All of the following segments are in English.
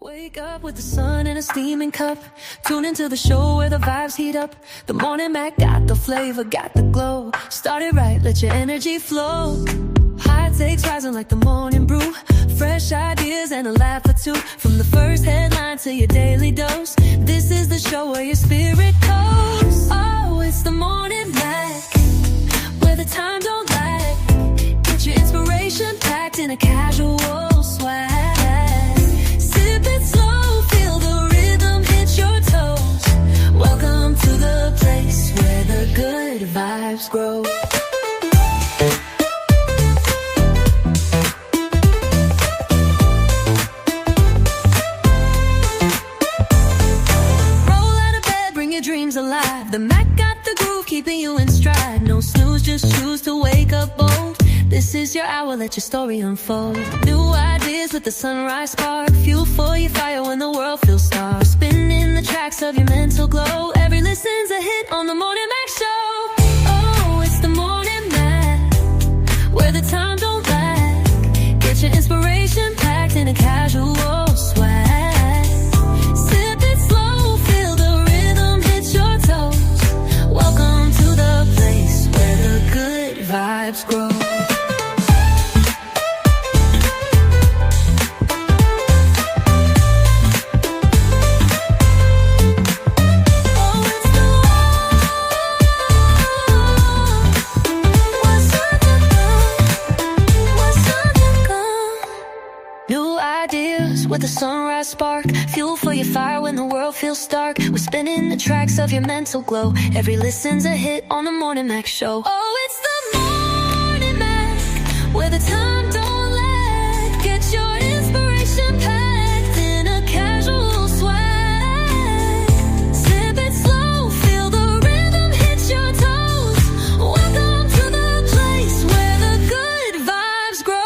Wake up with the sun in a steaming cup. Tune into the show where the vibes heat up. The Morning Mac got the flavor, got the glow. Start it right, let your energy flow. High takes rising like the morning brew. Fresh ideas and a laugh or two. From the first headline to your daily dose. This is the show where your spirit goes. Oh, it's the Morning Mac, where the time don't lag. Get your inspiration packed in a casual swag. Sip it slow, feel the rhythm hit your toes. Welcome to the place where the good vibes grow. Dreams alive. The Mac got the groove, keeping you in stride. No snooze, just choose to wake up bold. This is your hour, let your story unfold. New ideas with the sunrise spark. Fuel for your fire when the world feels dark. Spinning the tracks of your mental glow. Every listen's a hit on the Morning Mac Show. Oh, it's the Morning Mac, where the time don't lag. Get your inspiration packed in a casual swag. Welcome to the place where the good vibes grow. New ideas with a sunrise spark. Fuel for your fire when the world feels dark. We're spinning the tracks of your mental glow. Every listen's a hit on the Morning Mac Show. Oh, it's the Morning Mac, where the time don't lag. Get your inspiration packed in a casual swag. Sip it slow, feel the rhythm hit your toes. Welcome to the place where the good vibes grow.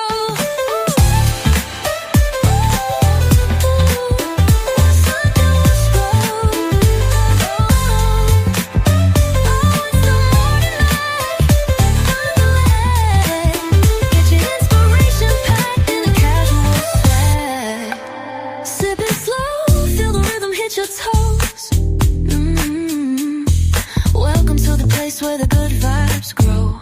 Your toes. Welcome to the place where the good vibes grow.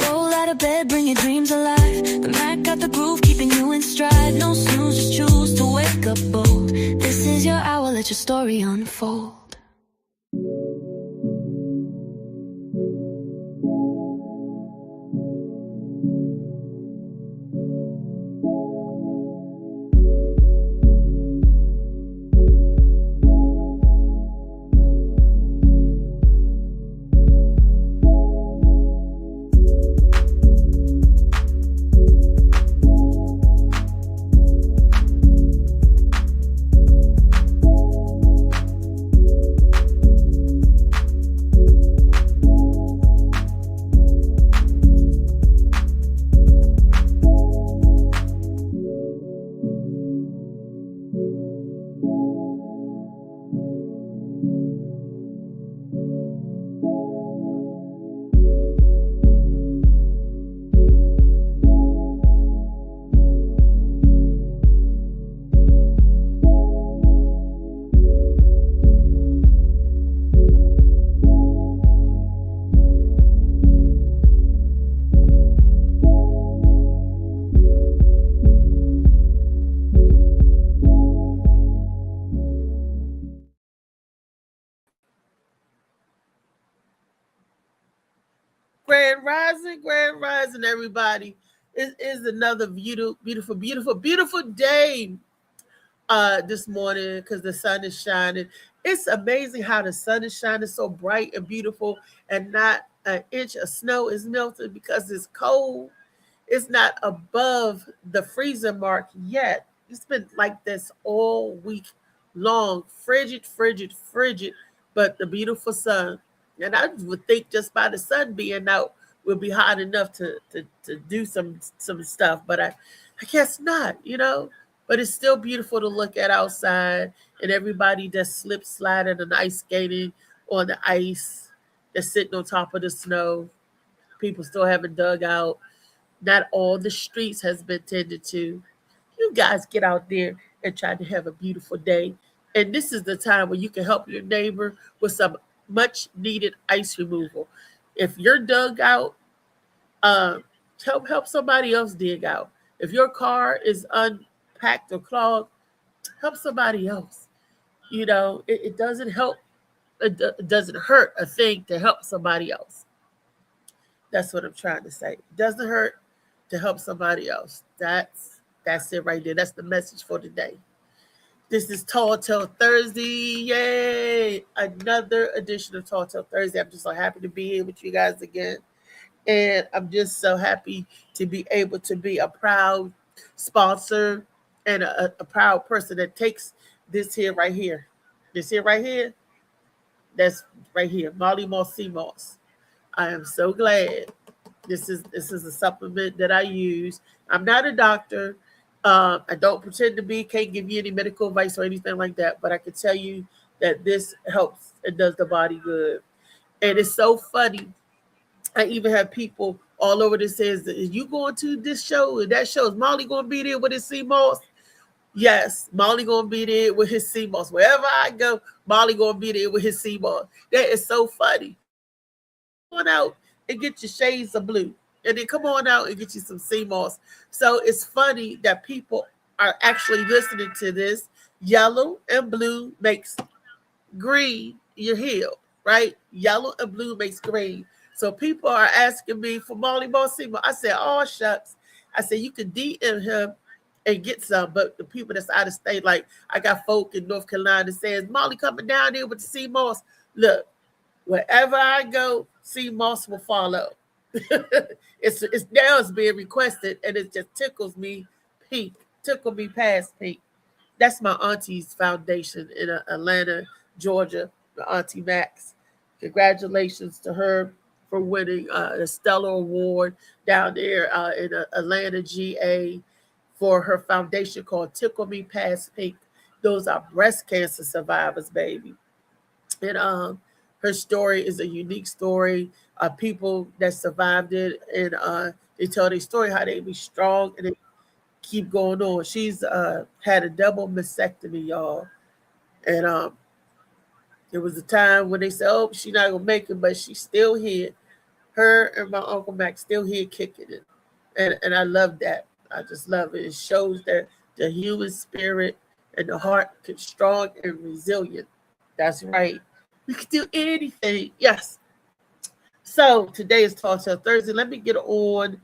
Roll out of bed, bring your dreams alive. The Mac got the groove, keeping you in stride. No snooze, just choose to wake up bold. This is your hour, let your story unfold. Grand rising, everybody. It is another beautiful day this morning because the sun is shining. It's amazing how the sun is shining so bright and beautiful, and not an inch of snow is melted because it's cold. It's not above the freezer mark yet. It's been like this all week long, frigid, but the beautiful sun. And I would think just by the sun being out will be hot enough to do some stuff, but I guess not, But it's still beautiful to look at outside, and everybody just slip sliding and ice skating on the ice, that's sitting on top of the snow. People still haven't dug out. Not all the streets has been tended to. you guys get out there and try to have a beautiful day. And this is the time where you can help your neighbor with some much needed ice removal. If you're dug out, help somebody else dig out. If your car is unpacked or clogged, help somebody else. It doesn't help. It doesn't hurt a thing to help somebody else. That's what I'm trying to say. It doesn't hurt to help somebody else. That's it right there. That's the message for today. This is Tall Tale Thursday. Yay! Another edition of Tall Tale Thursday. I'm just so happy to be here with you guys again. And I'm just so happy to be able to be a proud sponsor and a proud person that takes this here right here. This here right here. That's right here. Molly Moss Sea Moss. I am so glad. This is a supplement that I use. I'm not a doctor. I don't pretend to be, can't give you any medical advice or anything like that, but I can tell you that this helps and does the body good. And it's so funny. I even have people all over that says, is you going to this show and that show? Is Molly going to be there with his sea moss? Yes, Molly going to be there with his sea moss. Wherever I go, Molly going to be there with his sea moss. That is so funny. Come on out and get your shades of blue. And then come on out and get you some sea moss. So it's funny that people are actually listening to this. Yellow and blue makes green, you're healed, right? Yellow and blue makes green. So people are asking me for Molly Moss Sea Moss. I said, oh, shucks. I said, you can DM him and get some. But the people that's out of state, like I got folk in North Carolina that says, Molly coming down there with the sea moss. Look, wherever I go, sea moss will follow. It's now it's being requested, and it just tickles me pink, tickle me past pink. That's my auntie's foundation in Atlanta, Georgia, the Auntie Max. Congratulations to her for winning the Stellar Award down there in Atlanta, GA, for her foundation called Tickle Me Past Pink. Those are breast cancer survivors, baby. And her story is a unique story. People that survived it, and they tell their story, how they be strong and they keep going on. She's had a double mastectomy, y'all. And there was a time when they said, oh, she's not going to make it, but she's still here. Her and my Uncle Max still here kicking it. And I love that. I just love it. It shows that the human spirit and the heart can be strong and resilient. That's right. We can do anything. Yes. So today is Tall Tale Thursday. Let me get on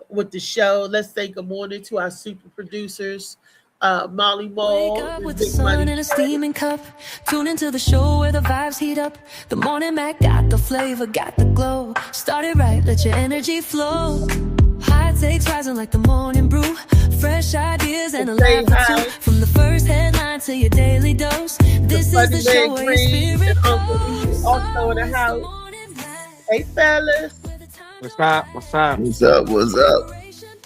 with the show. Let's say good morning to our super producers, Molly Moss. Wake up with the sun in a steaming cup. Tune into the show where the vibes heat up. The morning Mac got the flavor, got the glow. Start it right, let your energy flow. High takes rising like the morning brew. Fresh ideas and a laugh or two. From the first headline to your daily dose. This is the show where your spirit goes. Also in the house. Hey, fellas. What's up? What's up? What's up? What's up?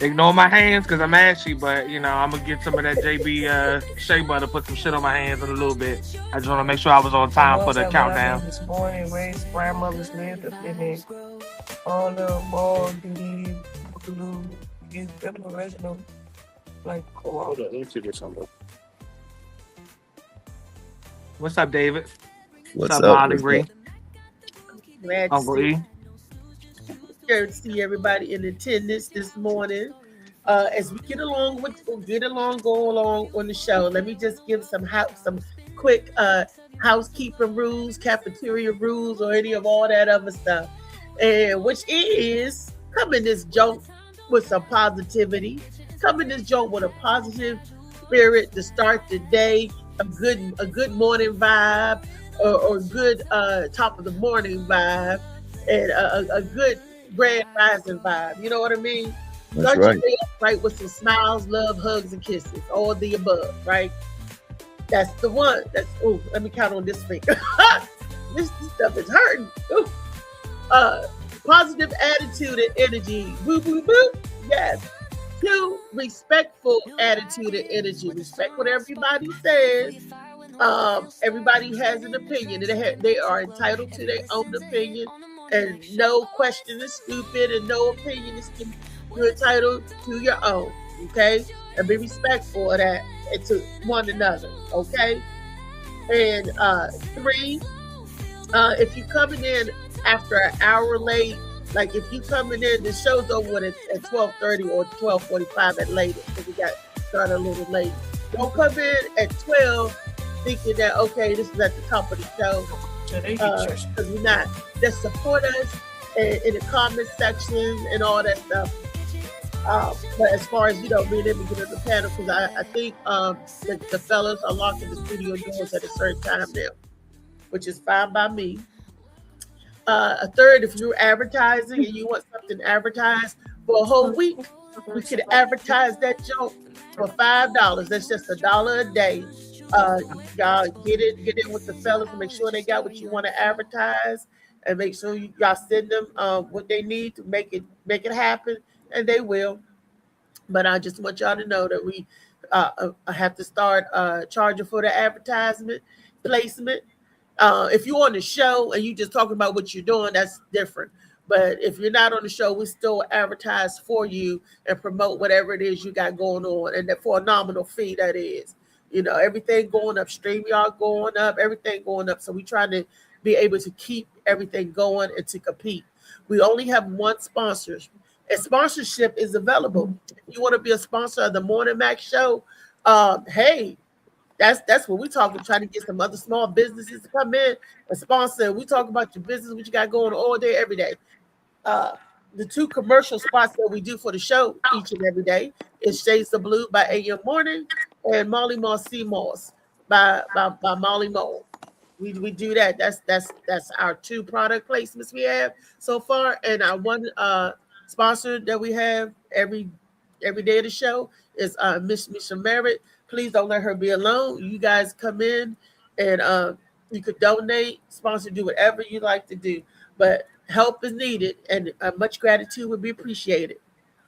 Ignore my hands because I'm ashy, but I'm gonna get some of that JB shea butter, put some shit on my hands in a little bit. I just want to make sure I was on time for the countdown. This morning, Ray's grandmother's lived up in it. All the ball, you original. Like, oh, hold on, let me see this something. What's up, David? What's up, up? Molly Green? Glad to Uncle E. Good to see everybody in attendance this morning. As we go along on the show, let me just give some quick housekeeping rules, cafeteria rules, or any of all that other stuff. And which is come in this joke with some positivity. Come in this joke with a positive spirit to start the day, a good morning vibe, or good top of the morning vibe, and a good grand rising vibe. You know what I mean? That's Start right. your day off right with some smiles, love, hugs, and kisses. All the above, right? That's the one. Let me count on this finger. this stuff is hurting. Ooh. Positive attitude and energy. Boo, boo, boo. Yes. 2, respectful attitude and energy. Respect what everybody says. Everybody has an opinion. They are entitled to their own opinion, and no question is stupid, and no opinion is stupid. You're entitled to your own. Okay. and be respectful of that and to one another. Okay. And 3, if you coming in after an hour late, like if you coming in, the show's over at 12:30 or 12:45 at latest, because we got started a little late. Don't come in at 12 thinking that, okay, this is at the top of the show, because we're not. Just support us in the comment section and all that stuff. But as far as, being able to get in the panel, because I think the fellas are locking the studio doors at a certain time now, which is fine by me. A third, if you're advertising and you want something advertised for a whole week, we can advertise that joke for $5. That's just $1 a day. Y'all get in with the fellas and make sure they got what you want to advertise, and make sure y'all send them what they need to make it happen, and they will. But I just want y'all to know that we have to start charging for the advertisement placement. If you're on the show and you just talking about what you're doing, that's different. But if you're not on the show, we still advertise for you and promote whatever it is you got going on, and that for a nominal fee, that is. Everything going up, StreamYard going up, everything going up. So we trying to be able to keep everything going and to compete. We only have one sponsor. And sponsorship is available. If you want to be a sponsor of the Morning Mac Show, hey, that's what we talking. Trying to get some other small businesses to come in and sponsor. We talk about your business, what you got going all day, every day. The 2 commercial spots that we do for the show each and every day is Shades of Blue by AM Morning and Molly Moss Sea Moss by Molly Moll. We do that. That's our 2 product placements we have so far, and our one sponsor that we have every day of the show is Miss Misha Merritt. Please don't let her be alone. You guys come in and you could donate, sponsor, do whatever you like to do. But help is needed, and much gratitude would be appreciated.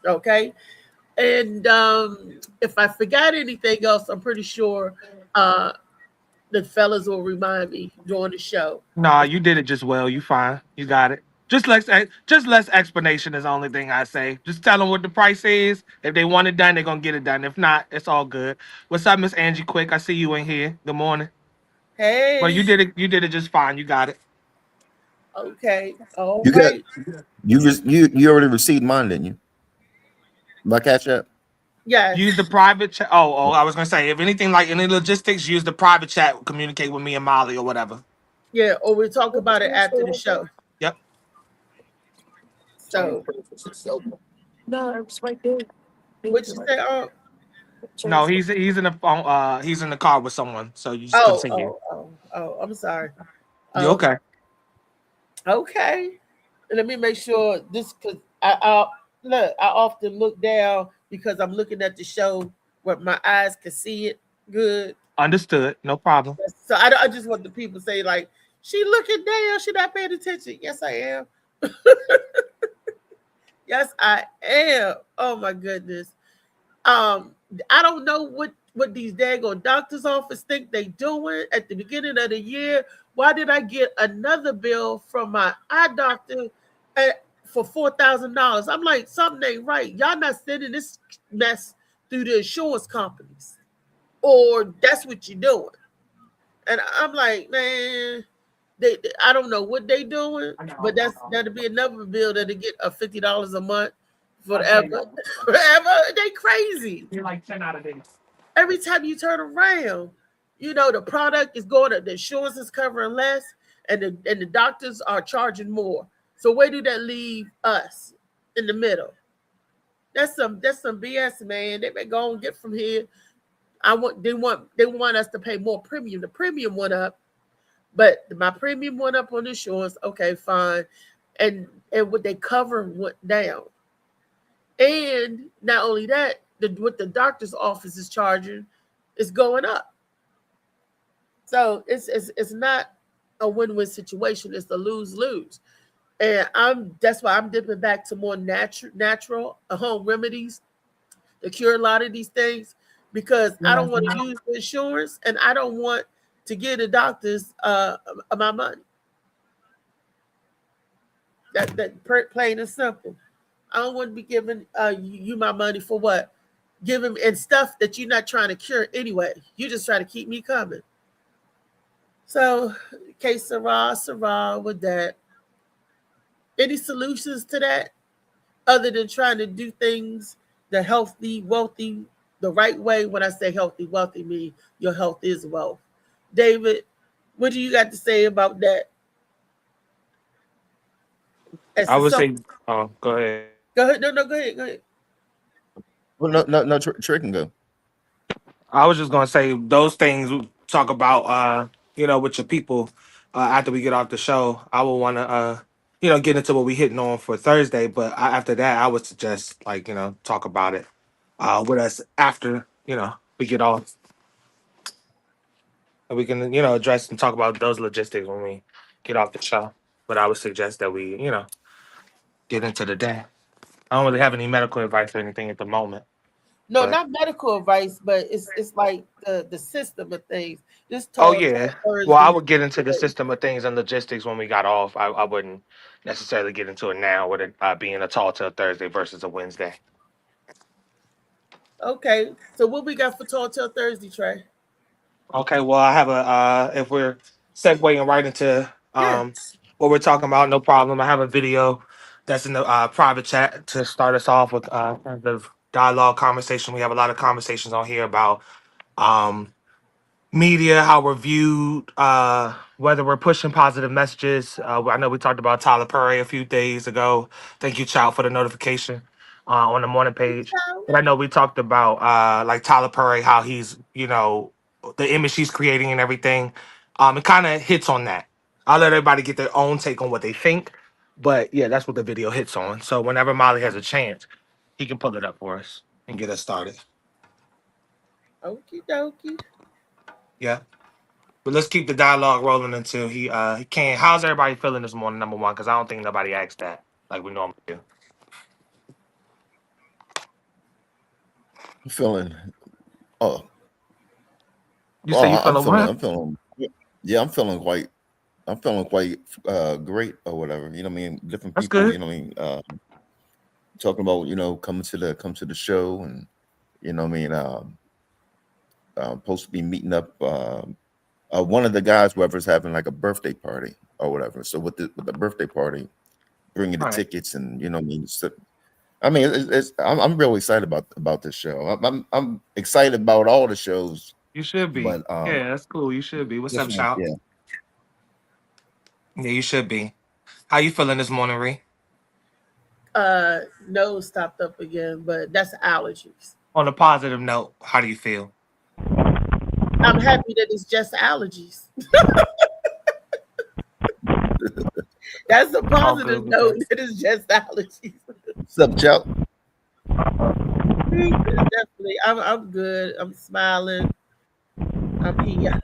Okay? And if I forgot anything else, I'm pretty sure the fellas will remind me during the show. Nah, you did it just well. You fine. You got it. Just less explanation is the only thing I say. Just tell them what the price is. If they want it done, they're gonna get it done. If not, it's all good. What's up, Miss Angie Quick? I see you in here. Good morning. Hey. But you did it just fine. You got it. Okay. All You right. you already received mine, didn't you? My Cash App. Yes. Use the private chat. Oh, I was gonna say, if anything like any logistics, use the private chat. Communicate with me and Molly or whatever. Yeah, or we'll talk about it after the show. Yep. So, No, it's right there. what you say? Oh, No, he's in the phone. He's in the car with someone. So you just continue. I'm sorry. You okay? Okay. Let me make sure this, because I often look down because I'm looking at the show where my eyes can see it good. Understood. No problem. So I just want the people to say, like, she looking down, she not paying attention. Yes, I am. Yes, I am. Oh my goodness. I don't know what these daggone doctor's office think they doing at the beginning of the year. Why did I get another bill from my eye doctor for $4,000? I'm like, something ain't right. Y'all not sending this mess through the insurance companies, or that's what you're doing. And I'm like, man, I don't know what they doing, but that'll be another bill that'll get $50 a month forever. Forever. They crazy. You're like 10 out of 10. Every time you turn around, the product is going up, the insurance is covering less, and the doctors are charging more. So where do that leave us in the middle? That's some BS, man. They may go and get from here. They want us to pay more premium. The premium went up, but my premium went up on insurance. Okay, fine. And what they cover went down. And not only that, what the doctor's office is charging is going up. So it's not a win-win situation. It's a lose-lose. And that's why I'm dipping back to more natural home remedies to cure a lot of these things, because I don't want to use the insurance, and I don't want to give the doctors my money. That plain and simple. I don't want to be giving you my money for what? give him and stuff that you're not trying to cure anyway. You just try to keep me coming. So, okay, Sarah, with that. Any solutions to that other than trying to do things the healthy, wealthy, the right way? When I say healthy, wealthy, mean your health is wealth. David, what do you got to say about that? As I to would some, say, oh, go ahead. go ahead. No, go ahead. Go ahead. Well, no, Trey can go. I was just gonna say those things we talk about, with your people after we get off the show. I would want to, get into what we hitting on for Thursday. But after that, I would suggest talk about it with us after we get off, and we can address and talk about those logistics when we get off the show. But I would suggest that we get into the day. I don't really have any medical advice or anything at the moment, No, but not medical advice, but it's like the system of things. This oh told yeah. Well, I Thursday. would get into the system of things and logistics when we got off. I wouldn't necessarily get into it now with it being a tall till Thursday versus a Wednesday. Okay, so what we got for Tall Tale Thursday, Trey? Okay, well, I have a if we're segueing right into Yeah. what we're talking about, no problem. I have a video that's in the private chat to start us off with kind of dialogue conversation. We have a lot of conversations on here about um media, how we're viewed, whether we're pushing positive messages. I know we talked about Tyler Perry a few days ago. Thank you, Chow, for the notification on the morning page. But I know we talked about like Tyler Perry, how he's, the image he's creating and everything. It kind of hits on that. I'll let everybody get their own take on what they think. But yeah, that's what the video hits on. So whenever Molly has a chance, he can pull it up for us and get us started. Okie dokie. Yeah. But let's keep the dialogue rolling until he can. How's everybody feeling this morning? Number one, because I don't think nobody asked that like we normally do. I'm feeling. Oh, You say you I'm feeling feeling. what? I'm feeling. Yeah, I'm feeling quite. I'm feeling quite great or whatever. You know what I mean? Different That's people. You good. know what I mean? Talking about coming to the show, and you know what I mean. Supposed to be meeting up. One of the guys, whoever's having like a birthday party or whatever. So with the birthday party, bringing the All right. tickets, and you know what I mean. So, I mean, I'm really excited about this show. I'm excited about all the shows, You should be. but Yeah, that's cool. You should be. What's this up, one, Shout? yeah. Yeah, you should be. How you feeling this morning, Ree? Nose stopped up again, but that's allergies. On a positive note, how do you feel? I'm happy that it's just allergies. That's a All positive good with note that. that it's just allergies. What's up, Chuck? Definitely. I'm good. I'm smiling. I'm here.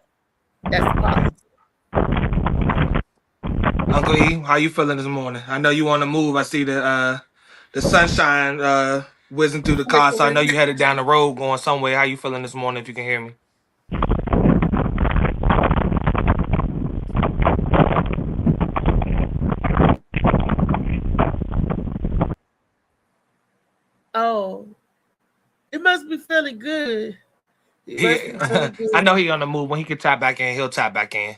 That's positive. Uncle E, how you feeling this morning? I know you on the move. I see the sunshine whizzing through the car, so I know Flickering. you headed down the road going somewhere. How you feeling this morning? If you can hear me. Oh, it must be feeling good. It must be Yeah, feeling I good. know he on the move. When he can tap back in, he'll tap back in.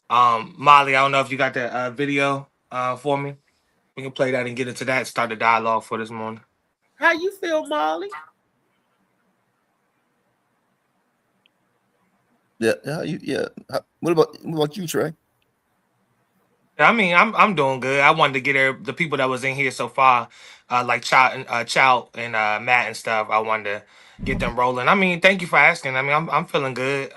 Molly, I don't know if you got the video for me. We can play that and get into that. Start the dialogue for this morning. How you feel, Molly? Yeah. What about you, Trey? I mean, I'm doing good. I wanted to get the people that was in here so far, like Chow and Matt and stuff. I wanted to get them rolling. I mean, thank you for asking. I mean, I'm feeling good.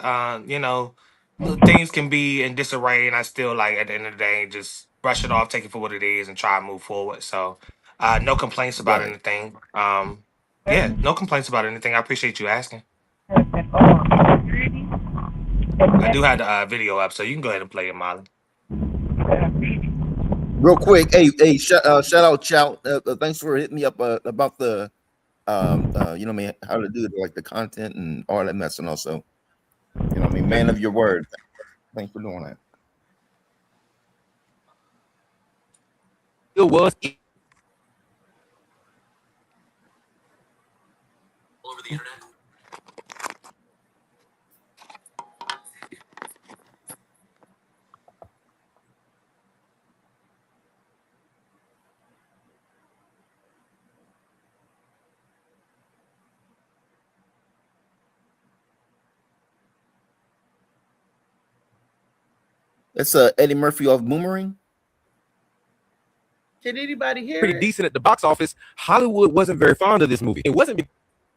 Things can be in disarray, and I still like at the end of the day just brush it off, take it for what it is, and try and move forward. So, no complaints about Right. anything. Yeah, no complaints about anything. I appreciate you asking. I do have the video up, so you can go ahead and play it, Molly. Real quick, hey, shout out, Chow. Thanks for hitting me up about the you know what I mean, how to do like the content and all that mess, and also, you know what I mean, man of your word. Thanks for doing that. It was It's Eddie Murphy off Boomerang. Can anybody hear Pretty it? decent at the box office. Hollywood wasn't very fond of this movie. It wasn't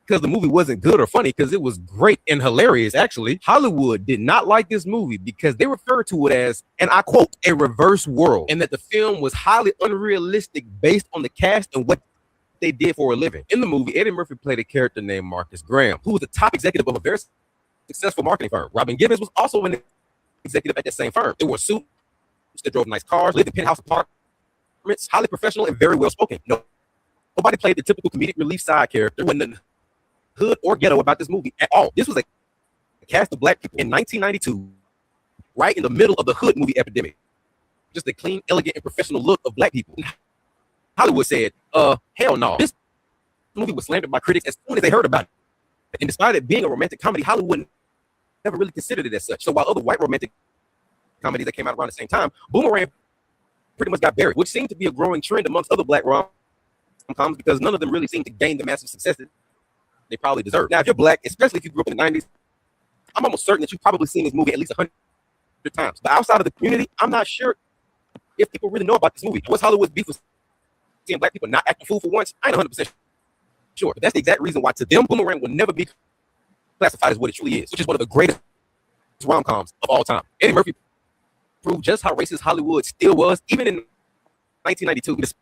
because the movie wasn't good or funny, because it was great and hilarious, actually. Hollywood did not like this movie because they referred to it as, and I quote, a reverse world, and that the film was highly unrealistic based on the cast and what they did for a living. In the movie, Eddie Murphy played a character named Marcus Graham, who was the top executive of a very successful marketing firm. Robin Givens was also an executive at that same firm. They wore suits, they drove nice cars, lived in penthouse apartments, highly professional and very well spoken. Nobody played the typical comedic relief side character when the hood or ghetto about this movie at all. This was a cast of black people in 1992, right in the middle of the hood movie epidemic. Just a clean, elegant, and professional look of black people. Hollywood said, hell no. This movie was slandered by critics as soon as they heard about it. And despite it being a romantic comedy, Hollywood never really considered it as such. So while other white romantic comedies that came out around the same time, Boomerang pretty much got buried, which seemed to be a growing trend amongst other black rom-coms because none of them really seemed to gain the massive success that they probably deserve. Now, if you're black, especially if you grew up in the 90s, I'm almost certain that you've probably seen this movie at least 100 times. But outside of the community, I'm not sure if people really know about this movie. What's Hollywood's beef with seeing black people not acting fool for once? I ain't 100% sure. But that's the exact reason why to them, Boomerang will never be classified as what it truly is, which is one of the greatest rom-coms of all time. Eddie Murphy proved just how racist Hollywood still was, even in 1992.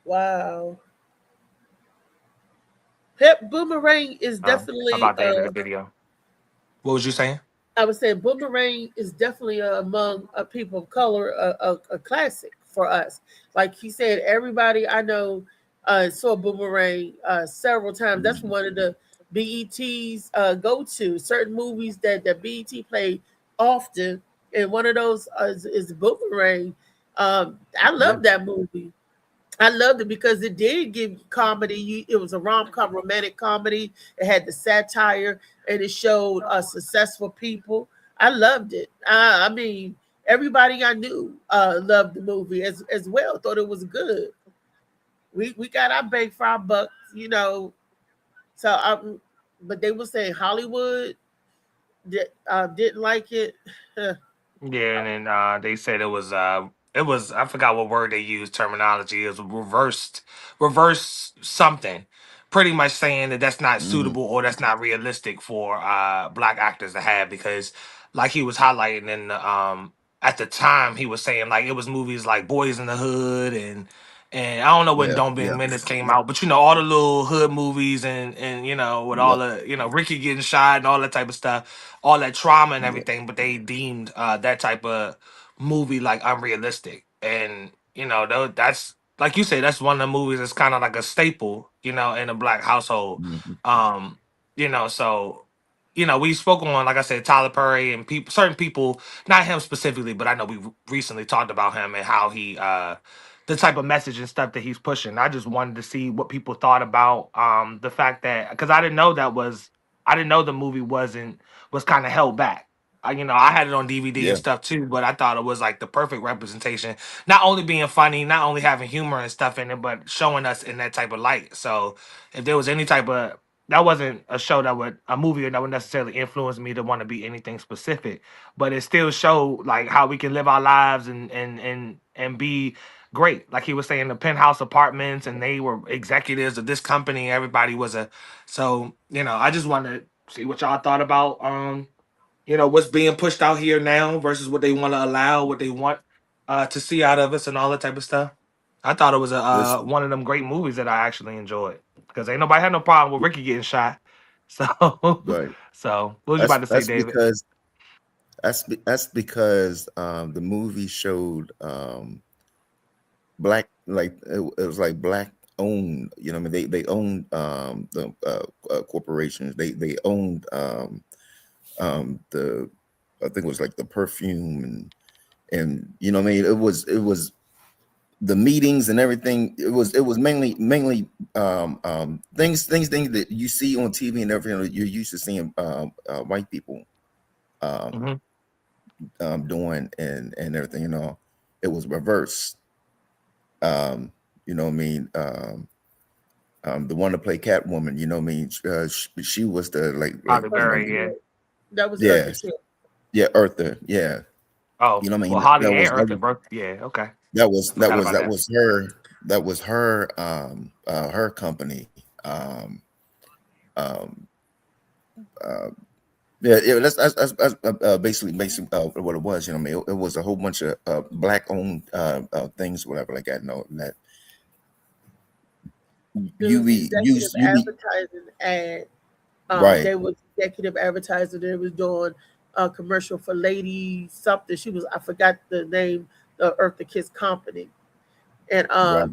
Wow. Pep Boomerang is definitely about the end of the video. What was you saying? I would say Boomerang is definitely among people of color a classic for us. Like he said, everybody I know saw Boomerang several times. That's one of the BET's go to certain movies that the BET played often, and one of those is Boomerang. I love that movie. I loved it because it did give comedy. It was a rom-com, romantic comedy. It had the satire, and it showed successful people. I loved it. I mean, everybody I knew loved the movie as well. Thought it was good. We got our bang for our bucks, you know. So, but they were saying Hollywood didn't like it. Yeah, and then they said it was I forgot what word they used terminology. It was reverse something, pretty much saying that that's not suitable or that's not realistic for black actors to have because like he was highlighting in the at the time he was saying like it was movies like Boys in the Hood and I don't know when Yeah, Don't Big yeah, Menace came out, but you know all the little hood movies and you know with all yep, the you know Ricky getting shot and all that type of stuff, all that trauma and yep. everything, but they deemed that type of movie like unrealistic. And you know, that's like you say, that's one of the movies that's kind of like a staple, you know, in a black household. Mhm. Um, you know, so you know, we spoke on, like I said, Tyler Perry and people, certain people, not him specifically, but I know we recently talked about him and how he, the type of message and stuff that he's pushing. I just wanted to see what people thought about the fact that because I didn't know the movie was kind of held back. You know, I had it on DVD and Yeah, stuff too, but I thought it was like the perfect representation. Not only being funny, not only having humor and stuff in it, but showing us in that type of light. So, if there was any type of that wasn't a show that would a movie that would necessarily influence me to want to be anything specific, but it still showed like how we can live our lives and be great. Like he was saying, the penthouse apartments, and they were executives of this company. Everybody was a so you know. I just want to see what y'all thought about you know what's being pushed out here now versus what they want to allow, what they want to see out of us, and all that type of stuff. I thought it was a listen, one of them great movies that I actually enjoyed because ain't nobody had no problem with Ricky getting shot. So, right. so what was you That's about to say, that's David? because that's because the movie showed black like it was like black owned. You know, what I mean, they owned the corporations. They owned the I think it was like the perfume and you know what I mean. It was the meetings and everything. It was mainly things that you see on TV and everything that you're used to seeing white people um, hmm doing and everything. You know, it was reverse. You know what I mean. The one to play Catwoman. You know what I mean. She was the like Halle you know. Berry, yeah. That was Yeah, Eartha Kitt. yeah, Eartha. Yeah, Oh, you know what I well, mean. Holly That and was that Eartha was both. Yeah, okay. that was I that forgot was about that that. was her. That was her. Her company. Um, uh, yeah, yeah. That's basically what it was. You know what I mean. It was a whole bunch of black owned things, whatever like that. No, that It was executive you be advertising ad. right, They was executive advertising. They was doing a commercial for Lady something. She was, I forgot the name, the Eartha Kiss company, and right.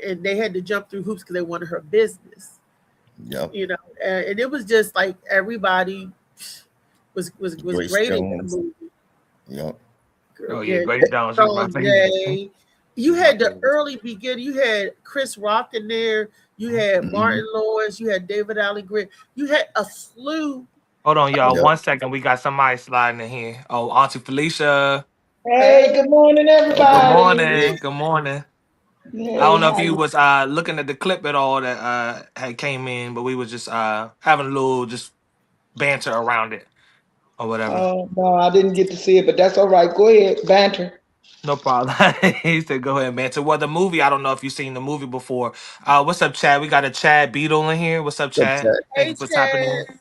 and they had to jump through hoops because they wanted her business, Yep. you know. And it was just like everybody was Grace great in that Jones. movie. Yep. Oh yeah, Yeah, Grace Jones, she's my Strong favorite. J. You She's my had the favorite. early beginning. You had Chris Rock in there. You had Hmm. Martin Lawrence. You had David Allen Greer. You had a slew. Hold on, y'all. Yep. 1 second. We got somebody sliding in here. Oh, Auntie Felicia. Hey, Hey, good morning, Good Okay. everybody. morning. Good morning. I Hey, don't know if how you you? was looking at the clip at all that had came in, but we was just having a little just banter around it or whatever. Oh no, I didn't get to see it, but that's all right. Go ahead, banter. No problem. He said, "Go ahead, banter." Well, the movie. I don't know if you've seen the movie before. What's up, Chad? We got a Chad Beetle in here. What's up, Chad? Subject. Thank hey, you for tapping in. Chad.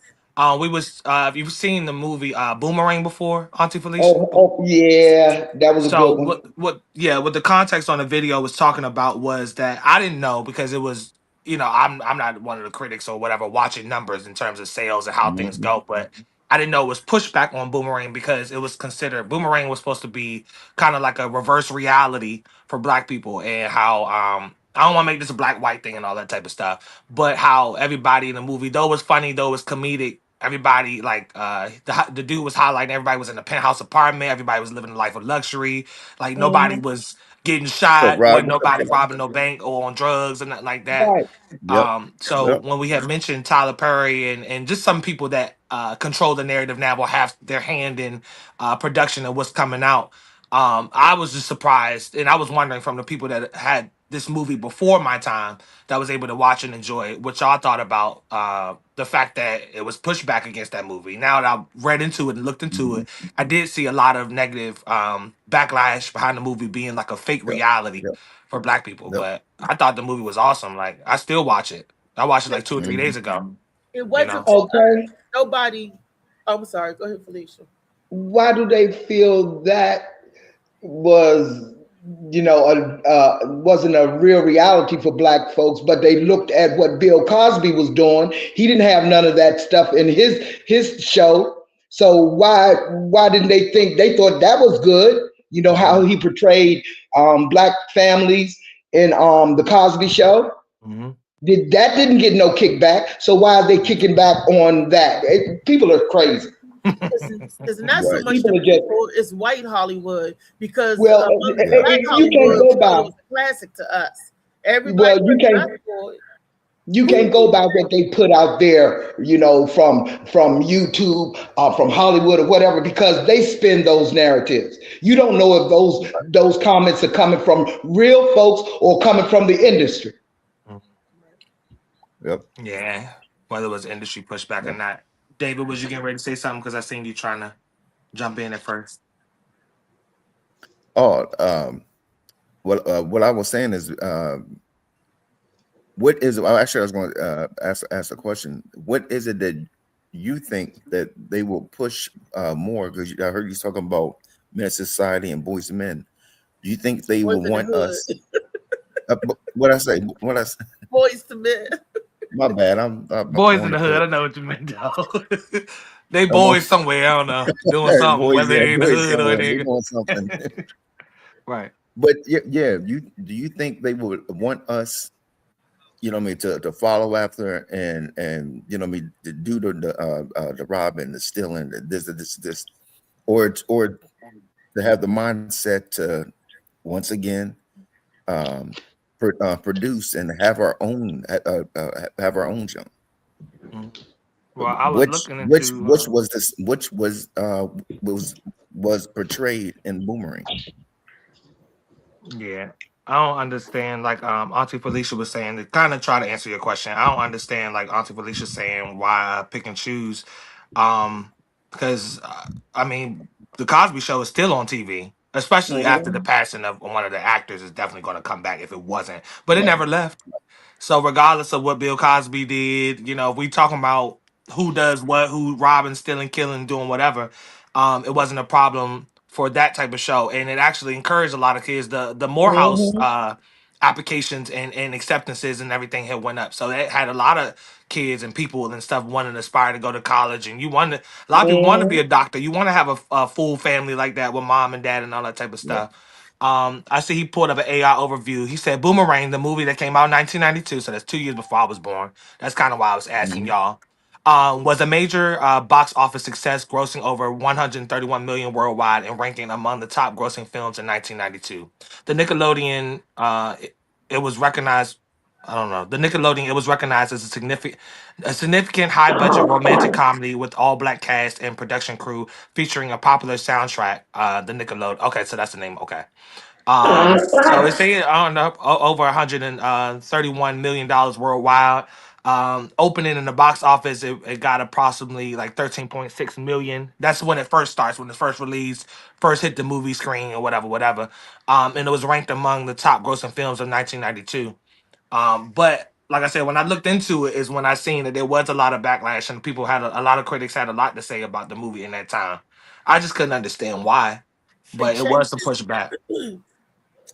We was if you've seen the movie Boomerang before, Auntie Felicia. Oh yeah, that was a So good one. what the context on the video was talking about was that I didn't know because it was, I'm not one of the critics or whatever watching numbers in terms of sales and how things Mhm. go, but I didn't know it was pushback on Boomerang because it was considered Boomerang was supposed to be kind of like a reverse reality for black people, and how I don't want to make this a black white thing and all that type of stuff, but how everybody in the movie, though it was funny, though it was comedic, everybody like the dude was highlighting everybody was in a penthouse apartment, everybody was living a life of luxury, like nobody Hmm. was getting So shot, Rob. when nobody robbing no bank or on drugs and nothing like that. Right. Yep. So Yep. when we had mentioned Tyler Perry and just some people that control the narrative now will have their hand in production of what's coming out, I was just surprised, and I was wondering from the people that had this movie before my time that was able to watch and enjoy it, what y'all thought about the fact that it was pushed back against that movie. Now that I read into it and looked into Mhm. it, I did see a lot of negative backlash behind the movie being like a fake Yep. reality Yep. for black people. Yep. But I thought the movie was awesome. Like I still watch it. I watched it like 2 or 3 days Mhm. ago. It You wasn't know. for us. Okay. Nobody. I'm sorry. Go ahead, Felicia. Why do they feel that was, wasn't a real reality for black folks? But they looked at what Bill Cosby was doing. He didn't have none of that stuff in his show. So why didn't they think they thought that was good? You know how Mhm. he portrayed black families in the Cosby Show. hmm Didn't get no kickback. So why are they kicking back on that? People are crazy. It's not so Right. much the People are just people, it's white Hollywood because well. Yeah. black You can't Hollywood, go we thought it by. was a classic to us. Everybody Well, you wasn't can't. up for it. You Who can't go by what they put out there, from YouTube, from Hollywood or whatever, because they spin those narratives. You don't know if those comments are coming from real folks or coming from the industry. Yep. Yeah. Whether it was industry pushback or Yep. not. David, was you getting ready to say something? Because I seen you trying to jump in at first. Oh, what I was saying is, what is? Well, actually, I was going to ask a question. What is it that you think that they will push more? Because I heard you talking about Men's Society and Boys and Men. Do you think they was will in the want us? hood? What I say? What I? Boys to men. My bad. I'm Boys in on the the hood. I foot. know what you meant, though. They I'm on. boys somewhere. I don't know, doing something, Boys, whether yeah, they in the boys hood or somewhere. They they. doing something. Right. But yeah, yeah. Do you think they would want us? You know what I mean, to follow after and you know what I mean, to do the robbing, the stealing, the this, or to have the mindset to once again produce and have our own show. Well, I was looking into Which was portrayed in Boomerang. yeah. I don't understand, like Auntie Felicia was saying, to kind of try to answer your question. I don't understand, like Auntie Felicia saying, why I pick and choose. Because I mean, the Cosby Show is still on TV, especially after the passing of one of the actors is definitely going to come back if it wasn't. But it never left. So regardless of what Bill Cosby did, if we talking about who does what, who robbing, stealing, killing, doing whatever, it wasn't a problem for that type of show, and it actually encouraged a lot of kids. The Morehouse applications and acceptances and everything had went up, so it had a lot of kids and people and stuff wanting to aspire to go to college, and a lot of people want to be a doctor. You want to have a full family like that with mom and dad and all that type of Yeah. stuff. I see he pulled up an AI overview. He said Boomerang, the movie that came out in 1992, so that's 2 years before I was born. That's kind of why I was asking y'all. Was a major box office success, grossing over 131 million worldwide and ranking among the top grossing films in 1992. The Nickelodeon, it was recognized. I don't know. The Nickelodeon, it was recognized as a significant high budget romantic comedy with all black cast and production crew featuring a popular soundtrack. The Nickelodeon. Okay, so that's the name. Okay. So it's saying on up over $131 million worldwide. Opening in the box office, it got approximately like 13.6 million. That's when it first starts, when it first released, first hit the movie screen or whatever. And it was ranked among the top grossing films of 1992. But like I said, when I looked into it, is when I seen that there was a lot of backlash and people had a lot of critics had a lot to say about the movie in that time. I just couldn't understand why, They but it was some changed pushback.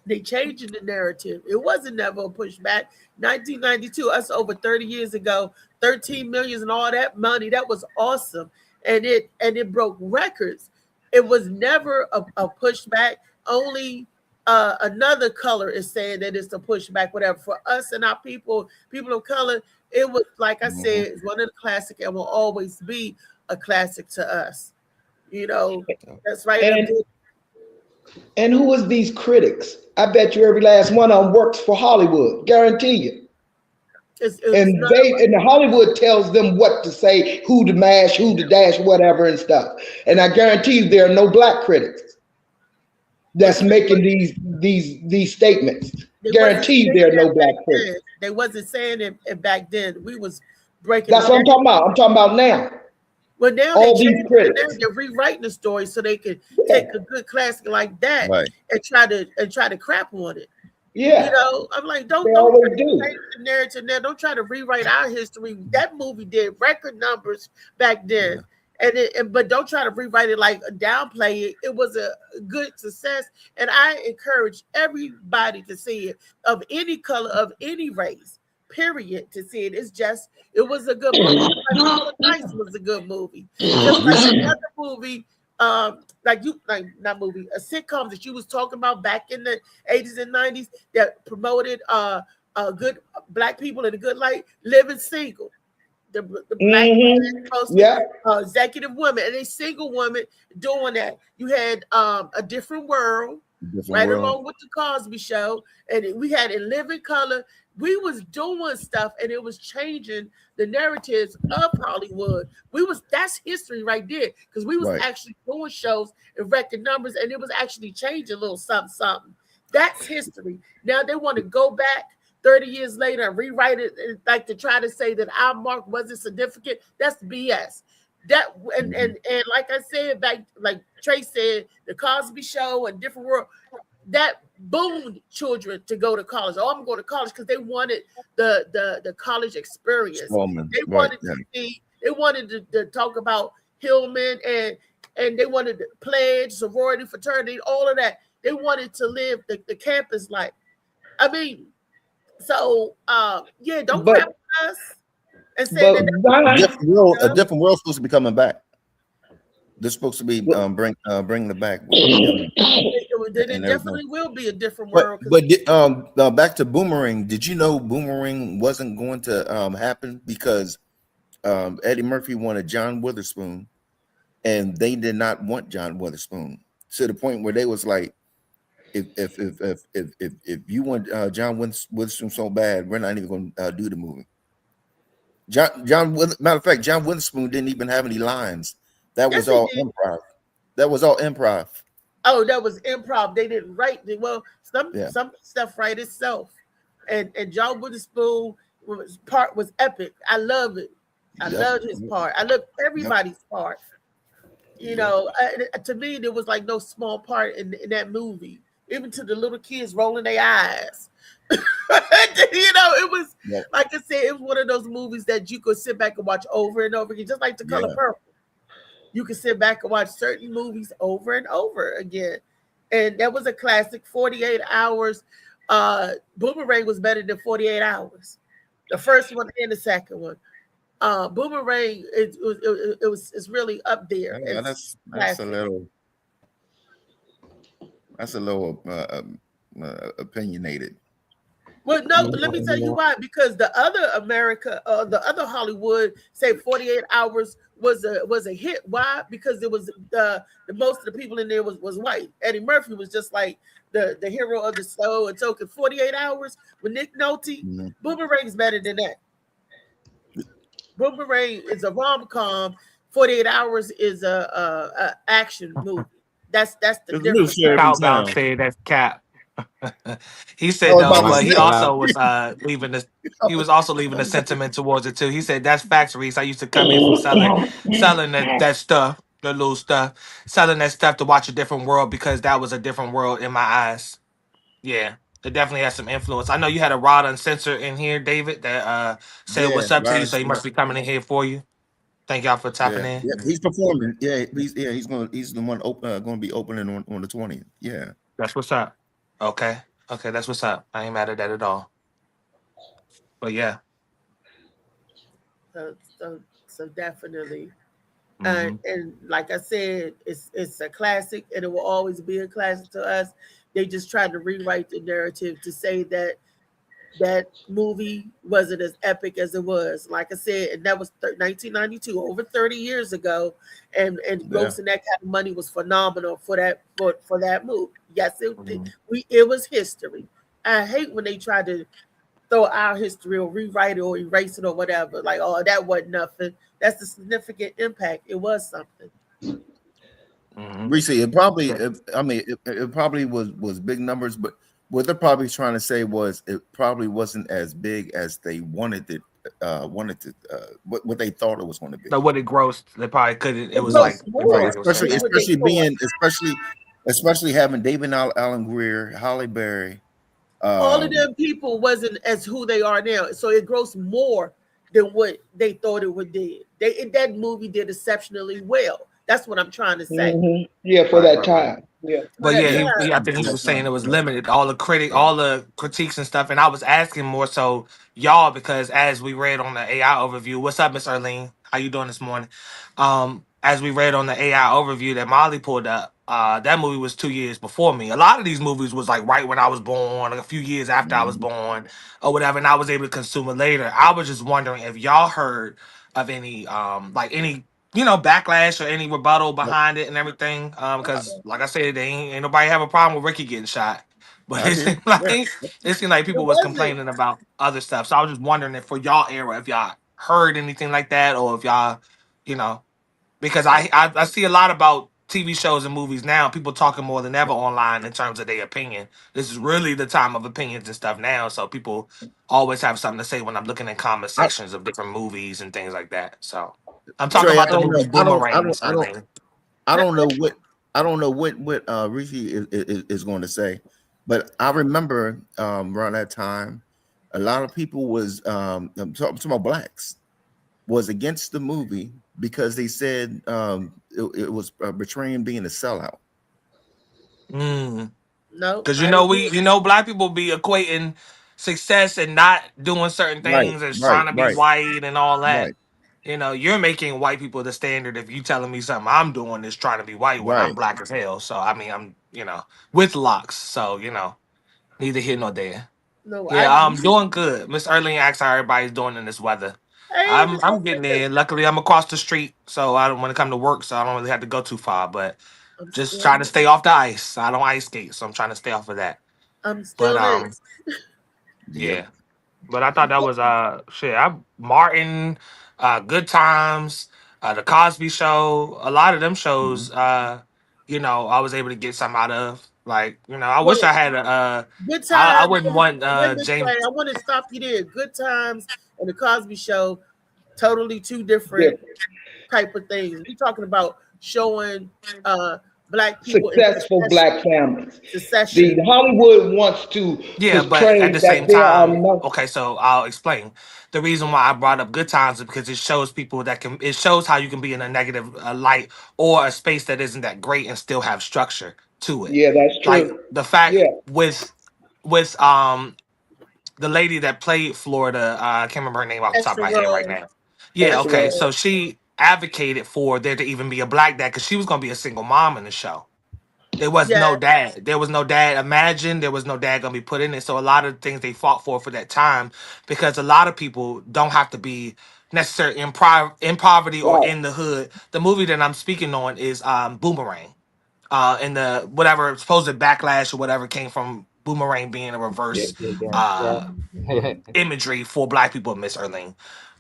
they changing the narrative. It wasn't never a pushback. 1992, us over 30 years ago, 13 million and all that money. That was awesome, and it broke records. It was never a pushback. Only another color is saying that it's a pushback. Whatever, for us and our people of color, it was, like I said, it's one of the classic and will always be a classic to us. That's right. And who is these critics? I bet you every last one of them works for Hollywood, guarantee you. And the Hollywood tells them what to say, who to mash, who to dash, whatever and stuff. And I guarantee you there are no black critics that's making these statements. Guarantee you there are no black critics. They wasn't saying it back then. We was breaking. That's what I'm talking about. I'm talking about now. Well, now they're rewriting the story so they can take a good classic like that and try to crap on it. Yeah, I'm like, don't change the narrative now. Don't try to rewrite our history. That movie did record numbers back then, but don't try to rewrite it, like downplay it. It was a good success, and I encourage everybody to see it, of any color, of any race. Period, to see it. It was a good movie. Nice was a good movie. Just like another movie, a sitcom that you was talking about back in the 80s and 90s that promoted good black people in a good light, Living Single. The black executive woman and a single woman doing that. You had A Different World, along with the Cosby Show, and we had In Living Color. We was doing stuff, and it was changing the narratives of Hollywood. That's history right there, because we was actually doing shows and record numbers, and it was actually changing a little something. That's history. Now they want to go back 30 years later and rewrite it, and like to try to say that our mark wasn't significant. That's BS. That and like I said back, like Trey said, the Cosby Show and Different World, that boomed children to go to college. Oh, I'm going to college because they wanted the college experience. They wanted to see. They wanted to talk about Hillman and they wanted to pledge, sorority, fraternity, all of that. They wanted to live the campus life. I mean, so don't crap on us and say that a different world supposed to be coming back. They're supposed to be bringing it back. It definitely will be a different world. But back to Boomerang. Did you know Boomerang wasn't going to happen because Eddie Murphy wanted John Witherspoon, and they did not want John Witherspoon. to the point where they was like, if you want John Witherspoon so bad, we're not even going to do the movie. Matter of fact, John Witherspoon didn't even have any lines. That was all improv. That was all improv. Oh, that was improv. They didn't write. Well, some stuff write itself. And John Witherspoon part was epic. I love it. I loved his part. I loved everybody's part. You know, to me, there was like no small part in that movie. Even to the little kids rolling their eyes. You know, it was like I said, it was one of those movies that you could sit back and watch over and over again, just like The Color Purple. You could sit back and watch certain movies over and over again. And that was a classic. 48 Hours. Boomerang was better than 48 Hours. The first one and the second one. Boomerang it's really up there. Yeah, that's a little opinionated. Well, no, let me tell you why. Because the other Hollywood say 48 Hours was a hit. Why? Because it was the most of the people in there was white. Eddie Murphy was just like the hero of the show and token. 48 Hours with Nick Nolte. Boomerang's better than that. Boomerang is a rom-com. 48 Hours is a action movie. That's the difference. Countdown said that's cap. He said but he also was leaving this. He was also leaving the sentiment towards it too. He said that's facts, Reese. I used to come in from selling that stuff, the little stuff, selling that stuff to watch a different world because that was a different world in my eyes. Yeah, it definitely has some influence. I know you had a Rod Uncensored in here, David, that said what's up to you, so he must be coming in here for you. Thank y'all for tapping in. Yeah, he's performing. He's the one going to be opening on the 20th. Yeah, that's what's up. Okay, that's what's up. I ain't mad at that at all. But yeah. So definitely. And like I said, it's a classic, and it will always be a classic to us. They just tried to rewrite the narrative to say that movie wasn't as epic as it was. Like I said, and that was 1992, over 30 years ago, and grossing that kind of money was phenomenal for that movie. Yes, it was history. I hate when they try to throw our history or rewrite it or erase it or whatever. Like, oh, that wasn't nothing. That's a significant impact. It was something. Reese, it probably was big numbers, but what they're probably trying to say was it probably wasn't as big as they wanted it. What they thought it was going to be. But what it grossed, they probably couldn't. It was like especially having David Alan Grier, Halle Berry. All of them people wasn't as who they are now, so it grossed more than what they thought it would do. That movie did exceptionally well. That's what I'm trying to say. Yeah, for that time. Yeah, but I think he was saying it was limited. All the critiques and stuff, and I was asking more so y'all because as we read on the AI overview, what's up, Miss Erlene? How you doing this morning? As we read on the AI overview that Molly pulled up, that movie was 2 years before me. A lot of these movies was like right when I was born, like a few years after I was born, or whatever, and I was able to consume it later. I was just wondering if y'all heard of any any backlash or any rebuttal behind it and everything. Because like I said, ain't nobody have a problem with Ricky getting shot. But it seemed like people was complaining about other stuff. So I was just wondering if for y'all era, if y'all heard anything like that, or if y'all, because I see a lot about TV shows and movies now, people talking more than ever online in terms of their opinion. This is really the time of opinions and stuff now. So people always have something to say when I'm looking in comment sections of different movies and things like that. So I'm talking about the movie Boomerang. I don't know what Reese is going to say, but I remember around that time, a lot of people was talking about blacks was against the movie because they said it was portraying being a sellout. No, because black people be equating success and not doing certain things as trying to be white and all that. Right. You're making white people the standard if you telling me something I'm doing is trying to be white when I'm black as hell. So I mean I'm with locks. So neither here nor there. No, I'm doing good. Miss Erling asks how everybody's doing in this weather. Hey, I'm getting in. Luckily I'm across the street, so I don't want to come to work, so I don't really have to go too far. But I'm Just still trying to stay off the ice. I don't ice skate, so I'm trying to stay off of that. I'm But still next. yeah. But I thought that was shit. Martin, Good Times, the Cosby Show, a lot of them shows. I was able to get some out of. Like, I wish Well, I had Good I Times. wouldn't want Let me James. say, I want to stop you there. Good Times and the Cosby Show, totally two different Different. type of things. We're talking about showing black people in Successful black families. secession. The Hollywood wants to Yeah, but at portray the that same there are time, no. okay, so I'll explain. The reason why I brought up Good Times is because it shows people it shows how you can be in a negative light or a space that isn't that great and still have structure to it. Yeah, that's Like true. the fact Yeah, with the lady that played Florida, I can't remember her name off the top of Esther my head right Roll. now. Yeah, that's Esther okay. right. So Roll. she advocated for there to even be a black dad because she was gonna be a single mom in the show. There was Yeah, no dad. There was no dad. Imagine there was no dad gonna be put in it. So a lot of things they fought for that time, because a lot of people don't have to be necessarily in poverty or Right. in the hood. The movie that I'm speaking on is Boomerang. And the whatever supposed backlash or whatever came from Boomerang being a Yeah, reverse yeah. imagery for black people, Miss Erling.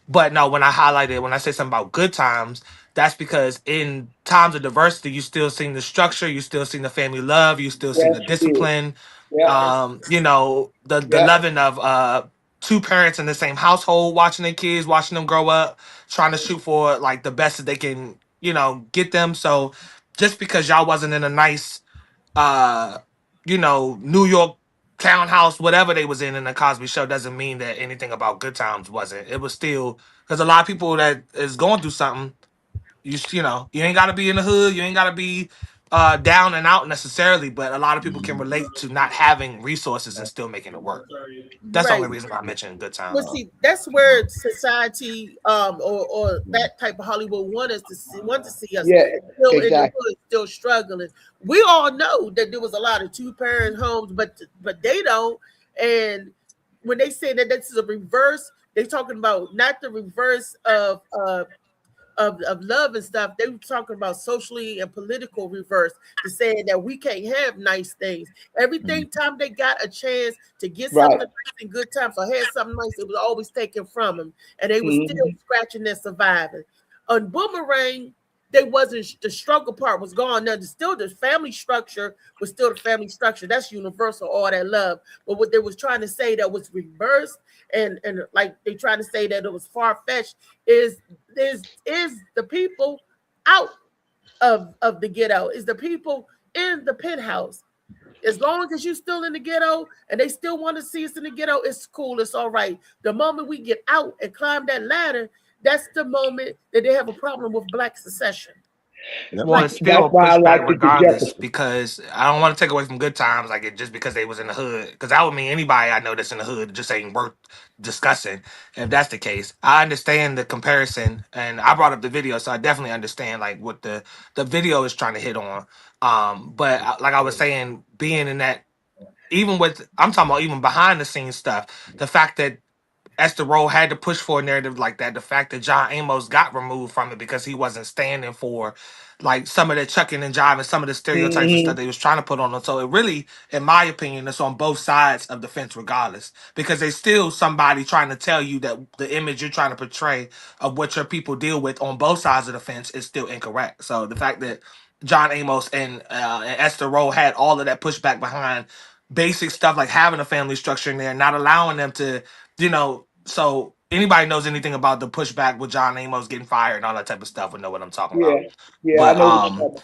But no, when I say something about good times, that's because in times of diversity, you still seen the structure, you still seen the family love, you still seen Yes, the you did. discipline, Yeah, the yeah. loving of two parents in the same household, watching their kids, watching them grow up, trying to shoot for like the best that they can, get them. So just because y'all wasn't in a nice uh New York townhouse, whatever they was in the Cosby Show, doesn't mean that anything about Good Times wasn't. It was still, because a lot of people that is going through something, you ain't got to be in the hood, you ain't got to be down and out necessarily, but a lot of people can relate to not having resources and still making it work. That's the only right. reason why I mentioned Good Well, Times. see, that's where society, or that type of Hollywood want to see us Yeah, still in the exactly. hood, still struggling. We all know that there was a lot of two parent homes, but they don't. And when they say that this is a reverse, they talking about not the reverse of love and stuff. They were talking about socially and political reverse, to saying that we can't have nice things. Everything time they got a chance to get Right. something nice in good times or had something nice, it was always taken from them, and they were still Mhm. scratching and surviving. On Boomerang, they wasn't, the struggle part was gone. Now, still the family structure was still the family structure. That's universal, all that love. But what they was trying to say that was reversed, and like they trying to say that it was far fetched, is the people out of the ghetto, is the people in the penthouse. As long as you still in the ghetto and they still want to see us in the ghetto, it's cool, it's all right. The moment we get out and climb that ladder, that's the moment that they have a problem with black secession. Yep. Well, it's still That's a why I pushback liked it to regardless, Jefferson. because I don't want to take away from Good Times just because they was in the hood, because that would mean anybody I know that's in the hood just ain't worth discussing. If that's the case, I understand the comparison, and I brought up the video, so I definitely understand like what the video is trying to hit on. But like I was saying, being in that, even with, I'm talking about even behind the scenes stuff, the fact that Esther Roll had to push for a narrative like that. The fact that John Amos got removed from it because he wasn't standing for like some of the chucking and jiving, some of the stereotypes and stuff Mhm. they was trying to put on them. So it really, in my opinion, it's on both sides of the fence regardless. Because there's still somebody trying to tell you that the image you're trying to portray of what your people deal with on both sides of the fence is still incorrect. So the fact that John Amos and Esther Roll had all of that pushback behind basic stuff like having a family structure in there, not allowing them to, so anybody knows anything about the pushback with John Amos getting fired and all that type of stuff would know what I'm talking Yeah, about. yeah, I But know what you're talking.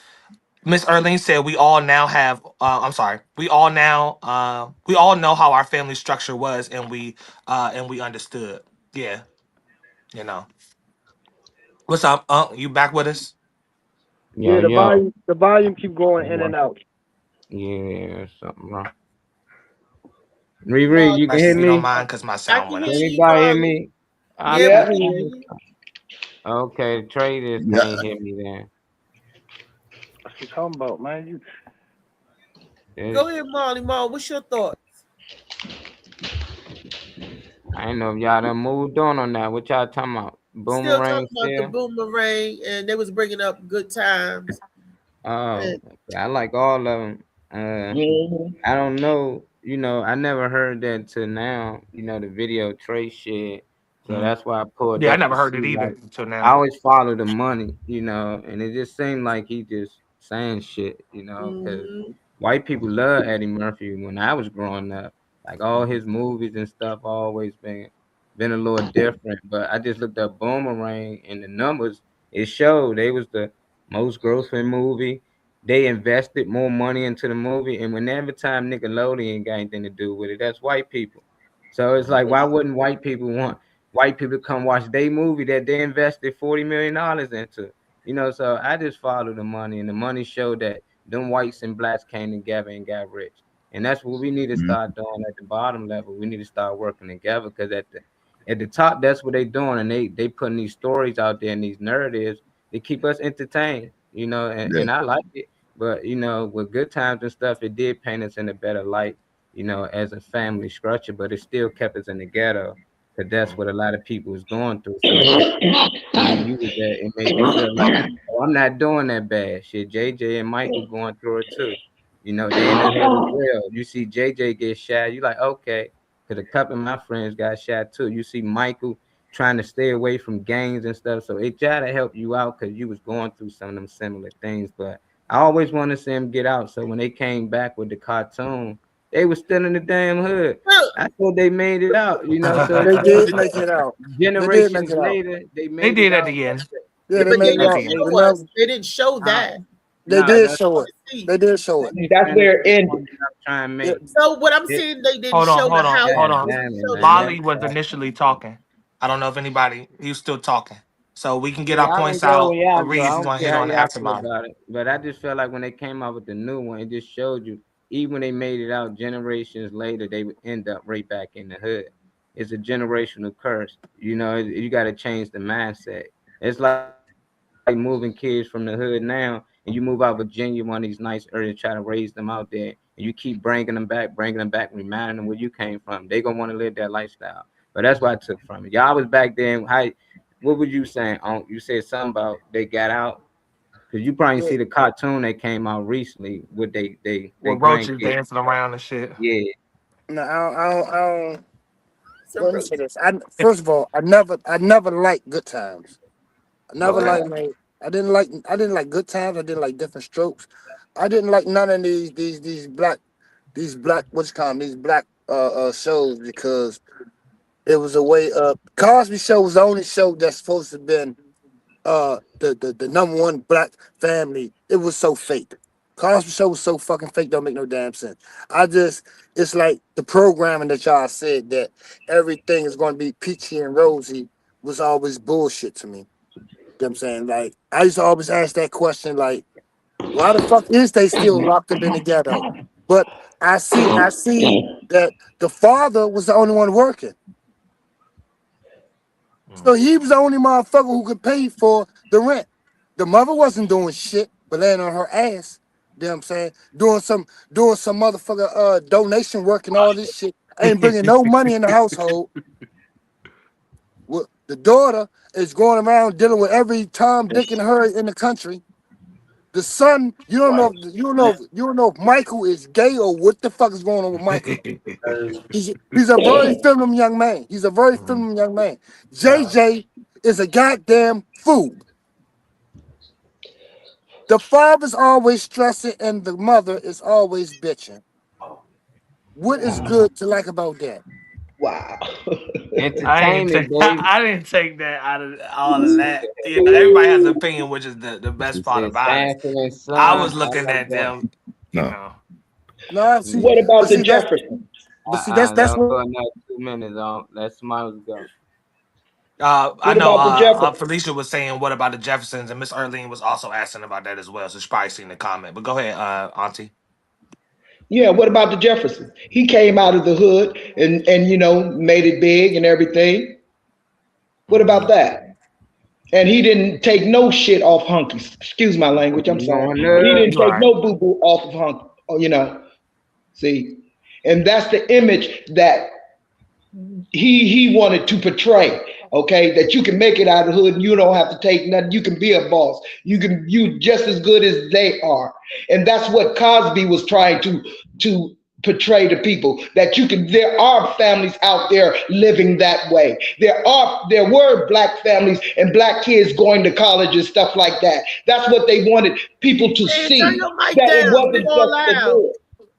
Miss Erling said we all now have I'm sorry, we all know how our family structure was, and we understood. Yeah, you know. What's up, you back with us? Yo, Yeah, the yo. volume keep going in What? and out. Yeah, something wrong. Riri, Marley, you can Nice hear if you don't me? mind, because my I sound can went hear out. Can you, anybody hear Marley. me? I Yeah, we Yeah, can appreciate hear it. you. Okay, traders Yeah. can't hear me then. What you talking about, man? Go ahead, Marley. Marley, what's your thoughts? I ain't know if y'all done moved on that. What y'all talking about? Still talking Boomerang about the still? Boomerang, and they was bringing up good times. Oh, I like all of them. Mhm. I don't know. I never heard that till now. The video Trey shit. So Mm. that's why I pulled Yeah, I up to never heard see. it either Like, until I now. always follow the money, and it just seemed like he just saying shit, because Mhm. white people love Eddie Murphy when I was growing up. Like all his movies and stuff always been a little different. But I just looked up Boomerang and the numbers. It showed they was the most grossing movie. They invested more money into the movie, and whenever time Nickelodeon got anything to do with it, that's white people. So it's like, why wouldn't white people want white people to come watch their movie that they invested $40 million into? So I just follow the money, and the money showed that them whites and blacks came together and got rich. And that's what we need to start doing at the bottom level. We need to start working together, because at the top, that's what they doing, and they putting these stories out there and these narratives to keep us entertained. Yeah. And I like it. But with Good Times and stuff, it did paint us in a better light, as a family structure, but it still kept us in the ghetto, because that's what a lot of people was going through. So when you was there, it made you feel like, oh, I'm not doing that bad. Shit, JJ and Michael going through it too. They in the hood as well. You see JJ get shot, you like, okay, because a couple of my friends got shot too. You see Michael trying to stay away from gangs and stuff. So it tried to help you out because you was going through some of them similar things. But I always wanted to see him get out. So when they came back with the cartoon, they was still in the damn hood. I thought they made it out, so They did make it out. They did make generations it out. later, they They made did it at out. the end. Yeah, Yeah, they but they made it At didn't out. the end. show us. Remember, They didn't show that. they Nah, did that's show it. See. They did show it. That's where it ended. I'm trying to Yeah, make. So what I'm It, saying, they didn't Hold on, show the hold on, house. hold God on. They didn't damn it, show the man. Lolly house. was initially talking. I don't know if anybody he was still talking. So we can get our Yeah, I don't points go out. where y'all go. Reed, I if you don't want to care hit how on the y'all feel aftermath. about it. But I just felt like when they came out with the new one, it just showed you, even when they made it out generations later, they would end up right back in the hood. It's a generational curse. You got to change the mindset. It's like moving kids from the hood now, and you move out Virginia, one of these nice areas, try to raise them out there, and you keep bringing them back, reminding them where you came from. They gonna want to live that lifestyle. But that's what I took from it. Y'all was back then. What were you saying? You said something about they got out, because you probably yeah. see the cartoon that came out recently with they With roaches grandkids. dancing around and shit. Yeah, No, I don't. So Let me say this. First of all, I never liked Good Times. I never okay. like. I didn't like Good Times. I didn't like Different Strokes. I didn't like none of these black what's it called these black shows, because it was a way up. Cosby Show was the only show that's supposed to have been the number one black family. It was so fake. Cosby Show was so fucking fake, don't make no damn sense. It's like the programming that y'all said that everything is going to be peachy and rosy was always bullshit to me. You know what I'm saying? Like, I used to always ask that question, like, why the fuck is they still locked up in the ghetto? But I see that the father was the only one working. So he was the only motherfucker who could pay for the rent. The mother wasn't doing shit but laying on her ass. You know what I'm saying? Doing some motherfucker donation work and all this shit. Ain't bringing no money in the household. Well, the daughter is going around dealing with every Tom, Dick, and Harry in the country. The son, you don't know if Michael is gay or what the fuck is going on with Michael. He's a very feminine young man. He's a very feminine young man. JJ is a goddamn fool. The father's always stressing and the mother is always bitching. What is good to like about that? Wow. Entertainment, baby. I didn't take that out of all of that. Everybody has an opinion, which is the best You part said about it. Sanford and Son. I was I looking like at that. them, No. No, see, What about but the see Jefferson? that's Let's what go another 2 minutes on. Let somebody else go. I What know about the Jefferson? Felicia was saying, what about the Jeffersons? And Miss Erlene was also asking about that as well. So she's probably seen the comment. But go ahead, Auntie. Yeah, what about the Jefferson? He came out of the hood and made it big and everything. What about that? And he didn't take no shit off Hunky. Excuse my language. I'm You sorry, going but he up? didn't You all take right. no boo boo off of Hunky. See, and that's the image that he wanted to portray. Okay, that you can make it out of the hood and you don't have to take nothing. You can be a boss. You just as good as they are. And that's what Cosby was trying to portray to people, that you can, there are families out there living that way. There were black families and black kids going to college and stuff like that. That's what they wanted people to Man, see. turn your mic That it down. wasn't You're just all the loud. hood.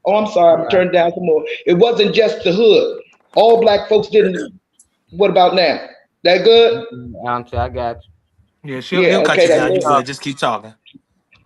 Oh, I'm sorry, I'm turning down some more. It wasn't just the hood. All black folks didn't. What about now? That good? I got you. Yeah, Yeah, he'll cut okay, you that's down. You good. good? Just keep talking.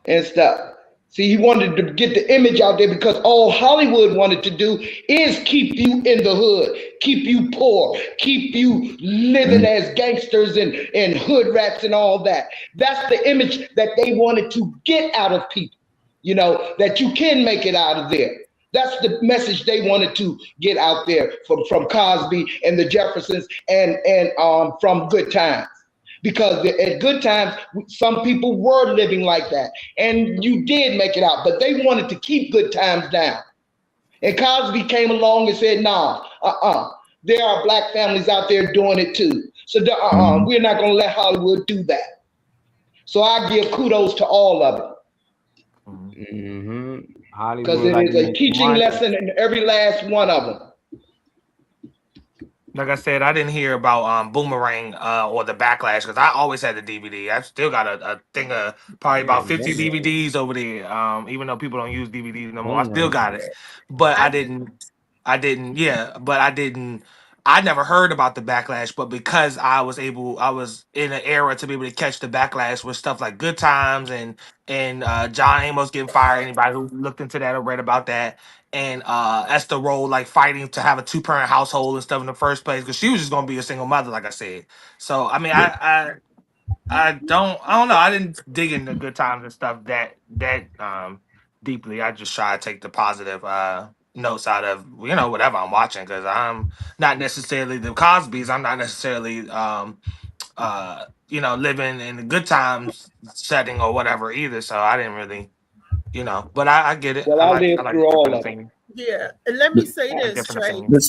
And stuff. See, he wanted to get the image out there because all Hollywood wanted to do is keep you in the hood, keep you poor, keep you living as gangsters and hood rats and all that. That's the image that they wanted to get out of people, you know, that you can make it out of there. That's the message they wanted to get out there from Cosby and the Jeffersons and from Good Times. Because at Good Times, some people were living like that, and you did make it out, but they wanted to keep Good Times down. And Cosby came along and said, "No, there are black families out there doing it too. So we're not going to let Hollywood do that." So I give kudos to all of it. Mm-hmm. Because Hollywood, it like is you a make teaching money. lesson in every last one of them. Like I said, I didn't hear about Boomerang or the Backlash because I always had the DVD. I still got a thing of probably Yeah, about 50 Boomerang. DVDs over there. Even though people don't use DVDs no more, I still Boomerang. got it. But I didn't. I never heard about the Backlash, but because I was in an era to be able to catch the Backlash with stuff like Good Times and John Amos getting fired. Anybody who looked into that or read about that, and Esther Roll like fighting to have a two-parent household and stuff in the first place because she was just gonna be a single mother, like I said. So I mean, I don't know. I didn't dig into Good Times and stuff that deeply. I just try to take the positive notes out of whatever I'm watching because I'm not necessarily the Cosbys. I'm not necessarily living in the Good Times setting or whatever either. So I didn't really but I get it. Well, I I like lived through a all different of it. opinion. Yeah, and let me say I like this, different Trey. opinions.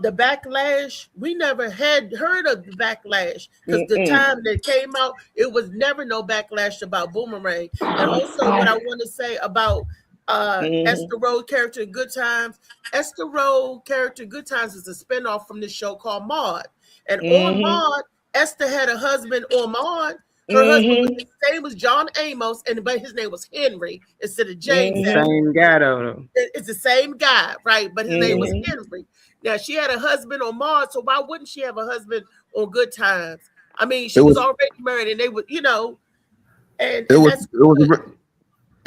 The Backlash, we never had heard of the Backlash because the time that came out, it was never no backlash about Boomerang. And also, what I want to say about Esther Road character in Good Times, Esther Road character in Good Times is a spinoff from this show called Maude. And on Maude, Esther had a husband, Ormond. Her husband was the same as John Amos, but his name was Henry instead of James. The same guy though. It's the same guy, right? But his name was Henry. Now she had a husband on Mars, so why wouldn't she have a husband on Good Times? I mean, she was already married, and they would, and it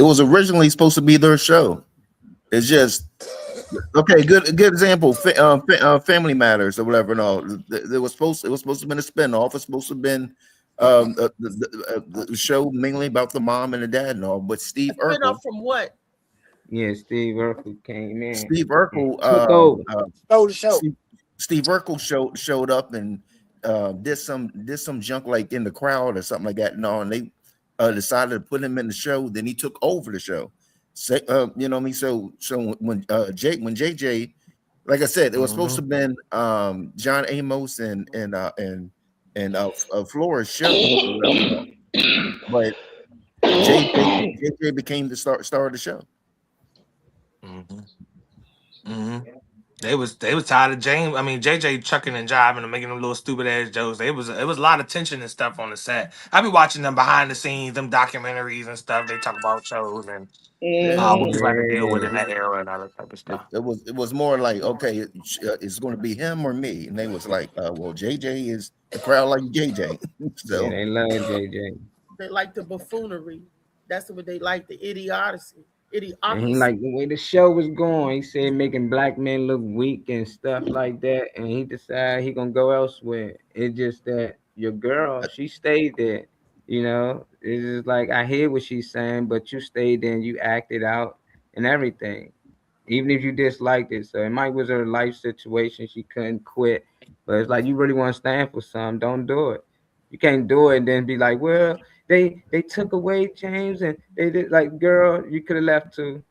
was originally supposed to be their show. It's just okay. Good example. Family Matters or whatever. No, it was supposed to have been a spinoff. It's supposed to have been the show mainly about the mom and the dad and all. But Steve Urkel from what? Yeah, Steve Urkel came in. Steve Urkel took over. Stole the show. Steve Urkel showed up and did some junk like in the crowd or something like that. And they decided to put him in the show. Then he took over the show. So, you know what I mean? So when JJ, like I said, it was supposed to have been John Amos and Flores show, but JJ became the star of the show. They was tired of James. I mean, JJ chucking and jiving and making them little stupid ass jokes. It was a lot of tension and stuff on the set. I be watching them behind the scenes, them documentaries and stuff. They talk about shows and what we had to deal with in that era and all that type of stuff. It was more like, okay, it's going to be him or me, and they was like, well, JJ is the crowd like JJ. So yeah, they love JJ. They like the buffoonery. That's what they like, the idiocy. And he like the way the show was going. He said making black men look weak and stuff like that. And he decided he gonna go elsewhere. It's just that your girl, she stayed there. It's just like I hear what she's saying, but you stayed there and you acted out and everything, even if you disliked it. So it might was her life situation. She couldn't quit, but it's like you really want to stand for something, don't do it. You can't do it and then be like, well, they took away James and they did. Like, girl, you could have left too.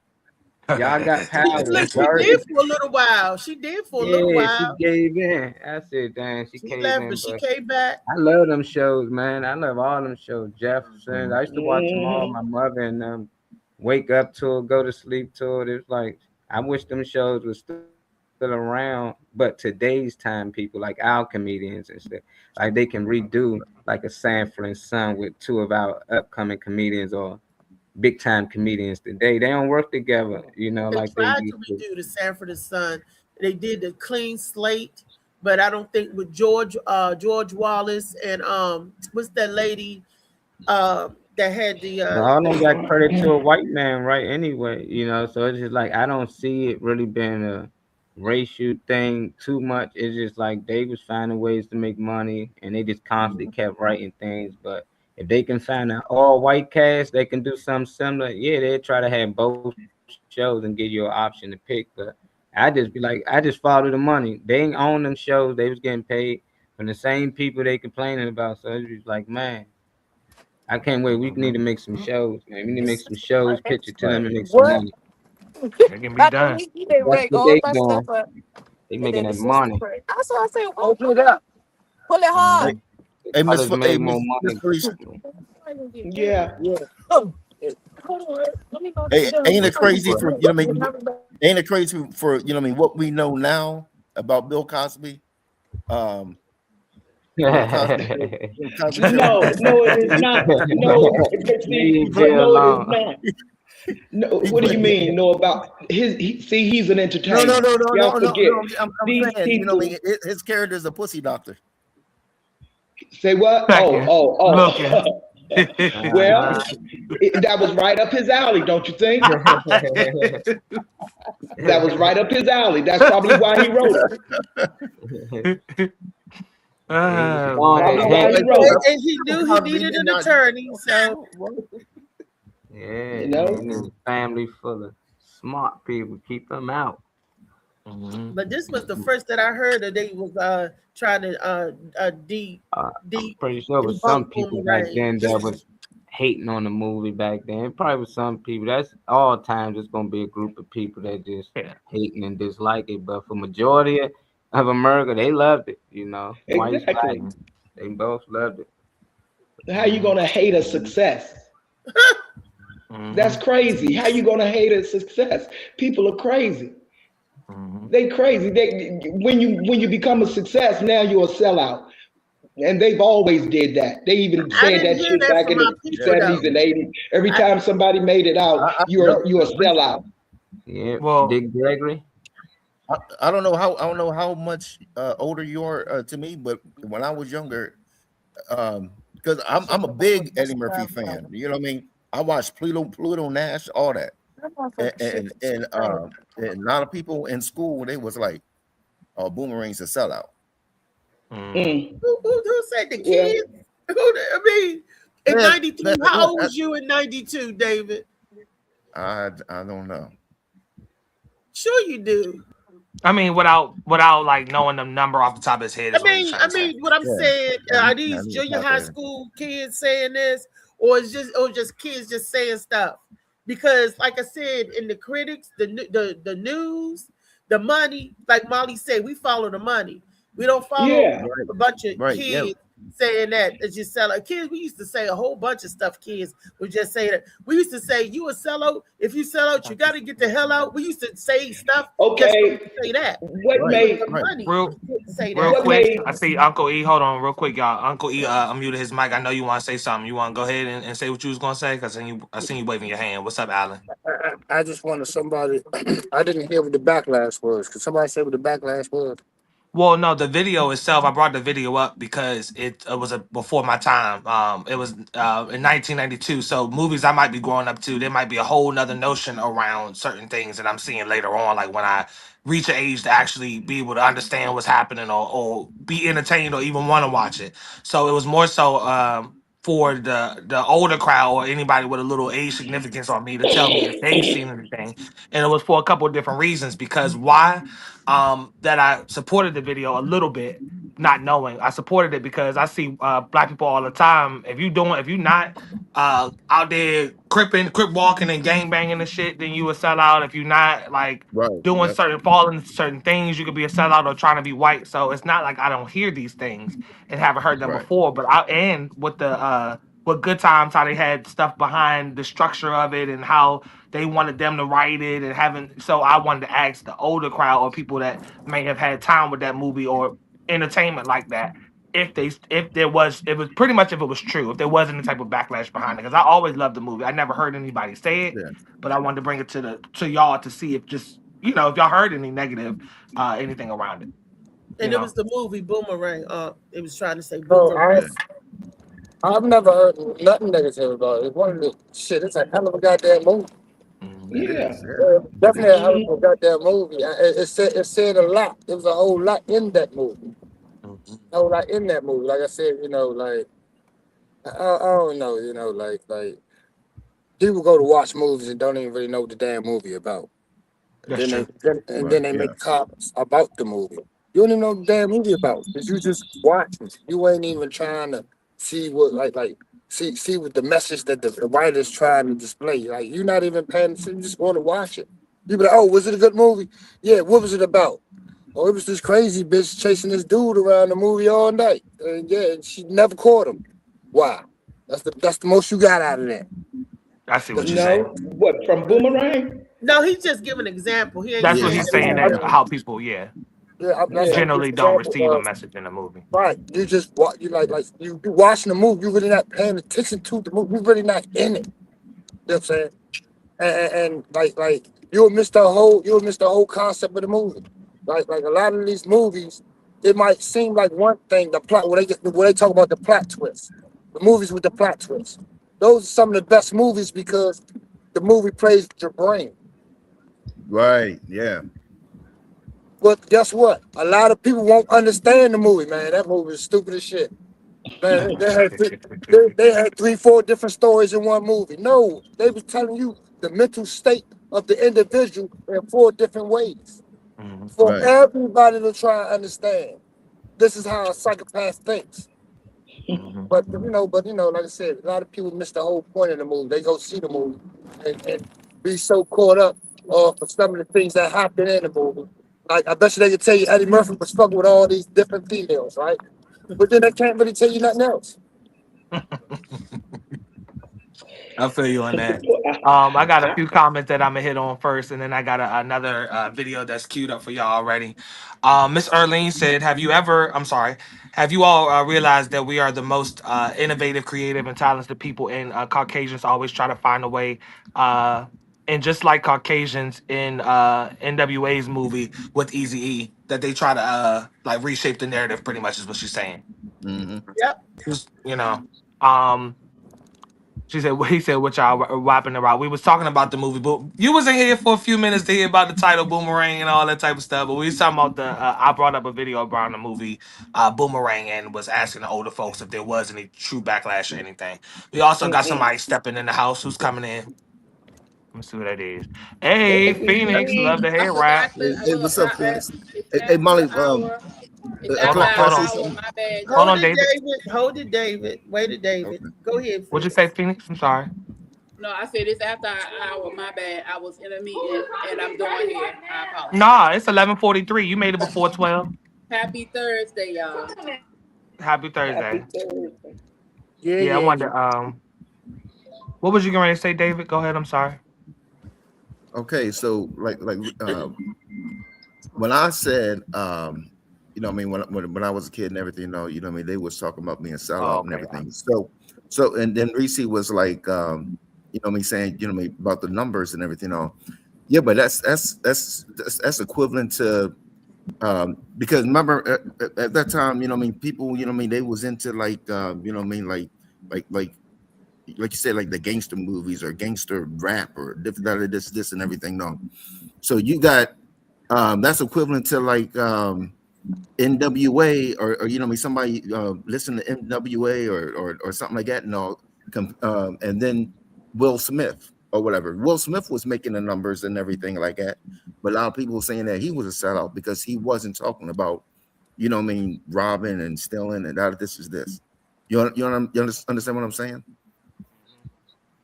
Y'all got Look, power. she Y'all did already, for a little while. She did for a little yeah, she while. gave in. I said, dang, she She caved left, in. but she But came back. I love them shows, man. I love all them shows. Jefferson. I used to watch them all. Mhm. My mother and them. Wake up to it, go to sleep to it. It's like I wish them shows were still around, but today's time people like our comedians and stuff, like they can redo like a Sanford and Son with two of our upcoming comedians or big time comedians today. They don't work together, They like they tried to used to. redo the Sanford and Son. They did the clean slate, but I don't think with George Wallace and what's that lady that had But all them got credit to a the white man, right? Anyway, so it's just like I don't see it really being a racial thing too much. It's just like they was finding ways to make money, and they just constantly kept writing things. But if they can find an all white cast, they can do something similar. Yeah, they try to have both shows and give you an option to pick. But I just be like, I just follow the money. They ain't own them shows. They was getting paid from the same people they complaining about. So it's just like, man. I can't wait. We need to make some shows, man. We need to make some shows, pitch it to them, Right. and make some What? money. It can be done. They That's break what all they my doing. stuff up, They and making then the that system money. break. That's what I said. Open it up. Pull it hard. Mhm. The Hey, colors Hey, made more Miss money. Felicia. Yeah. Yeah. Oh, hold on. Let me go Hey, sit down. ain't it What's crazy up, for Ain't it crazy for what we know now about Bill Cosby? Bill Cosby show. bro? Bill Cosby show. No, no, it is not. No, Leave Steve, Bill no, it is alone. not. No, He what do put you mean? No, about see, he's an no, no, entertainer. no, no, Y'all no, no, forget no. I'm these saying, people. his character is a pussy doctor. Say what? Second. Looking. Oh. Uh-huh. Well, that was right up his alley, don't you think? That was right up his alley. That's probably why he wrote it. He was Oh throwing Probably his why hat. he Like wrote it. and he Bill knew he Cosby needed did an not. attorney. So Yeah, You he know. need a family full of smart people. Keep them out. Mhm. but this was the first that I heard that they was trying to I'm pretty sure it was some debunk people back Boomerang. then that was hating on the movie back then. It probably was some people. That's all times. It's gonna be a group of people that just Yeah. hating and dislike it. But for majority of America, they loved it. Whites, black, Exactly. Mhm. they both loved it. How you gonna hate a success? That's Mhm. crazy. How you gonna hate a success? People are crazy. Mhm. They crazy. When you become a success, now you're a sellout. And they've always did that. They even I said didn't that hear shit that back from in my the people Yeah. '70s though. and '80s. Every I, time somebody made it out, No, you're a sellout. Yeah, Well, Dick Gregory. I don't know how much older you are to me, but when I was younger, because I'm a big Eddie Murphy fan. You know what I mean? I watched Pluto Nash, all that, and a lot of people in school they was like, "Oh, Boomerang's a sellout." mhm. Mm, who said the yeah. kids? I mean, in Yeah, '92, how old was you in '92, David? I don't know. Sure you do. I mean, without like knowing the number off the top of his head is what he's trying to say. What I'm Yeah, saying, I are I these need to junior talk high to him. school kids saying this, or just kids just saying stuff? Because, like I said, in the critics, the news, the money, like Molly said, we follow the money. We don't follow Yeah. Right, a bunch of right, yeah. kids saying that it's just sell out. Kids, we used to say a whole bunch of stuff. Kids would just say that. We used to say, "You a sellout. If you sell out, you got to get the hell out." We used to say stuff. Just Okay. to say that. What Right, made The right. money Real, didn't say real that. what quick. made I see Uncle E. Hold on, real quick, y'all. Uncle E, unmuted his mic. I know you want to say something. You want to go ahead and say what you was gonna say? Cause I seen you waving your hand. What's up, Alan? I just wanted somebody. I didn't hear what the backlash was. Could somebody say what the backlash was? Well, no, the video itself. I brought the video up because it was before my time. It was in 1992. So movies I might be growing up to, there might be a whole nother notion around certain things that I'm seeing later on. Like when I reach an age to actually be able to understand what's happening or be entertained or even want to watch it. So it was more so for the older crowd or anybody with a little age significance on me to tell me if they've seen anything. And it was for a couple of different reasons. Because why? That I supported the video a little bit not knowing. I supported it because I see black people all the time. If you not out there crip walking and gang banging and shit, then you a sellout. If you're not like Right. doing Yep. following certain things, you could be a sellout or trying to be white. So it's not like I don't hear these things and haven't heard them Right. before. But with the with Good Times, how they had stuff behind the structure of it and how they wanted them to write it and haven't. So I wanted to ask the older crowd or people that may have had time with that movie or entertainment like that, if it was pretty much if it was true, if there was any type of backlash behind it, because I always loved the movie. I never heard anybody say it, Yeah. but I wanted to bring it to y'all to see if just if y'all heard any negative anything around it. And You it know? was the movie Boomerang. It was trying to say No, Boomerang. I've never heard nothing negative about it. It's one of the shit. It's a hell of a goddamn movie. It Yeah. is, yeah. Definitely a hell of a goddamn movie. It said a lot. There was a whole lot in that movie. A whole lot in that movie. Like I said, like I don't know, like people go to watch movies and don't even really know what the damn movie about. That's true. Then they make comments about the movie. You don't even know what the damn movie about because you just watching. You ain't even trying to see what see what the message that the writer's trying to display. Like you're not even paying attention. You just want to watch it. You be like, oh, was it a good movie? Yeah. What was it about? Oh, it was this crazy bitch chasing this dude around the movie all night. And and she never caught him. Wow. That's the most you got out of that. I see what you're saying. What from Boomerang? No, he's just giving an example. He ain't That's giving what he's an saying. example. That how people, That's generally don't receive a message in the movie. Right. You just watch. You like you watching the movie. You really not paying attention to the movie. You really not in it. You know what I'm saying? And like you'll miss the whole concept of the movie. Like a lot of these movies, it might seem like one thing. The plot where they talk about the plot twist. The movies with the plot twist. Those are some of the best movies because the movie plays with your brain. Right. Yeah. But guess what? A lot of people won't understand the movie, man. That movie is stupid as shit. Man, they had 3-4 different stories in one movie. No, they was telling you the mental state of the individual in 4 different ways. For Right. everybody to try and understand. This is how a psychopath thinks. But like I said, a lot of people miss the whole point of the movie. They go see the movie and be so caught up for some of the things that happen in the movie. Like I bet you they could tell you Eddie Murphy was fucking with all these different females, right? But then they can't really tell you nothing else. I feel you on that. I got a few comments that I'm gonna hit on first, and then I got another video that's queued up for y'all already. Miss Erlene said, "Have you ever? I'm sorry. Have you all realized that we are the most innovative, creative, and talented people? And Caucasians always try to find a way. And just like Caucasians in NWA's movie with Eazy-E, that they try to like reshape the narrative. Pretty much is what she's saying. Mm-hmm. Yep. Just, She said, he said, what y'all whopping about. We was talking about the movie, but you wasn't here for a few minutes to hear about the title Boomerang and all that type of stuff. But we was talking about I brought up a video about the movie Boomerang and was asking the older folks if there was any true backlash or anything. We also got somebody stepping in the house who's coming in. Let me see who that is. Hey, Phoenix, love the hair wrap. Hey, what's up, Phoenix? Hey, Molly. Hold on, David. Hold it, David. Wait a David. Okay. Go ahead. What'd you say, Phoenix? I'm sorry. No, I said it's after an hour. My bad. I was in a meeting and I'm doing here. I apologize. Nah, it's 11:43. You made it before 12. Happy Thursday, y'all. Happy Thursday. Yeah, I wonder. What was you going to say, David? Go ahead. I'm sorry. Okay, so like when I said when I was a kid and everything, they was talking about being sellout and everything. So and then Reese was like saying about the numbers and everything. Yeah, but that's equivalent to because remember at that time, people, they was into like like you said, like the gangster movies or gangster rap or different this and everything. No, so you got that's equivalent to like NWA or somebody listen to NWA or something like that and all, and then Will Smith or whatever. Will Smith was making the numbers and everything like that, but a lot of people were saying that he was a sellout because he wasn't talking about you know what I mean, robbing and stealing and that this is this. You understand what I'm saying?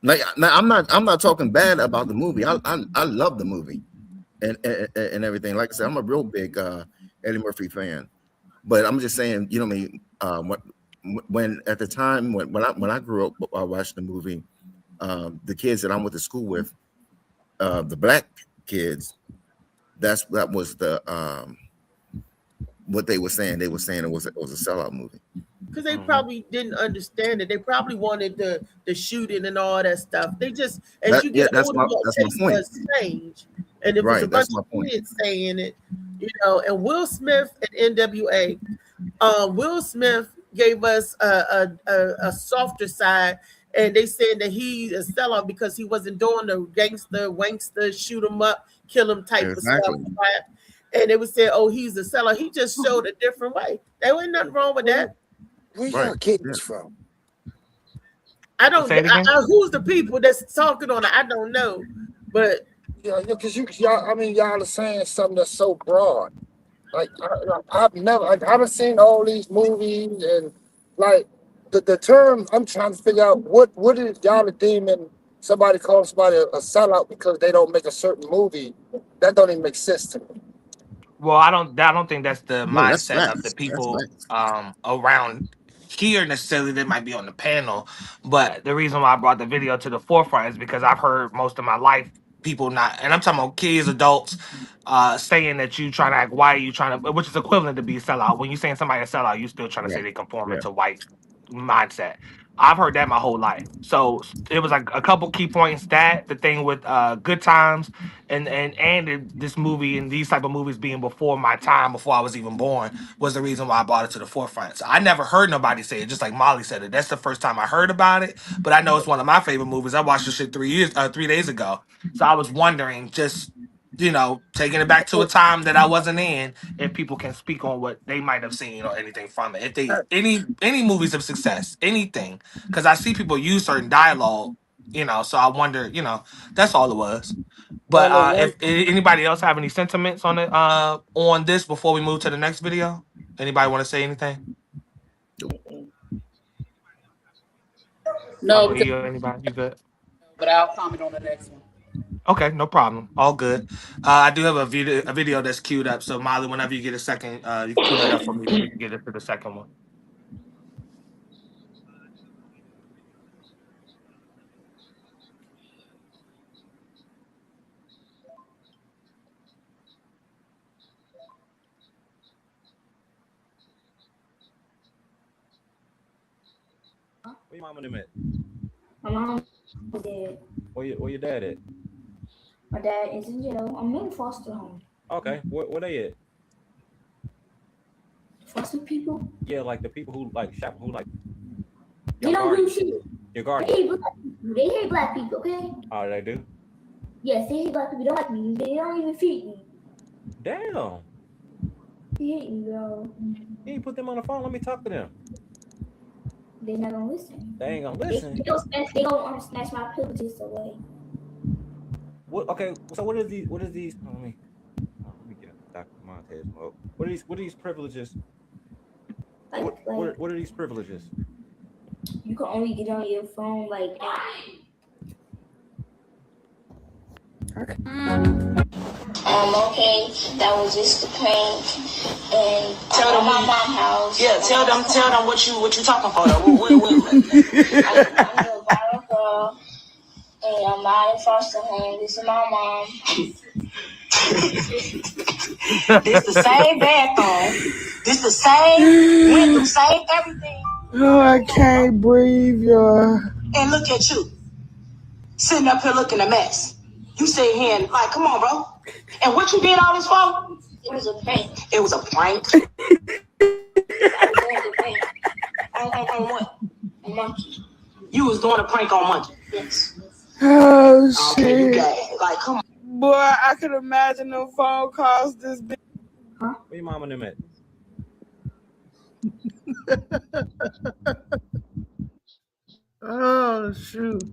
Like now, I'm not talking bad about the movie. I love the movie and everything. Like I said, I'm a real big Eddie Murphy fan. But I'm just saying, you know what I mean, when at the time when I grew up, I watched the movie. The kids that I went to school with, the black kids, that was the what they were saying. They were saying it was a sellout movie. Because they probably didn't understand it. They probably wanted the shooting and all that stuff. They just, as you get older, your taste buds change. And if it's a bunch of kids saying it, you know, and Will Smith and NWA, Will Smith gave us a softer side, and they said that he's a sellout because he wasn't doing the gangster, wankster, shoot him up, kill him type of stuff. Right? And they would say, oh, he's a sellout. He just showed a different way. There wasn't nothing wrong with that. Where y'all getting this from? I don't. Who's the people that's talking on it? I don't know, but yeah, because y'all. I mean, y'all are saying something that's so broad. Like I've seen all these movies and like the term. I'm trying to figure out what is y'all deeming somebody calling somebody a sellout because they don't make a certain movie. That don't even make sense to me. Well, I don't think that's the mindset of the people around here necessarily that might be on the panel. But the reason why I brought the video to the forefront is because I've heard most of my life people not, and I'm talking about kids, adults, saying that you trying to act white, you trying to, which is equivalent to be a sellout. When you saying somebody a sellout, you still trying to say they conform to white mindset. I've heard that my whole life. So it was like a couple key points. That the thing with Good Times and this movie and these type of movies being before my time, before I was even born, was the reason why I brought it to the forefront. So I never heard nobody say it, just like Molly said it. That's the first time I heard about it. But I know it's one of my favorite movies. I watched this shit 3 days ago. So I was wondering, just taking it back to a time that I wasn't in, if people can speak on what they might have seen or anything from it. If they any movies of success, anything, because I see people use certain dialogue, so I wonder, that's all it was. But if anybody else have any sentiments on it on this before we move to the next video, anybody want to say anything? No, anybody? You good? But I'll comment on the next one. Okay, no problem. All good. I do have a video that's queued up. So Molly, whenever you get a second, you can queue that up for me. We can get it to the second one. Where your mom and them at? My mom is dead. Where your dad at? My dad is in jail. I'm in foster home. Okay, where they at? Foster people? Yeah, like the people who like shop, who like. They don't do shit. Your guardian. They hate black people, okay? Oh, they do? Yes, they hate black people. They don't like me. They don't even feed me. Damn. They hate me, bro. You ain't put them on the phone. Let me talk to them. They're not gonna listen. They ain't gonna listen. They don't snatch my privileges away. What? Okay. So what are these? Let me get Dr. Montez mode. What are these privileges? What are these privileges? You can only get on your phone like that. Okay, that was just the prank, and tell them my mom's house. Yeah, tell them what you talking for. I'm a viral girl, and I'm out in foster home. This is my mom. This the same bathroom. This the same window, same everything. Oh, I can't breathe, y'all. And look at you, sitting up here looking a mess. You sit here and like, come on, bro. And what you did all this for? It was a prank. It was a prank. On what? On Monkey. You was doing a prank on Monkey. Yes. Oh shit! Like, come on. Boy, I could imagine them phone calls this big. Where your mom and them at? Oh shoot!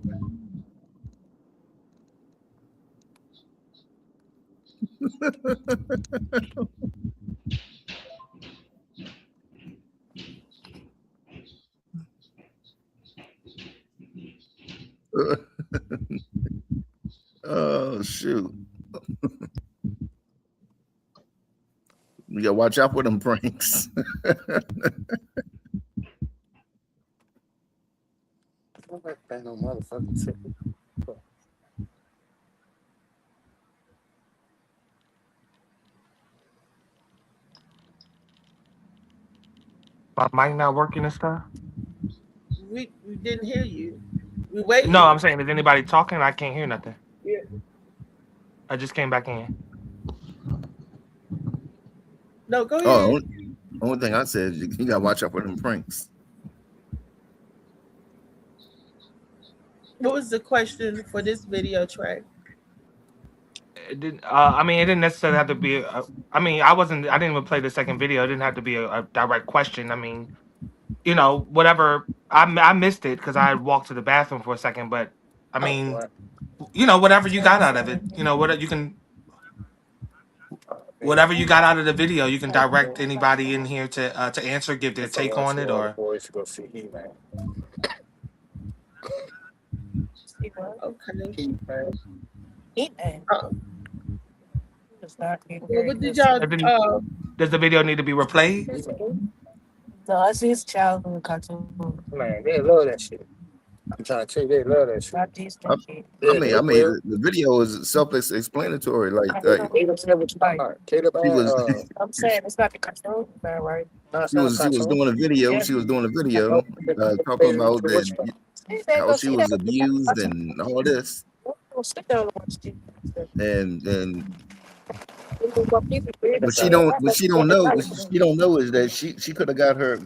Oh shoot. You gotta watch out for them pranks. My mic not working and stuff. We didn't hear you. We waiting. No, I'm saying, is anybody talking? I can't hear nothing. Yeah. I just came back in. No, go ahead. Oh, only thing I said is you gotta watch out for them pranks. What was the question for this video, Trey? It didn't. I mean, it didn't necessarily have to be. I mean, I didn't even play the second video. It didn't have to be a direct question. I mean, you know, whatever. I missed it because I had walked to the bathroom for a second. But I mean, you know, whatever you got out of it, you know, whatever you got out of the video, you can direct anybody in here to answer, give their take on it, or. Okay. Well, what did y'all? Does the video need to be replayed? No, I see his child in the cartoon. Man, they love that shit. I'm trying to tell you, they love that shit. I mean, the video is self-explanatory. Like, I'm saying it's not the cartoon, man, right? No, she was doing a video. She was doing a video talking about that how she was abused and all this. And what she don't know is that she could have got her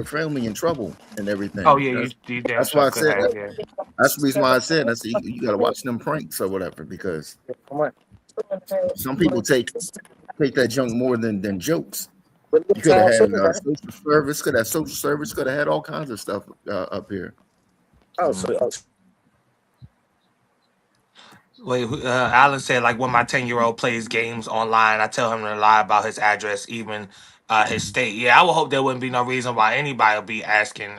family in trouble and everything. Oh yeah, that's why I said that. That's the reason why I said you got to watch them pranks or whatever, because some people take that junk more than jokes. You could have had social service, could have had all kinds of stuff up here. Wait, Alan said, like, when my 10-year-old plays games online, I tell him to lie about his address, even his state. Yeah, I would hope there wouldn't be no reason why anybody would be asking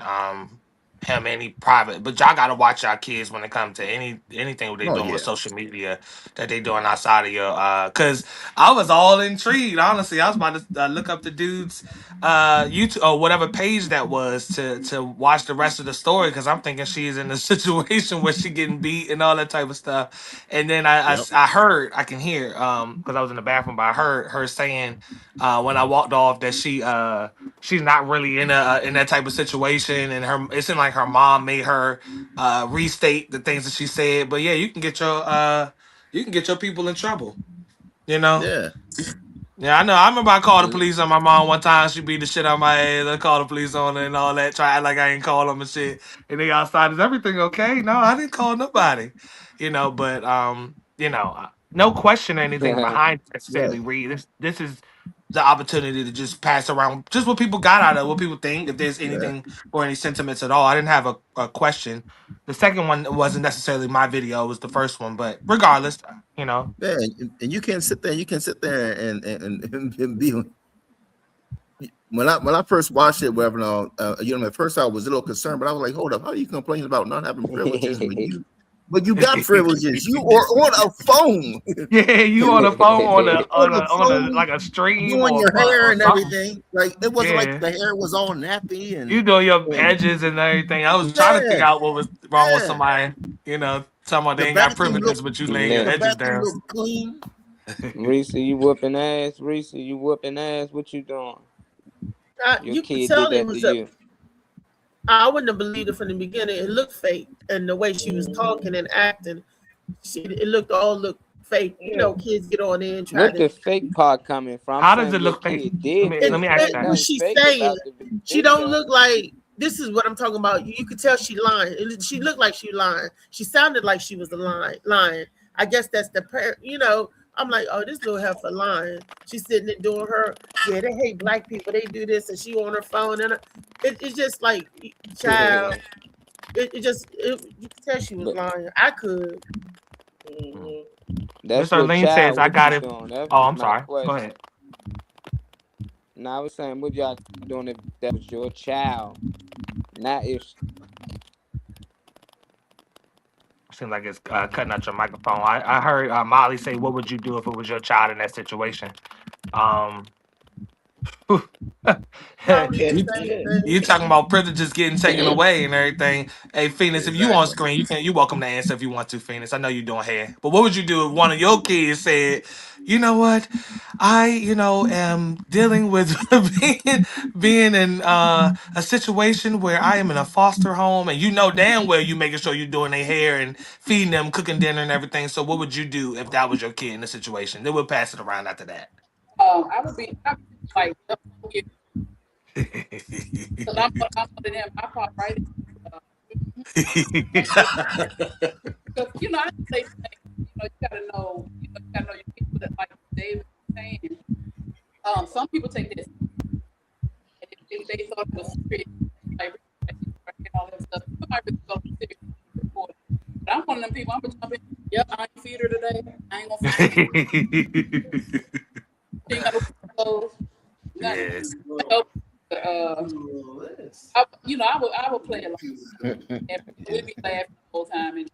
him any private. But y'all gotta watch y'all kids when it comes to anything what they doing with social media that they doing outside of your. Cause I was all intrigued. Honestly, I was about to look up the dude's YouTube or whatever page that was to watch the rest of the story, because I'm thinking she's in a situation where she getting beat and all that type of stuff. And then I heard, I can hear because I was in the bathroom, but I heard her saying when I walked off that she's not really in that type of situation, and it seemed like her mom made her restate the things that she said. But yeah, you can get your people in trouble, you know. Yeah, I know. I remember I called the police on my mom one time. She beat the shit out of my ass. I called the police on her and all that. Try to act like I ain't call them and shit. And they outside, is everything okay? No, I didn't call nobody. You know, but you know, no question or anything behind necessarily, Reed. This is the opportunity to just pass around just what people got out of it, what people think, if there's anything or any sentiments at all. I didn't have a question. The second one wasn't necessarily my video, it was the first one, but regardless, you know. Yeah, and you can't sit there. You can sit there and be. When I first watched it, whatever, you know, at first I was a little concerned, but I was like, hold up, how are you complaining about not having privileges when you got privileges? You are on a phone. Yeah, you on a phone on a like a stream. Doing your hair and everything. Like it wasn't like the hair was all nappy and you doing your edges and everything. I was trying to figure out what was wrong with somebody, you know, talking about they ain't got privileges, but you laying your edges down. Clean. Reese, you whooping ass. Reese, you whooping ass. What you doing? Your You kid could tell did it that was to you. I wouldn't have believed it from the beginning. It looked fake, and the way she was talking and acting, it looked fake. You know, kids get on there and try Where's to. the fake part coming from? How does it look fake? Let me ask that. What she's saying, she don't look like. This is what I'm talking about. You could tell she lying. She looked like she lying. She sounded like she was lying. I guess that's the parent. You know, I'm like, oh, this little heifer lying. She's sitting there doing her. Yeah, they hate black people. They do this, and she on her phone, and it's just like, child. You could tell she was lying. I could. That's Mr. your Lane child. says I What got you it. doing? That's Oh, I'm my sorry. question. Go ahead. No, I was saying, what y'all doing if that was your child? Not if Seems like it's cutting out your microphone. I heard Molly say, "What would you do if it was your child in that situation?" Probably you, the same thing. you talking about privileges getting taken away and everything. Hey, Phoenix, if you on Exactly. screen, you welcome to answer if you want to, Phoenix. I know you're doing hair. But what would you do if one of your kids said, you know what? Am dealing with being in a situation where I am in a foster home, and you know damn well you making sure you're doing their hair and feeding them, cooking dinner and everything. So what would you do if that was your kid in the situation? Then we'll pass it around after that. I would be like, because I'm one of them. I pop right in. Because I say, you gotta know, you gotta know your people. That, like David was saying, some people take this, and if they thought it was serious, like and all that stuff, you might really go serious report. But I'm one of them people. I'm gonna jump in. Yep, I ain't feed her today. I ain't gonna feed her. She ain't got no clothes. Yes. I would play along, and we'd be laughing the whole time. And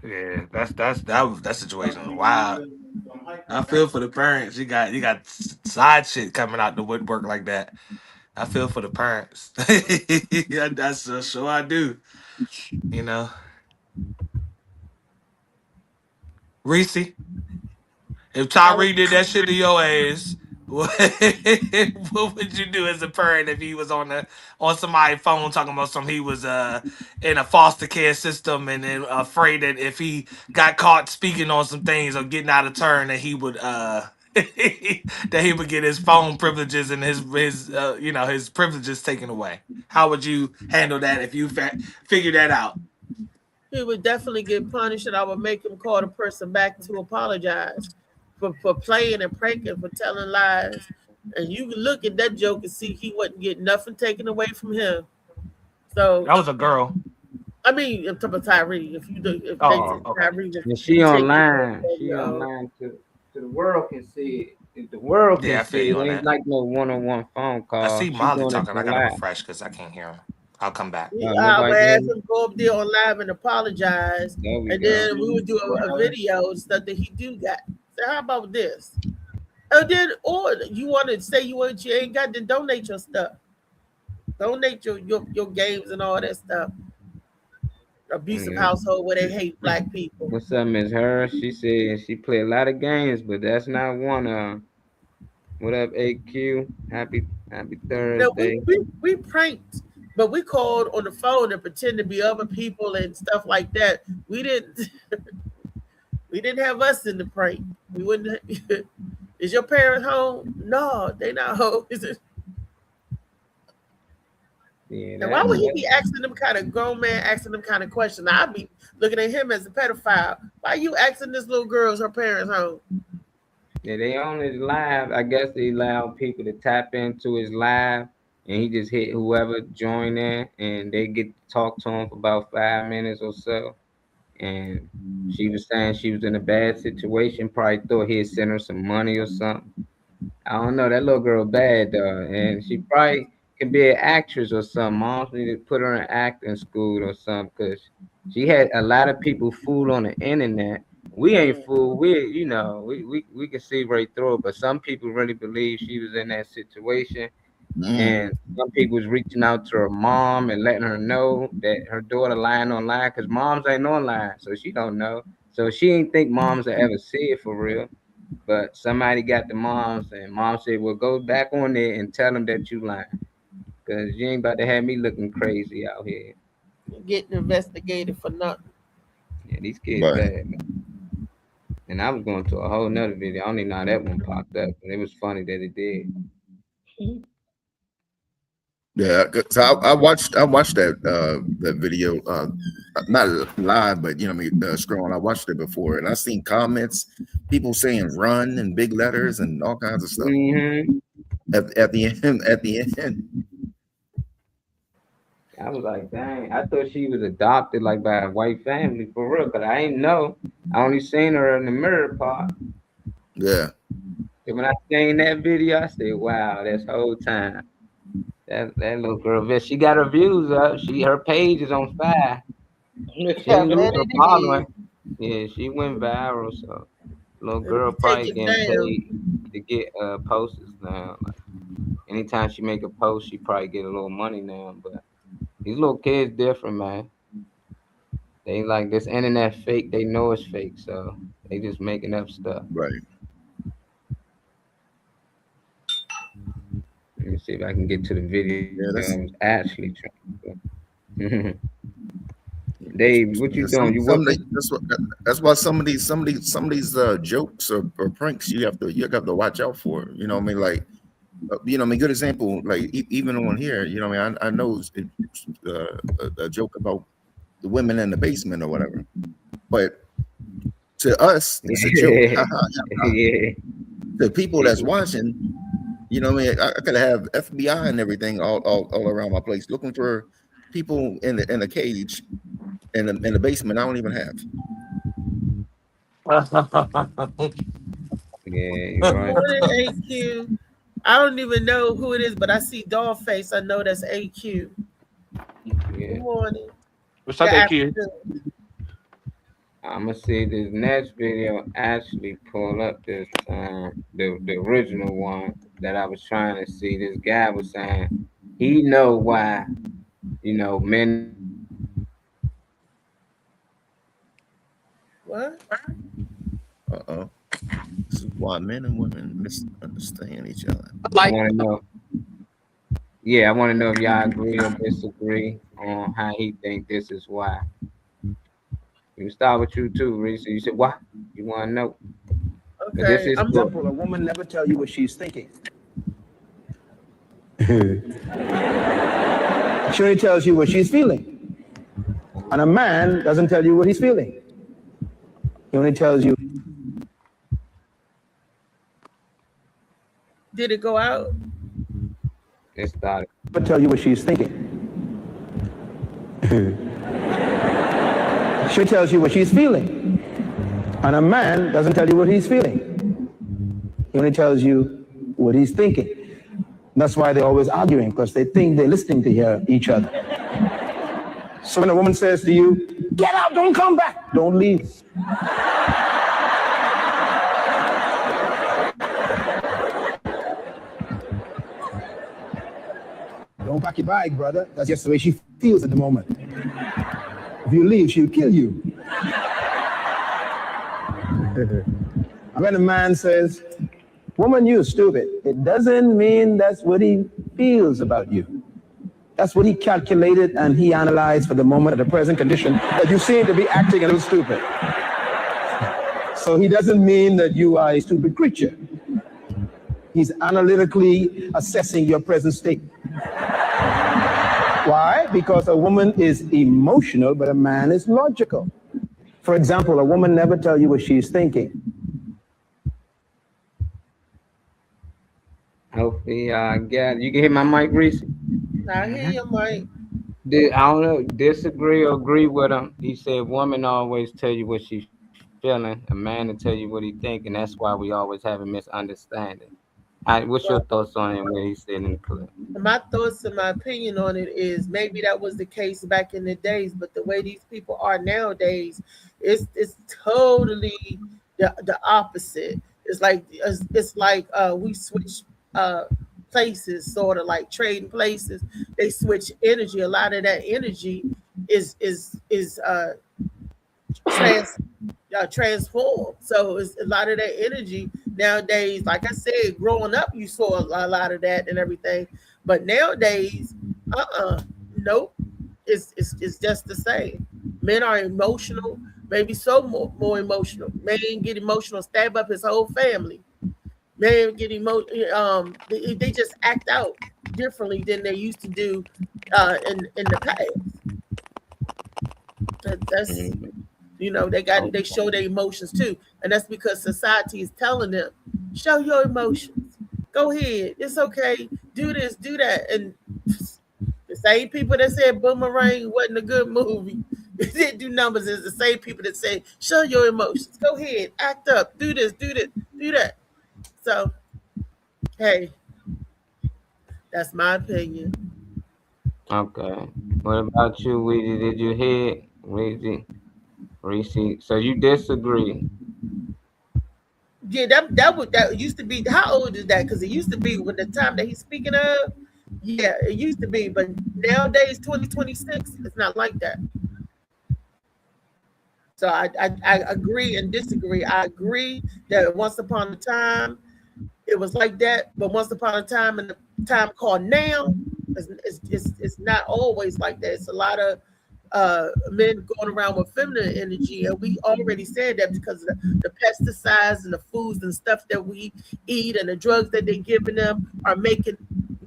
Yeah, that situation was wild. I feel for the parents. You got side shit coming out the woodwork like that. I feel for the parents. Yeah, that's sure I do. You know, Reese, if Tyree did that shit to your ass, what would you do as a parent if he was on somebody's phone talking about something? He was in a foster care system and then afraid that if he got caught speaking on some things or getting out of turn that he would that he would get his phone privileges and his his privileges taken away. How would you handle that if you figure that out? He would definitely get punished, and I would make him call the person back to apologize for playing and pranking, for telling lies. And you can look at that joke and see he wasn't getting nothing taken away from him. So that was a girl. I mean, I'm talking about Tyree. If you do, if Tyree, and she online, to the world can see it. If the world can see it, ain't like no one-on-one phone call. I see Molly talking. I gotta refresh because I can't hear him. I'll come back. I would ask him to go up there on live and apologize, and then we would do a video and stuff that he do got. So how about this? And then, or you want to say you ain't got to donate your stuff, donate your games and all that stuff. Abusive household where they hate black people. What's up, Miss Her? She said she played a lot of games, but that's not one of them. What up, AQ? Happy Thursday. No, we pranked. But we called on the phone and pretend to be other people and stuff like that. We didn't have us in the prank. We wouldn't. Is your parents home? No, they not home. Is it? Yeah. Now, why would he be asking them kind of grown man asking them kind of questions? Now, I'd be looking at him as a pedophile. Why are you asking this little girl's her parents home? Yeah, they on his live. I guess they allow people to tap into his live. And he just hit whoever joined in, and they get to talk to him for about 5 minutes or so. And she was saying she was in a bad situation. Probably thought he'd send her some money or something. I don't know. That little girl bad though, and she probably can be an actress or something. Moms need to put her in acting school or something, because she had a lot of people fooled on the internet. We ain't fooled. We can see right through it, but some people really believe she was in that situation. And some people was reaching out to her mom and letting her know that her daughter lying online, because moms ain't online, so she don't know. So she ain't think moms will ever see it for real. But somebody got the moms, and mom said, well, go back on there and tell them that you lying, because you ain't about to have me looking crazy out here. Getting investigated for nothing. Yeah, these kids bad, man. And I was going to a whole nother video. I don't even know how that one popped up, but it was funny that it did. Yeah, so I watched that video, not live, but scrolling. I watched it before, and I seen comments, people saying "run" in big letters and all kinds of stuff. At the end, I was like, dang, I thought she was adopted like by a white family for real, but I ain't know. I only seen her in the mirror part. Yeah. And when I seen that video, I said, wow, that's whole time. That little girl, she got her views up. Her page is on fire. She Yeah, lose man, her they following. did. Yeah, she went viral, so little And girl we take probably it getting down. paid to get posters now. Like, anytime she make a post, she probably get a little money now. But these little kids different, man. They like this internet fake. They know it's fake, so they just making up stuff. Right. Let me see if I can get to the video Yeah, I that's was actually trying to. Dave, what you yeah, doing? You some working? that's why some of these jokes or pranks you have to watch out for. You know what I mean? Like you know, I mean, good example. Like even on here, you know, what I mean, I know it's a joke about the women in the basement or whatever, but to us, it's a joke. Yeah, yeah. The people that's watching, you know, what I mean, I could have FBI and everything all around my place looking for people in the cage in the basement. I don't even have. Yeah, you're Good right. morning, AQ. I don't even know who it is, but I see Dollface. I know that's AQ. Good Yeah. morning. What's up, Good AQ? afternoon. I'm gonna see this next video actually pull up this the original one that I was trying to see. This guy was saying he know why, men. What? Uh-oh. This is why men and women misunderstand each other. I want to know. Yeah, I want to know if y'all agree or disagree on how he think this is why. We start with you too, Reese. You said why? You want to know? But this Okay. is I'm good. A woman never tell you what she's thinking. She only tells you what she's feeling. And a man doesn't tell you what he's feeling. He only tells you. Did it go out? It started. Never tell you what she's thinking. She tells you what she's feeling. And a man doesn't tell you what he's feeling. He only tells you what he's thinking. That's why they're always arguing, because they think they're listening to each other. So when a woman says to you, get out, don't come back, don't leave. Don't pack your bag, brother. That's just the way she feels at the moment. If you leave, she'll kill you. And when a man says, woman, you're stupid, it doesn't mean that's what he feels about you. That's what he calculated and he analyzed for the moment, at the present condition, that you seem to be acting a little stupid. So he doesn't mean that you are a stupid creature. He's analytically assessing your present state. Why? Because a woman is emotional, but a man is logical. For example, a woman never tells you what she's thinking. Hopefully, get you can hear my mic, Reese. I hear you, Mike. I don't know, disagree or agree with him. He said, woman always tell you what she's feeling, a man to tell you what he think, and that's why we always have a misunderstanding. What's your thoughts on it, what he said in the clip? My thoughts and my opinion on it is maybe that was the case back in the days, but the way these people are nowadays, it's totally the opposite. It's like we switch places, sort of like trading places. They switch energy. A lot of that energy is transformed. So it's a lot of that energy nowadays. Like I said, growing up, you saw a lot of that and everything. But nowadays, nope. It's just the same. Men are emotional, maybe more emotional. Men get emotional, stab up his whole family. Men get emotional. They just act out differently than they used to do in the past. That's they show their emotions too, and that's because society is telling them, show your emotions. Go ahead, it's okay. Do this, do that, and the same people that said Boomerang wasn't a good movie, it didn't do numbers, is the same people that say, show your emotions. Go ahead, act up, do this, do that. So, hey, that's my opinion. Okay. What about you, Weedy? Did you hear Reese. So you disagree? Yeah, that used to be. How old is that? Because it used to be when the time that he's speaking of. Yeah, it used to be, but nowadays, 2026, it's not like that. So I agree and disagree. I agree that once upon a time it was like that, but once upon a time in the time called now, it's not always like that. It's a lot of men going around with feminine energy, and we already said that because of the pesticides and the foods and stuff that we eat and the drugs that they're giving them are making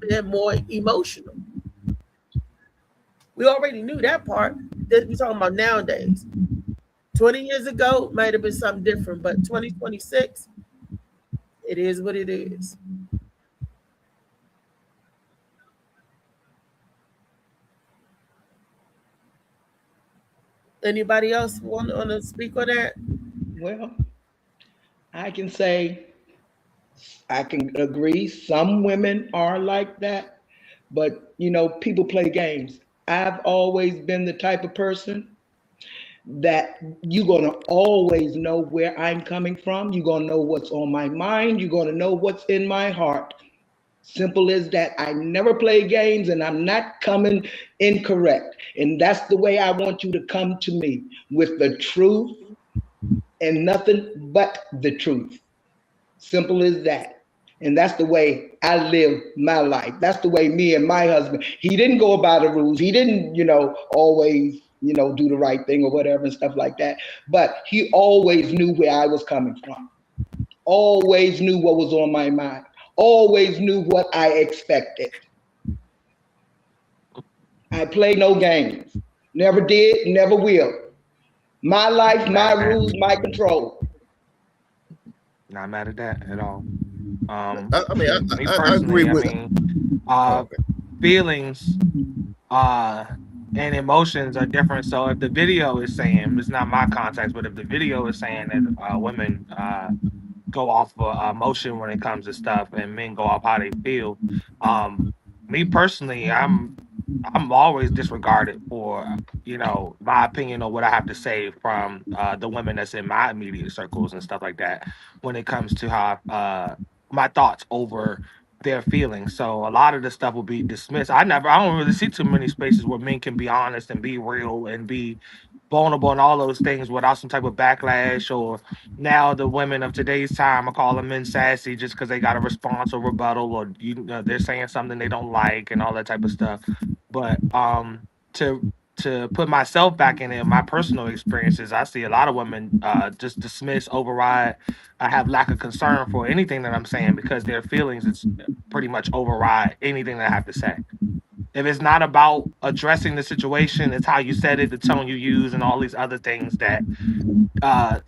them more emotional. We already knew that part. That we're talking about nowadays. 20 years ago might have been something different, but 2026, it is what it is. Anybody else want to speak on that? Well, I can say I can agree. Some women are like that, but people play games. I've always been the type of person that you're going to always know where I'm coming from. You're going to know what's on my mind. You're going to know what's in my heart. Simple as that. I never play games, and I'm not coming incorrect. And that's the way I want you to come to me, with the truth and nothing but the truth. Simple as that. And that's the way I live my life. That's the way me and my husband, he didn't go by the rules. He didn't, always, do the right thing or whatever and stuff like that. But he always knew where I was coming from. Always knew what was on my mind. Always knew what I expected. I play no games. Never did, never will. My life, my rules, my control. Not mad at that at all. I I agree with. Feelings and emotions are different. So if the video is saying, it's not my context, but if the video is saying that women go off of emotion when it comes to stuff, and men go off how they feel, me personally, I'm always disregarded for my opinion or what I have to say from the women that's in my immediate circles and stuff like that when it comes to how my thoughts over their feelings. So a lot of the stuff will be dismissed. I don't really see too many spaces where men can be honest and be real and be vulnerable and all those things without some type of backlash. Or now the women of today's time are calling men sassy just because they got a response or rebuttal, or they're saying something they don't like and all that type of stuff. But to put myself back in it, my personal experiences, I see a lot of women just dismiss, override. I have lack of concern for anything that I'm saying because their feelings is pretty much override anything that I have to say. If it's not about addressing the situation, it's how you said it, the tone you use, and all these other things that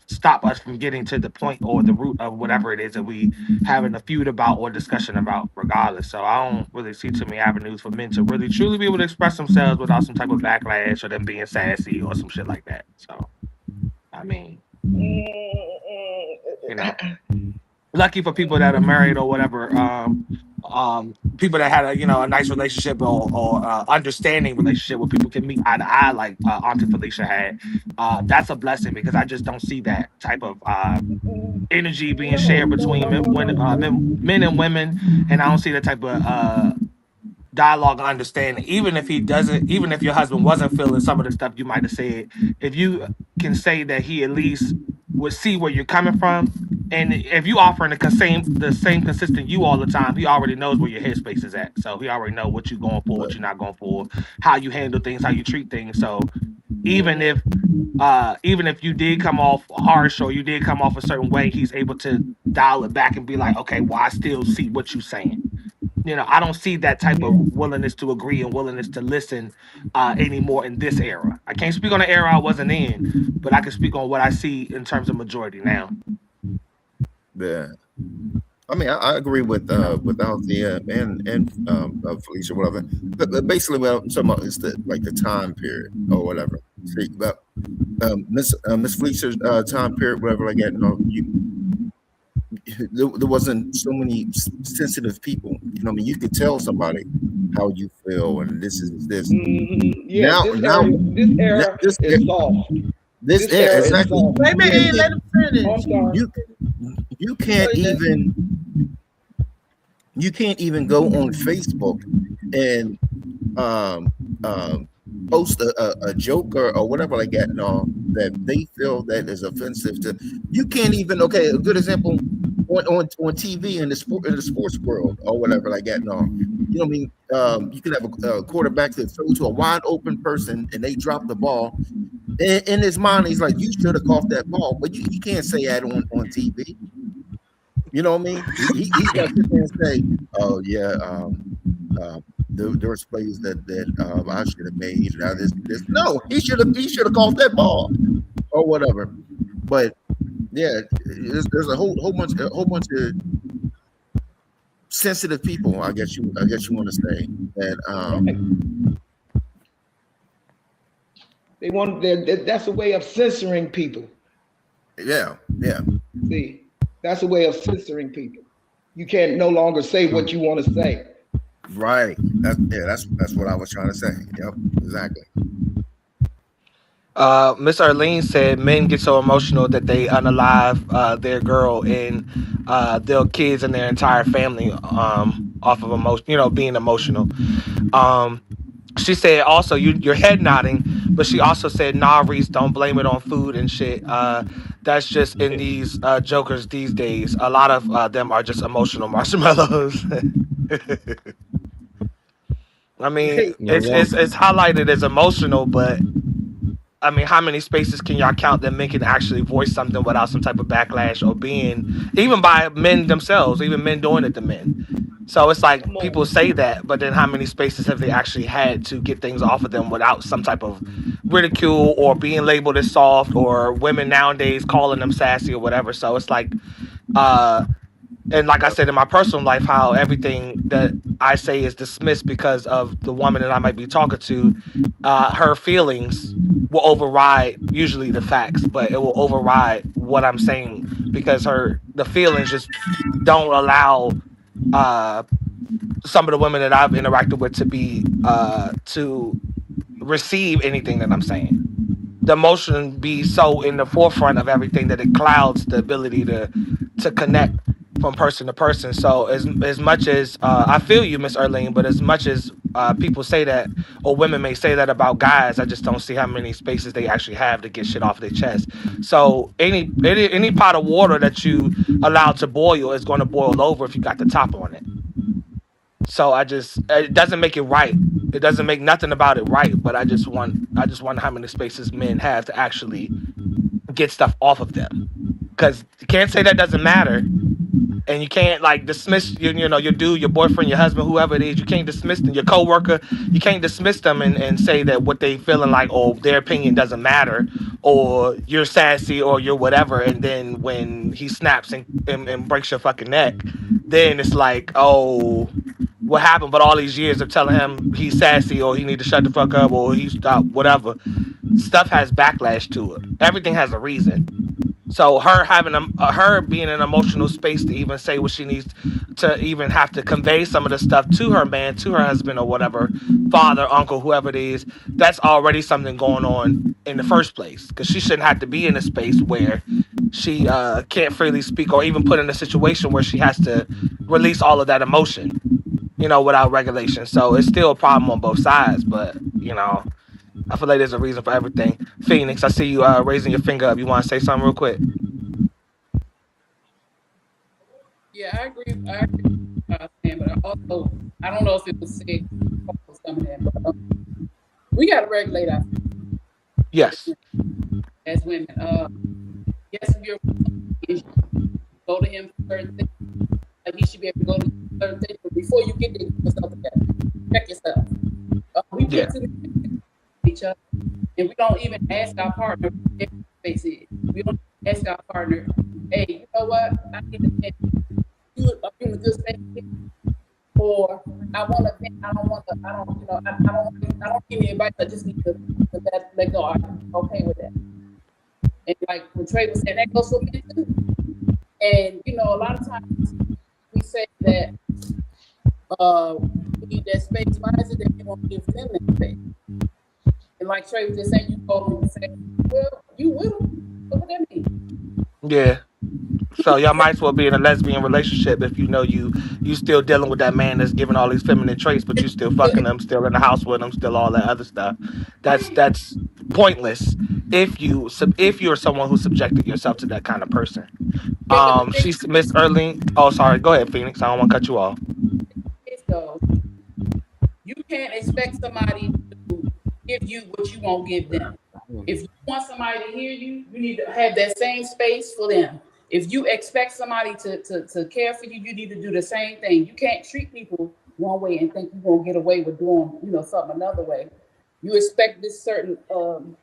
stop us from getting to the point or the root of whatever it is that we having a feud about or discussion about, regardless. So I don't really see too many avenues for men to really truly be able to express themselves without some type of backlash or them being sassy or some shit like that. So, I mean, lucky for people that are married or whatever, people that had a nice relationship or understanding relationship where people can meet eye to eye like Auntie Felicia had. That's a blessing because I just don't see that type of energy being shared between men and women, and I don't see that type of dialogue and understanding. Even if your husband wasn't feeling some of the stuff you might have said, if you can say that he at least would see where you're coming from, and if you offering the same consistent you all the time, he already knows where your headspace is at. So he already know what you're going for, what you're not going for, how you handle things, how you treat things. So even if you did come off harsh or you did come off a certain way, he's able to dial it back and be like, okay, well, I still see what you're saying. I don't see that type of willingness to agree and willingness to listen anymore in this era. I can't speak on the era I wasn't in, but I can speak on what I see in terms of majority now. Yeah, I mean, I agree with Althea and Felicia, whatever. But basically, what I'm talking about is the time period or whatever. See, but Miss Felicia's time period, whatever like that. There wasn't so many sensitive people. You could tell somebody how you feel, and this is this. Mm-hmm. Yeah, now this now era is soft. this era is exactly. soft. Wait a minute, let him finish. I'm sorry. You can't even go on Facebook and post a joke or whatever like that and all that they feel that is offensive to. You can't even. Okay, a good example on TV in the sports world or whatever like that and all. You know what I mean? You can have a quarterback that throws to a wide open person and they drop the ball. In his mind, he's like, "You should have caught that ball," but you can't say that on TV. You know what I mean? He's got to sit there and say, "Oh yeah, there was plays that I should have made." Now this. No, he should have caught that ball or whatever. But yeah, there's a whole bunch of sensitive people. I guess you want to say that. They want that's a way of censoring people. Yeah. See, that's a way of censoring people. You can't no longer say what you want to say. Right. That's what I was trying to say. Yep. Exactly. Miss Arlene said men get so emotional that they unalive their girl and their kids and their entire family off of emotion, being emotional. She said also you're head nodding, but she also said, "Nah, Reese, don't blame it on food and shit. That's just in these jokers these days. A lot of them are just emotional marshmallows." I mean, it's highlighted as emotional, but I mean, how many spaces can y'all count that men can actually voice something without some type of backlash or being, even by men themselves, even men doing it to men? So it's like people say that, but then how many spaces have they actually had to get things off of them without some type of ridicule or being labeled as soft or women nowadays calling them sassy or whatever? So it's like, and like I said in my personal life, how everything that I say is dismissed because of the woman that I might be talking to. Her feelings will override usually the facts, but it will override what I'm saying because the feelings just don't allow some of the women that I've interacted with to be to receive anything that I'm saying. The emotion be so in the forefront of everything that it clouds the ability to connect from person to person. So as much as I feel you, Miss Arlene, but as much as people say that, or women may say that about guys, I just don't see how many spaces they actually have to get shit off their chest. So any pot of water that you allow to boil is going to boil over if you got the top on it. So it doesn't make it right. It doesn't make nothing about it right. But I just wonder how many spaces men have to actually get stuff off of them. Because you can't say that doesn't matter. And you can't like dismiss your dude, your boyfriend, your husband, whoever it is. You can't dismiss them, your coworker. You can't dismiss them and say that what they feeling like or their opinion doesn't matter, or you're sassy or you're whatever. And then when he snaps and breaks your fucking neck, then it's like, oh, what happened? But all these years of telling him he's sassy or he need to shut the fuck up or he stop whatever. Stuff has backlash to it. Everything has a reason. So her being in an emotional space to even say what she needs to even have to convey some of the stuff to her man, to her husband or whatever, father, uncle, whoever it is, that's already something going on in the first place. Because she shouldn't have to be in a space where she can't freely speak or even put in a situation where she has to release all of that emotion, without regulation. So it's still a problem on both sides, but, I feel like there's a reason for everything. Phoenix, I see you raising your finger up. You want to say something real quick? Yeah, I agree. But also, I don't know if it was said coming in, but we got to regulate our. Yes. As women, yes, if you're go to him for certain things, like he should be able to go to certain things, but before you get there, get yourself together. Check yourself. We put each other, and we don't even ask our partner what their space is. We don't ask our partner, hey, you know what? I need to vent. You are in a good space, or I want to vent. I don't give me advice. I just need to let go. I'm okay with that. And like when Trey was saying, that goes for men too. And a lot of times we say that we need that space. Why is it that we won't give them that space? And like Trey was just saying, you go and say, well, you with him. What that mean? Yeah. So y'all might as well be in a lesbian relationship if you know you still dealing with that man that's giving all these feminine traits, but you still fucking them, still in the house with them, still all that other stuff. That's pointless if you're someone who subjected yourself to that kind of person. She's Miss Erling. Oh, sorry. Go ahead, Phoenix. I don't want to cut you off. So you can't expect somebody to give you what you won't give them. If you want somebody to hear you, you need to have that same space for them. If you expect somebody to care for you, you need to do the same thing. You can't treat people one way and think you're gonna get away with doing, something another way. You expect this certain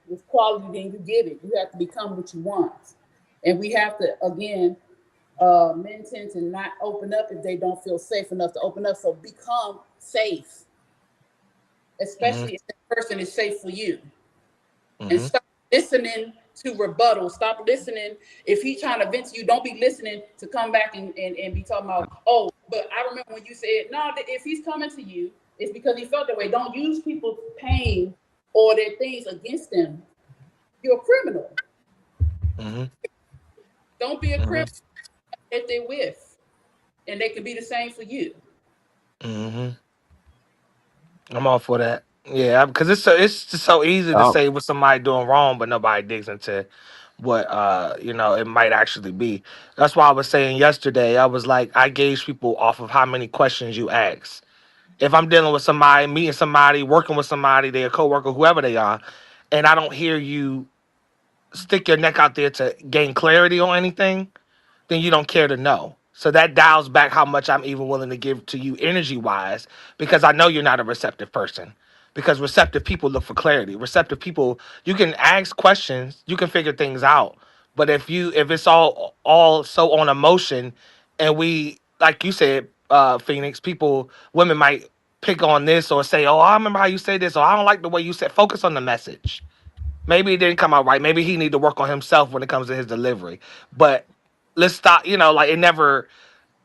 this quality, then you get it. You have to become what you want. And we have to, again, men tend to not open up if they don't feel safe enough to open up. So become safe, especially if the person is safe for you. And stop listening to rebuttal. Stop listening. If he's trying to vent to you, don't be listening to come back and be talking about, oh, but I remember when you said, no, if he's coming to you, it's because he felt that way. Don't use people's pain or their things against them. You're a criminal. Don't be a criminal that they're with. And they can be the same for you. I'm all for that. Yeah, because it's just so easy to say what somebody doing wrong, but nobody digs into what it might actually be. That's why I was saying yesterday, I was like, I gauge people off of how many questions you ask. If I'm dealing with somebody, meeting somebody, working with somebody, they're a coworker, whoever they are, and I don't hear you stick your neck out there to gain clarity on anything, then you don't care to know. So that dials back how much I'm even willing to give to you energy wise, because I know you're not a receptive person. Because receptive people look for clarity. Receptive people, you can ask questions, you can figure things out. But if it's all so on emotion, and we, like you said, Phoenix, women might pick on this or say, oh, I remember how you said this, or I don't like the way you said. Focus on the message. Maybe it didn't come out right. Maybe he need to work on himself when it comes to his delivery. But let's stop, it never,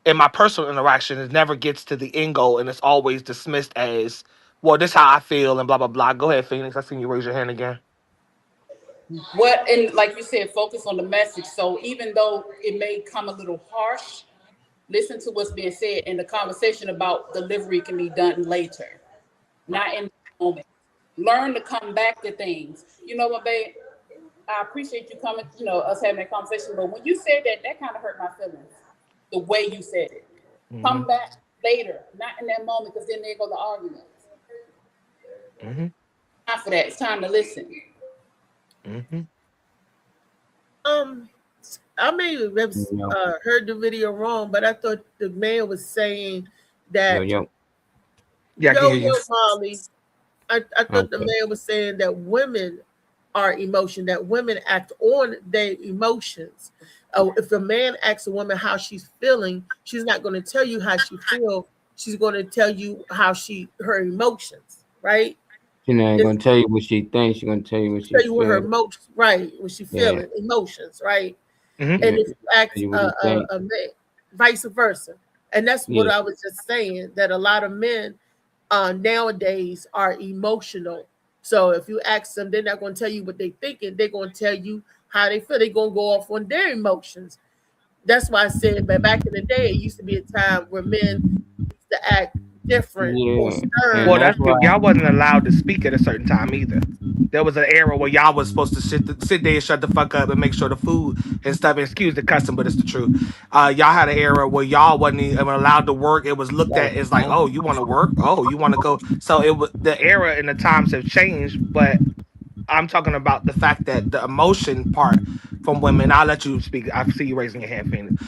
in my personal interaction, it never gets to the end goal, and it's always dismissed as, well, this is how I feel, and blah, blah, blah. Go ahead, Phoenix. I seen you raise your hand again. And like you said, focus on the message. So even though it may come a little harsh, listen to what's being said, and the conversation about delivery can be done later, not in the moment. Learn to come back to things. You know what, babe? I appreciate you coming, us having that conversation. But when you said that kind of hurt my feelings, the way you said it. Come back later, not in that moment, because then there go the argument. Time for that. It's time to listen. I may have heard the video wrong, but I thought the man was saying that. Yo, Molly. I thought the man was saying that women are emotion, that women act on their emotions. If a man asks a woman how she's feeling, she's not going to tell you how she feels. She's going to tell you her emotions, right? She's not going to tell you what she thinks. She's going to tell you what she feels. Her emotions, right? What she feeling, emotions, right? And if you ask a man, vice versa, and that's what I was just saying, that a lot of men nowadays are emotional. So if you ask them, they're not going to tell you what they're thinking. They're going to tell you how they feel. They're going to go off on their emotions. That's why I said, but back in the day, it used to be a time where men used to act different or stern. Well, that's because y'all wasn't allowed to speak at a certain time either. There was an era where y'all was supposed to sit there and shut the fuck up and make sure the food and stuff. Excuse the custom, but it's the truth. Y'all had an era where y'all wasn't even allowed to work. It was looked at as like, oh, you want to work? Oh, you want to go? So it was, the era and the times have changed, but I'm talking about the fact that the emotion part from women, I'll let you speak. I see you raising your hand, Phoenix.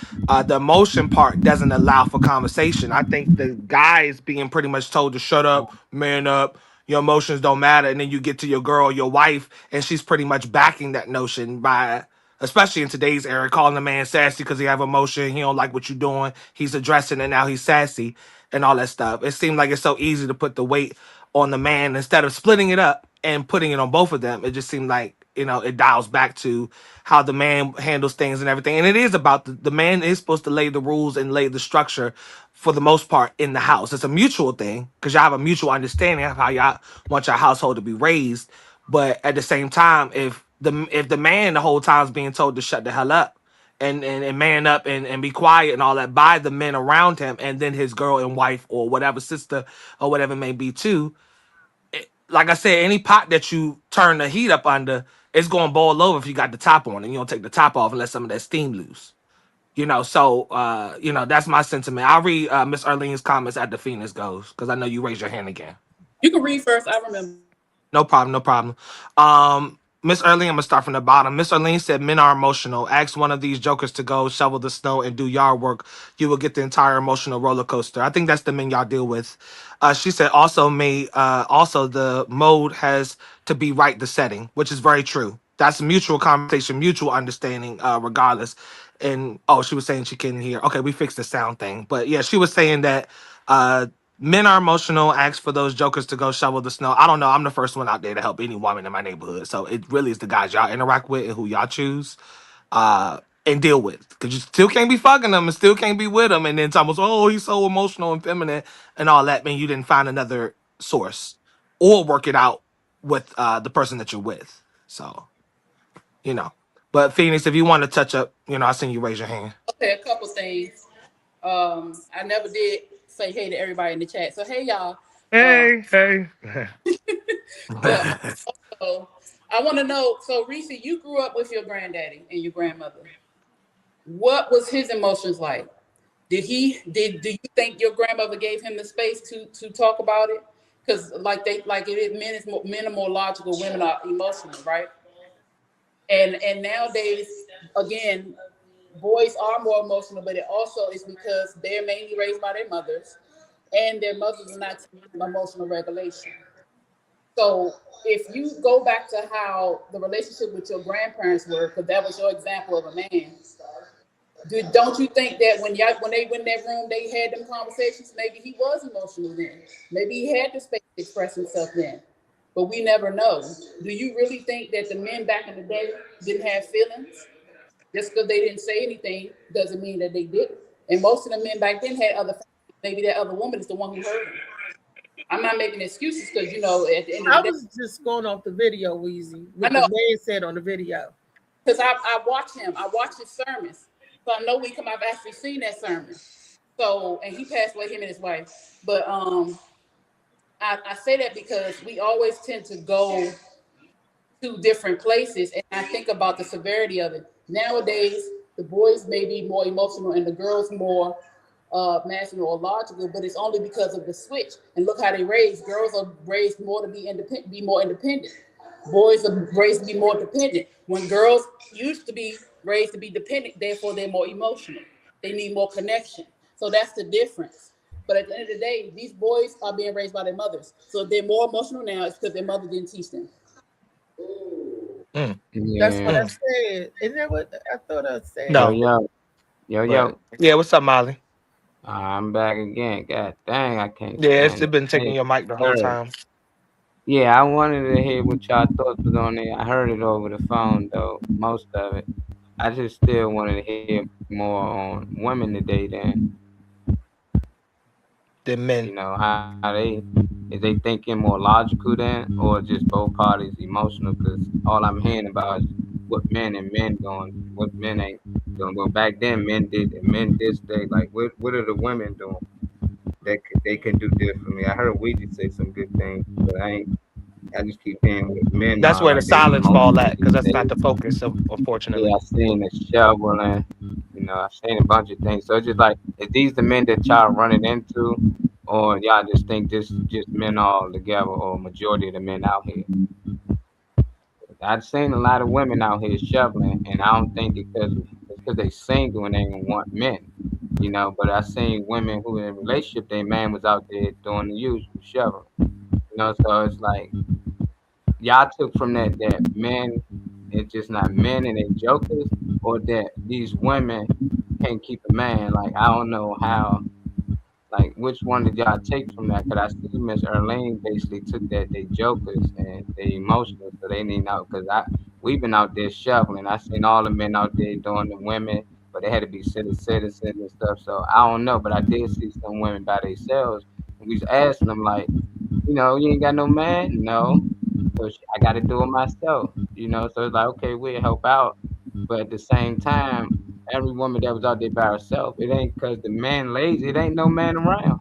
The emotion part doesn't allow for conversation. I think the guys being pretty much told to shut up, man up, your emotions don't matter. And then you get to your girl, your wife, and she's pretty much backing that notion by, especially in today's era, calling the man sassy because he have emotion. He don't like what you're doing. He's addressing it now. He's sassy and all that stuff. It seemed like it's so easy to put the weight on the man instead of splitting it up and putting it on both of them. It just seemed like, it dials back to how the man handles things and everything. And it is about the man is supposed to lay the rules and lay the structure for the most part in the house. It's a mutual thing because y'all have a mutual understanding of how y'all want your household to be raised. But at the same time, if the man the whole time is being told to shut the hell up and man up and be quiet and all that by the men around him, and then his girl and wife or whatever sister or whatever it may be too, like I said, any pot that you turn the heat up under, it's going to boil over if you got the top on and you don't take the top off and let some of that steam loose. So that's my sentiment. I'll read Miss Arlene's comments after Phoenix goes, because I know you raised your hand again. You can read first. I remember. No problem, no problem. Miss Arlene, I'm gonna start from the bottom. Miss Arlene said men are emotional. Ask one of these jokers to go shovel the snow and do yard work. You will get the entire emotional roller coaster. I think that's the men y'all deal with. She said also the mode has to be right the setting, which is very true. That's mutual conversation, mutual understanding, regardless. And she was saying she couldn't hear. Okay, we fixed the sound thing. But yeah, she was saying that uh men are emotional. Ask for those jokers to go shovel the snow. I don't know. I'm the first one out there to help any woman in my neighborhood. So it really is the guys y'all interact with and who y'all choose and deal with. Because you still can't be fucking them and still can't be with them. And then someone's, oh, he's so emotional and feminine and all that. Man, you didn't find another source or work it out with the person that you're with. So, But Phoenix, if you want to touch up, I seen you raise your hand. Okay, a couple things. I never did say hey to everybody in the chat. So hey y'all. Hey. But also, I want to know. So Reese, you grew up with your granddaddy and your grandmother. What was his emotions like? Do you think your grandmother gave him the space to talk about it? Because men are more logical, women are emotional, right? And nowadays, again, boys are more emotional, but it also is because they're mainly raised by their mothers, and their mothers are not teaching emotional regulation. So if you go back to how the relationship with your grandparents were, because that was your example of a man, don't you think that when they went in that room, they had them conversations? Maybe he was emotional then. Maybe he had the space to express himself then. But we never know. Do you really think that the men back in the day didn't have feelings? Just because they didn't say anything doesn't mean that they didn't. And most of the men back then had other feelings. Maybe that other woman is the one who hurt them. I'm not making excuses because, at the end of the day. I was just going off the video, Weezy. I know. What the man said on the video. Because I watch him. I watch his sermons. So I know I've actually seen that sermon. So, and he passed away, him and his wife. But I say that because we always tend to go to different places, and I think about the severity of it. Nowadays, the boys may be more emotional and the girls more masculine or logical, but it's only because of the switch. And look how they raised. Girls are raised more to be more independent. Boys are raised to be more dependent. When girls used to be raised to be dependent, therefore they're more emotional. They need more connection. So that's the difference. But at the end of the day, these boys are being raised by their mothers. So if they're more emotional now, it's because their mother didn't teach them. That's what I said. Isn't that what I thought I said? No. Yo. Yeah, what's up, Molly? I'm back again. God dang, I can't. Yeah, it's been taking your mic the whole time. Yeah, I wanted to hear what y'all thoughts was on there. I heard it over the phone though, most of it. I just still wanted to hear more on women today than men. How is they thinking more logical then, or just both parties emotional? Because all I'm hearing about is what men doing, what men ain't doing. Well, back then men did stay. Like what are the women doing that they can do differently? I heard Ouija say some good things, but I just keep hearing what men. That's where the silence fall at, because that's not the focus, unfortunately. Yeah, I seen the shoveling, I've seen a bunch of things. So it's just like, is these the men that y'all running into, or y'all just think just men all together, or majority of the men out here? I've seen a lot of women out here shoveling, and I don't think it's because they single and they don't want men, But I seen women who in a relationship, their man was out there doing the usual shoveling, So it's like, y'all took from that men, it's just not men and they jokers, or that these women can't keep a man. Like, I don't know how. Like, which one did y'all take from that? Because I see Miss Erlene basically took that they jokers and they emotional, so they need out. Because we've been out there shoveling. I seen all the men out there doing the women, but they had to be citizens and stuff. So I don't know, but I did see some women by themselves. And we was asking them like, you ain't got no man? No. So I got to do it myself, you know. So it's like, okay, we'll help out, but at the same time, every woman that was out there by herself, it ain't because the man lazy. It ain't no man around.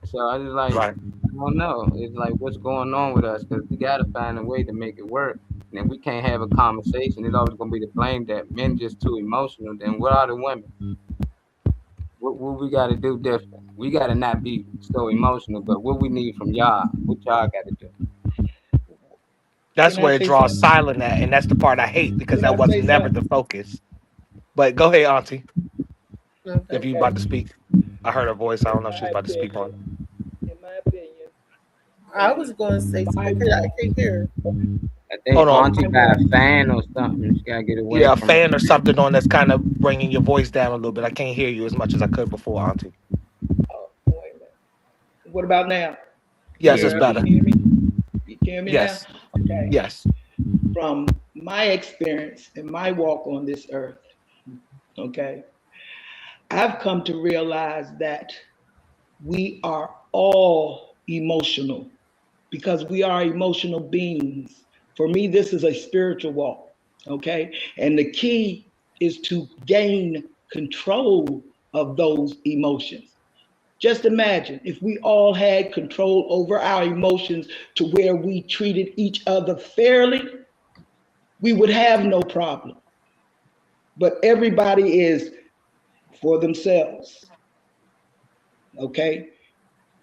So I just like, Right. I don't know. It's like, what's going on with us? Because we got to find a way to make it work. And if we can't have a conversation, it's always going to be the blame that men just too emotional. Then what are the women? What we got to do different? We got to not be so emotional, but what we need from y'all, what y'all got to do? That's Can I where it say draws something? silent at, and that's the part I hate because Can I that was say never the something? focus. But go ahead, Auntie. Okay. If you about to speak, I heard her voice. I don't know if she's about to speak on it. In my opinion, I was going to say something. I can't hear. I think Hold on. Auntie got a fan or something. She got to get away Yeah, a from fan or something on that's kind of bringing your voice down a little bit. I can't hear you as much as I could before, Auntie. oh, wait a minute. What about now? Yes, Yeah. it's better. Can you hear me? You can hear me Yes. now? Okay. Yes. From my experience and my walk on this earth, okay, I've come to realize that we are all emotional because we are emotional beings. For me, this is a spiritual walk, okay? And the key is to gain control of those emotions. Just imagine if we all had control over our emotions to where we treated each other fairly, we would have no problem. But everybody is for themselves, okay?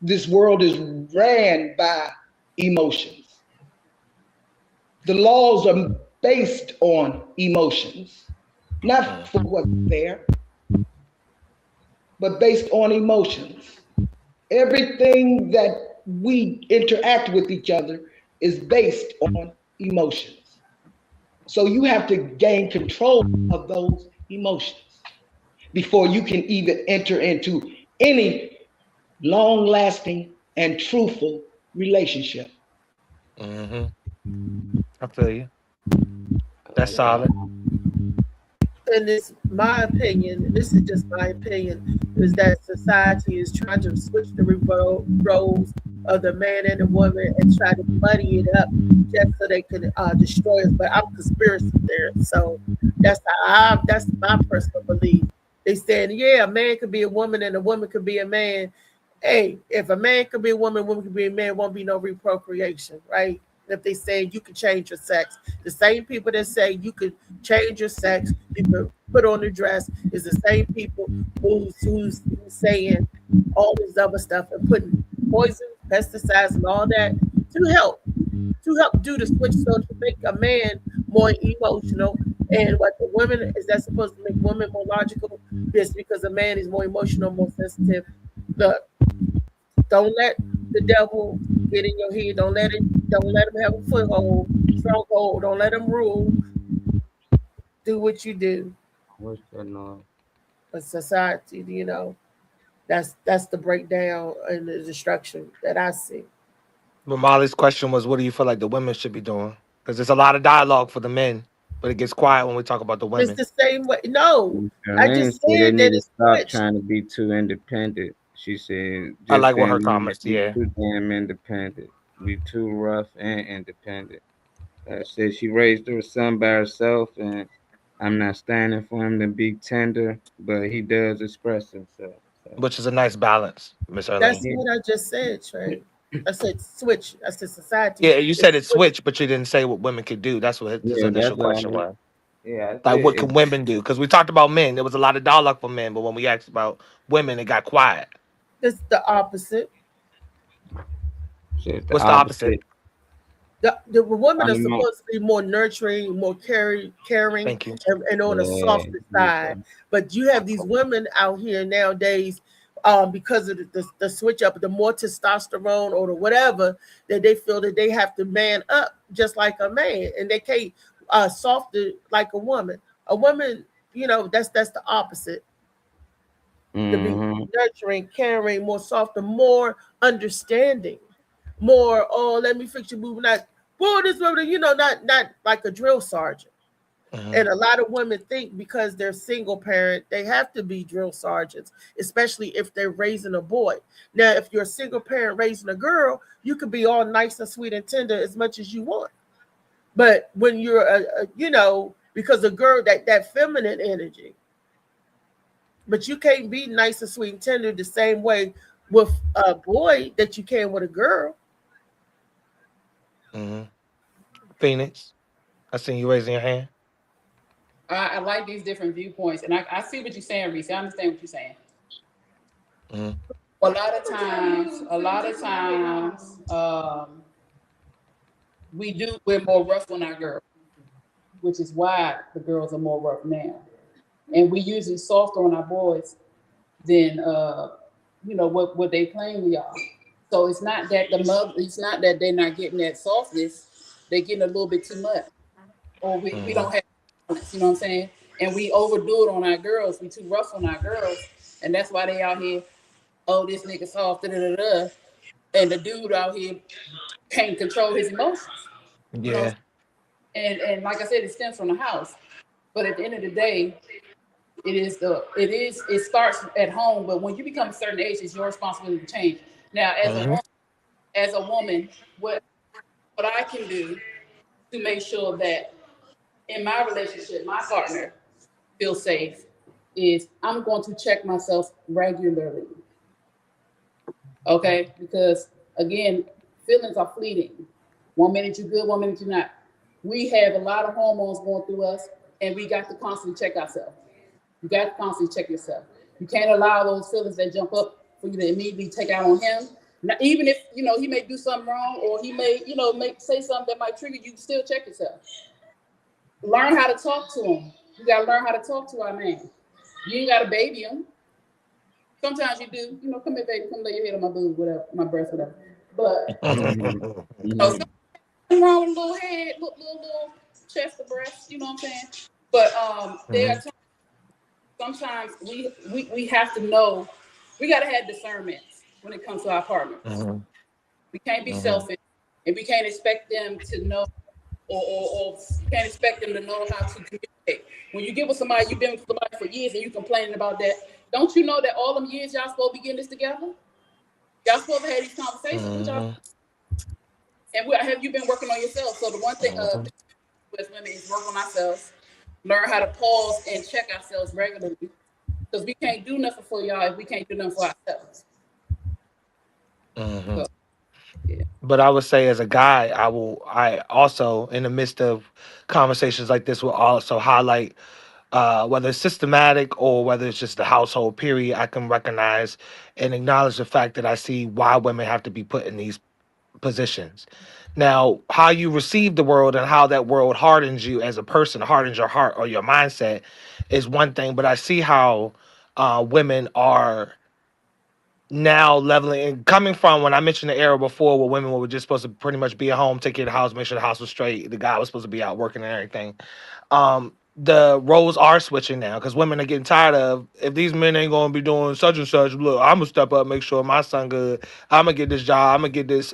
This world is ran by emotions. The laws are based on emotions, not for what's there, but based on emotions. Everything that we interact with each other is based on emotions. So you have to gain control of those emotions before you can even enter into any long lasting and truthful relationship. I feel you. That's solid. And it's my opinion, this is just my opinion, is that society is trying to switch the roles of the man and the woman and try to muddy it up just so they can destroy us. But I'm conspiracy theorist, so that's my personal belief. They said, yeah, a man could be a woman and a woman could be a man. Hey, if a man could be a woman could be a man, won't be no reprocreation, right? If they say you can change your sex, the same people that say you could change your sex, you could put on a dress, is the same people who's saying all this other stuff and putting poison, pesticides, and all that to help do the switch, so to make a man more emotional. And what the women is that supposed to make women more logical? Yes, because a man is more emotional, more sensitive. Look, don't let the devil get in your head. Don't let him have a foothold, stronghold. Don't let him rule. Do what you do. What's that noise? But society, that's the breakdown and the destruction that I see. But Molly's question was, what do you feel like the women should be doing? Because there's a lot of dialogue for the men, but it gets quiet when we talk about the It's women. the same way. No, I Charlene just said they said need that to it's stop switched. trying to be too independent. She said, I just like what saying her we need comments. to be Yeah. too damn independent. We too rough and independent. Said she raised her son by herself, and I'm not standing for him to be tender, but he does express himself. So. Which is a nice balance, Miss That's Erlene. what I just said, Trey. I said switch. I said society. Yeah, you said is it's switched, but you didn't say what women could do. That's what his Yeah, initial that's what I question mean. was. Yeah, I Like, what said can women do? Because we talked about men. There was a lot of dialogue for men, but when we asked about women, it got quiet. It's the opposite. it's What's the opposite? The women are Animal. supposed to be more nurturing, more caring, Thank you. and on the Yeah, softer side. But you have these women out here nowadays, because of the switch up, the more testosterone or the whatever, that they feel that they have to man up just like a man, and they can't softer like a woman. A woman, that's the opposite. To be nurturing, caring, more softer, more understanding, more, oh, let me fix your movement. Not, boy, this woman, not like a drill sergeant. And a lot of women think because they're single parent, they have to be drill sergeants, especially if they're raising a boy. Now, if you're a single parent raising a girl, you can be all nice and sweet and tender as much as you want. But when you're, because a girl, that feminine energy, but you can't be nice and sweet and tender the same way with a boy that you can with a girl. Phoenix, I seen you raising your hand. I like these different viewpoints, and I see what you're saying, Reese. I understand what you're saying. A lot of times, we're more rough on our girls, which is why the girls are more rough now. And we usually softer on our boys than what they plainly are. So it's not that they're not getting that softness, they're getting a little bit too much. Or we don't have, you know what I'm saying? And we overdo it on our girls, we too rough on our girls, and that's why they out here, oh, this nigga soft, da-da-da-da. And the dude out here can't control his emotions. Yeah. And like I said, it stems from the house. But at the end of the day, it starts at home. But when you become a certain age, it's your responsibility to change. Now, as a woman, what I can do to make sure that in my relationship, my partner feels safe is I'm going to check myself regularly. Okay, because again, feelings are fleeting. 1 minute you're good, 1 minute you're not. We have a lot of hormones going through us, and we got to constantly check ourselves. You got to constantly check yourself. You can't allow those feelings that jump up for you to immediately take out on him. Now, even if he may do something wrong, or he may say something that might trigger you, still check yourself. Learn how to talk to him. You got to learn how to talk to our man. You ain't got to baby him. Sometimes you do, come here, baby, come lay your head on my boob, whatever, my breast, whatever. But something wrong with a little head, little chest of breast, you know what I'm saying? But there are times, sometimes we have to know, we got to have discernment when it comes to our partners. We can't be selfish, and we can't expect them to know, or can't expect them to know how to communicate. When you get with somebody, you've been with somebody for years, and you complaining about that. Don't you know that all them years y'all supposed to be getting this together? Y'all supposed to have these conversations with y'all. And have you been working on yourself? So the one thing as women is work on ourselves, learn how to pause and check ourselves regularly, because we can't do nothing for y'all if we can't do nothing for ourselves. So, yeah. But I would say, as a guy, I also, in the midst of conversations like this, will also highlight whether it's systematic or whether it's just the household period. I can recognize and acknowledge the fact that I see why women have to be put in these positions. Now, how you receive the world and how that world hardens you as a person, hardens your heart or your mindset, is one thing. But I see how women are now leveling, and coming from when I mentioned the era before where women were just supposed to pretty much be at home, take care of the house, make sure the house was straight. The guy was supposed to be out working and everything. The roles are switching now, because women are getting tired of, if these men ain't gonna be doing such and such, look, I'm gonna step up, make sure my son good. I'm gonna get this job. I'm gonna get this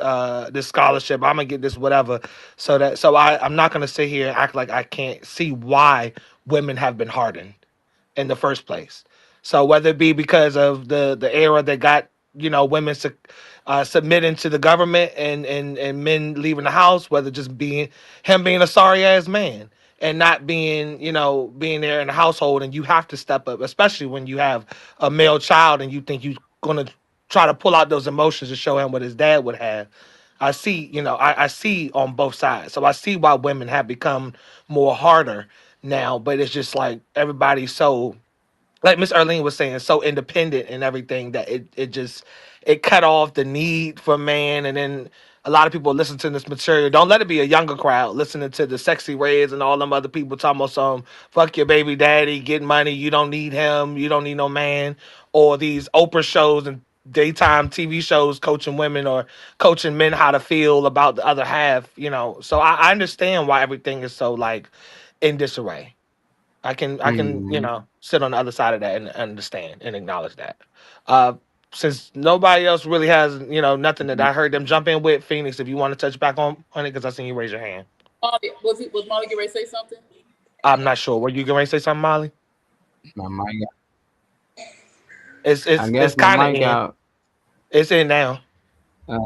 this scholarship. I'm gonna get this whatever. So I'm not gonna sit here and act like I can't see why women have been hardened in the first place. So whether it be because of the era that got women submitting to the government and men leaving the house, whether just being a sorry ass man and not being being there in the household, and you have to step up, especially when you have a male child and you think you're gonna try to pull out those emotions to show him what his dad would have. I see, I see on both sides. So I see why women have become more harder now, but it's just like everybody's so, like Miss Erlene was saying, so independent and everything that it cut off the need for man. And then a lot of people listen to this material. Don't let it be a younger crowd listening to the Sexy Reds and all them other people talking about some fuck your baby daddy, get money, you don't need him, you don't need no man, or these Oprah shows and daytime TV shows coaching women or coaching men how to feel about the other half. So I understand why everything is so like in disarray. I can sit on the other side of that and understand and acknowledge that. Since nobody else really has nothing that I heard them jump in with, Phoenix, if you want to touch back on it, because I seen you raise your hand. Was Molly getting ready to say something? I'm not sure. Were you going to say something, Molly? My mic. It's I it's it's guess my kind of mic in. out. It's in now. Uh,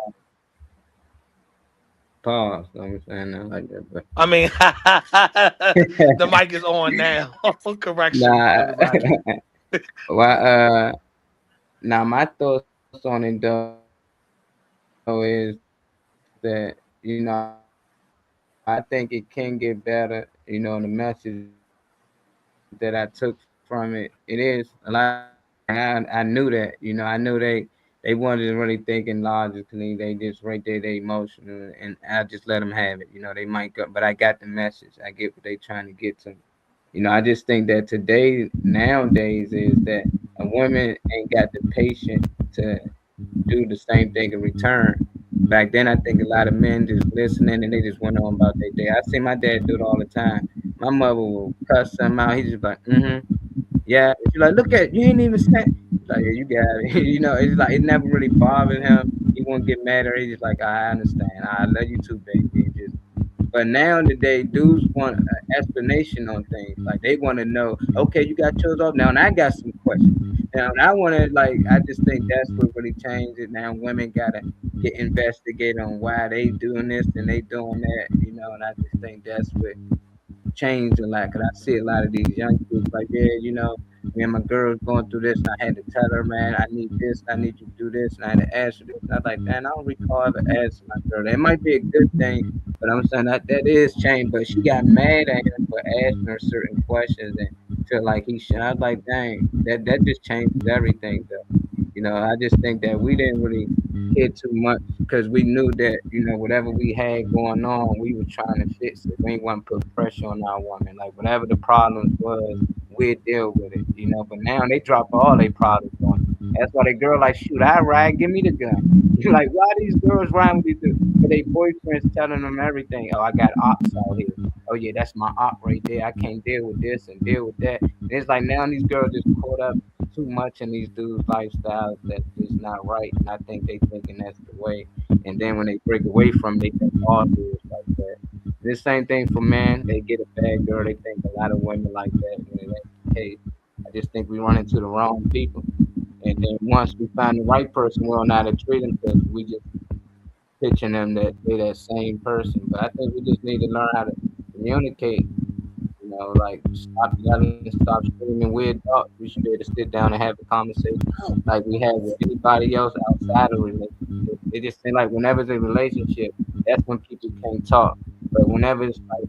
pause. I'm saying that like that, but I mean, the mic is on now. Correction, nah. everybody. Well, now my thoughts on it though is that I think it can get better. The message that I took from it is a lot. And I knew that. I knew they wasn't really thinking logically. They just right there, they emotional, and I just let them have it. They might go, but I got the message. I get what they trying to get to me. I just think that today, nowadays, is that a woman ain't got the patience to do the same thing in return. Back then, I think a lot of men just listening and they just went on about their day. I see my dad do it all the time. My mother will cuss him out. He's just like, yeah. She's like, look at you ain't even say. Like, yeah, you got it. It's like it never really bothered him. He won't get mad at her. He's just like, I understand. I love you too, baby. But now today, dudes want an explanation on things. Like they want to know, okay, you got yours off now, and I got some questions. Now, and I want to I just think that's what really changed it. Now, women gotta get investigated on why they doing this and they doing that. And I just think that's what changed a lot. Cause I see a lot of these young kids like, yeah, me and my girl's going through this, and I had to tell her, man, I need this, I need you to do this, and I had to ask her this. And I was like, man, I don't recall ever asking my girl. It might be a good thing, but I'm saying that is change. But she got mad at him for asking her certain questions and feel like he should. I was like, dang, that just changes everything, though. I just think that we didn't really care too much because we knew that, whatever we had going on, we were trying to fix it. We ain't want to put pressure on our woman. Like, whatever the problems was, we'd deal with it, But now they drop all their problems on them. That's why the girl like, shoot, I ride, give me the gun. You're like, why these girls riding with these dudes? But they boyfriends telling them everything. Oh, I got ops out here. Oh, yeah, that's my op right there. I can't deal with this and deal with that. And it's like now these girls just caught up too much in these dudes' lifestyles that is not right. And I think they thinking that's the way. And then when they break away from it, they think all dudes like that. The same thing for men. They get a bad girl. They think a lot of women like that. And it ain't the case. I just think we run into the wrong people. And then once we find the right person, we don't know how to treat them because we just pitching them that they that same person. But I think we just need to learn how to communicate. Like stop yelling, stop screaming weird thoughts. We should be able to sit down and have a conversation like we have with anybody else outside of a relationship. It just seems like whenever it's a relationship, that's when people can't talk. But whenever it's like,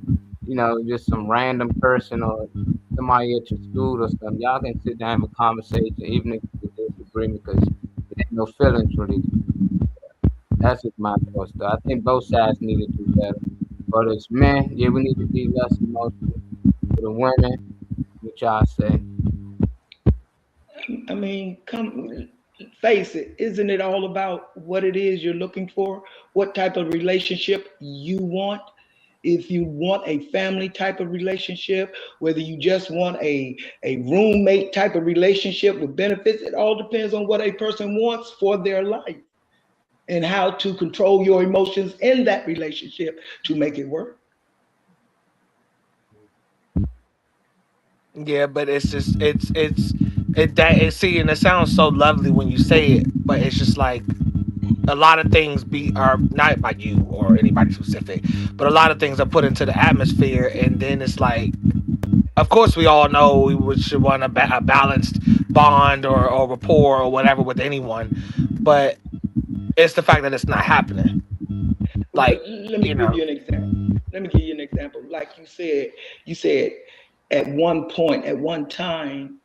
just some random person or somebody at your school or something, y'all can sit down and have a conversation, even if you disagree, because there ain't no feelings really. That's just my thoughts, though. I think both sides need to do better. But as men, yeah, we need to be less emotional. For the women, what y'all say? I mean, face it, isn't it all about what it is you're looking for? What type of relationship you want? If you want a family type of relationship, whether you just want a roommate type of relationship with benefits, it all depends on what a person wants for their life and how to control your emotions in that relationship to make it work. Yeah, but it's just see, and it sounds so lovely when you say it, but it's just like a lot of things are not by you or anybody specific, but a lot of things are put into the atmosphere, and then it's like, of course, we all know we should want a balanced bond or rapport or whatever with anyone, but it's the fact that it's not happening. Like, let me give you an example. Like you said at one point, at one time,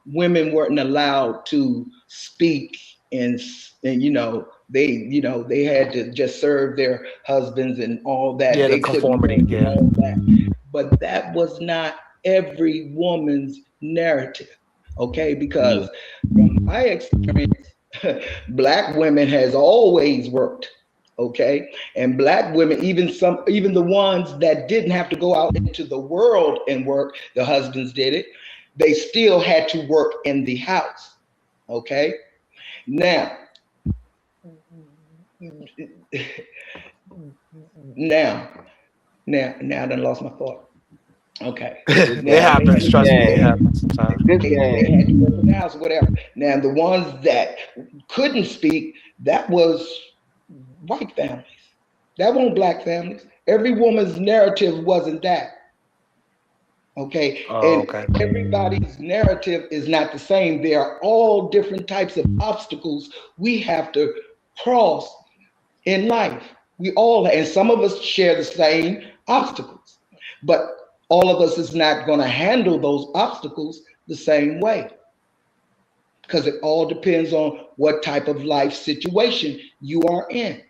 women weren't allowed to speak, and they had to just serve their husbands and all that. Yeah, they the conformity. couldn't all that. But that was not every woman's narrative, okay? Because from my experience, Black women has always worked. Okay, and Black women, even the ones that didn't have to go out into the world and work, the husbands did it. They still had to work in the house. Okay, now I done lost my thought. Okay. It Now happens. Trust me, it Yeah. happens sometimes. Good they had game. to work it out, whatever. Now the ones that couldn't speak, that was white families. That wasn't black families. Every woman's narrative wasn't that. Okay. Oh, And okay. everybody's narrative is not the same. There are all different types of obstacles we have to cross in life. We all, and some of us share the same obstacles, but all of us is not going to handle those obstacles the same way, because it all depends on what type of life situation you are in.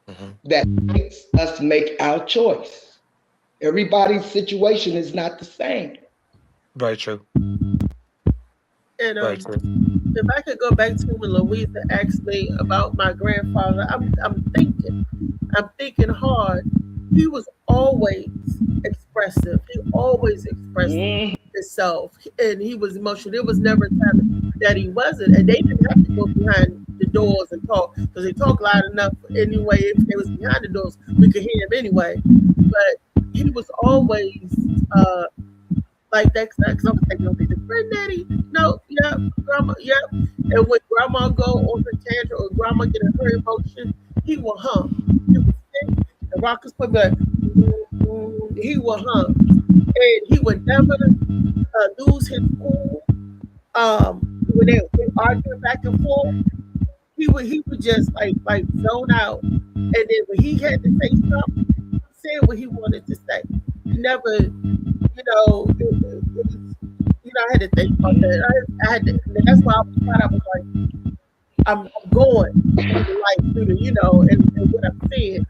Hmm. That makes us make our choice. Everybody's situation is not the same. Very true. And Very true. if I could go back to when Louisa asked me about my grandfather, I'm thinking hard. He was always expressive. He always expressed Mm, himself, and he was emotional. There was never a time that he wasn't, and they didn't have to go behind the doors and talk because they talk loud enough anyway. If they was behind the doors, we could hear him anyway. But he was always like that. Cause I was thinking, okay, the granddaddy, no, yeah, grandma, yeah. And when grandma go on her tantrum or grandma get in her emotion, he will hum. He would sing. The rockers put me like, he will hum, and he would never lose his cool. When they arguing back and forth, he would just like zone out, and then when he had to say something, he said what he wanted to say. He never, it was, I had to think about that. I had to, and that's why I was trying. I was like, I'm going through the life, through the, and what I'm saying.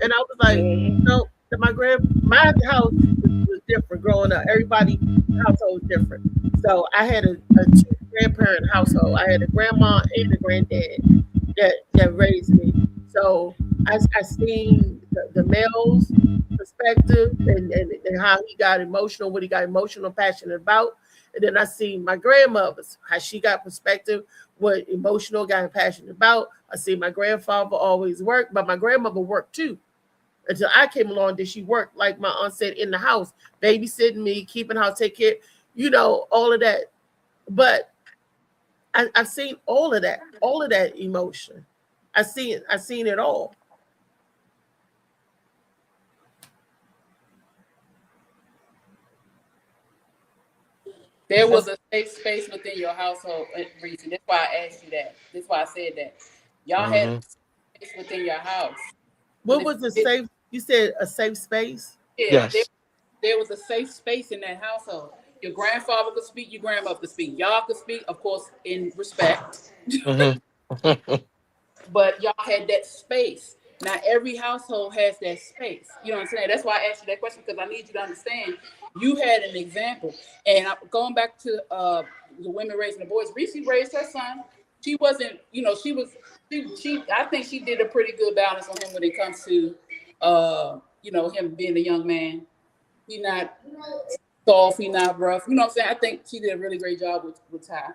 And I was like, mm, my house was different growing up. Everybody's household was different. So I had a two grandparent household. I had a grandma and a granddad that raised me. So I seen the male's perspective and how he got emotional, what he got emotional, passionate about. And then I seen my grandmother's, how she got perspective, what emotional, got passionate about. I see my grandfather always worked, but my grandmother worked too. Until I came along, did she work, like my aunt said, in the house, babysitting me, keeping house, take care, all of that. But I've seen all of that emotion. I seen it all. There was a safe space within your household, Reese. That's why I asked you that. That's why I said that. Y'all had Hmm. a space within your house. What was the safe? You said a safe space. Yeah, Yes. there was a safe space in that household. Your grandfather could speak, your grandmother could speak. Y'all could speak, of course, in respect. Hmm. But y'all had that space. Now every household has that space. You know what I'm saying? That's why I asked you that question, because I need you to understand. You had an example, and going back to the women raising the boys. Reese raised her son. She wasn't, she was. She. I think she did a pretty good balance on him when it comes to, him being a young man. He not soft, he not rough. You know what I'm saying? I think she did a really great job with Ty.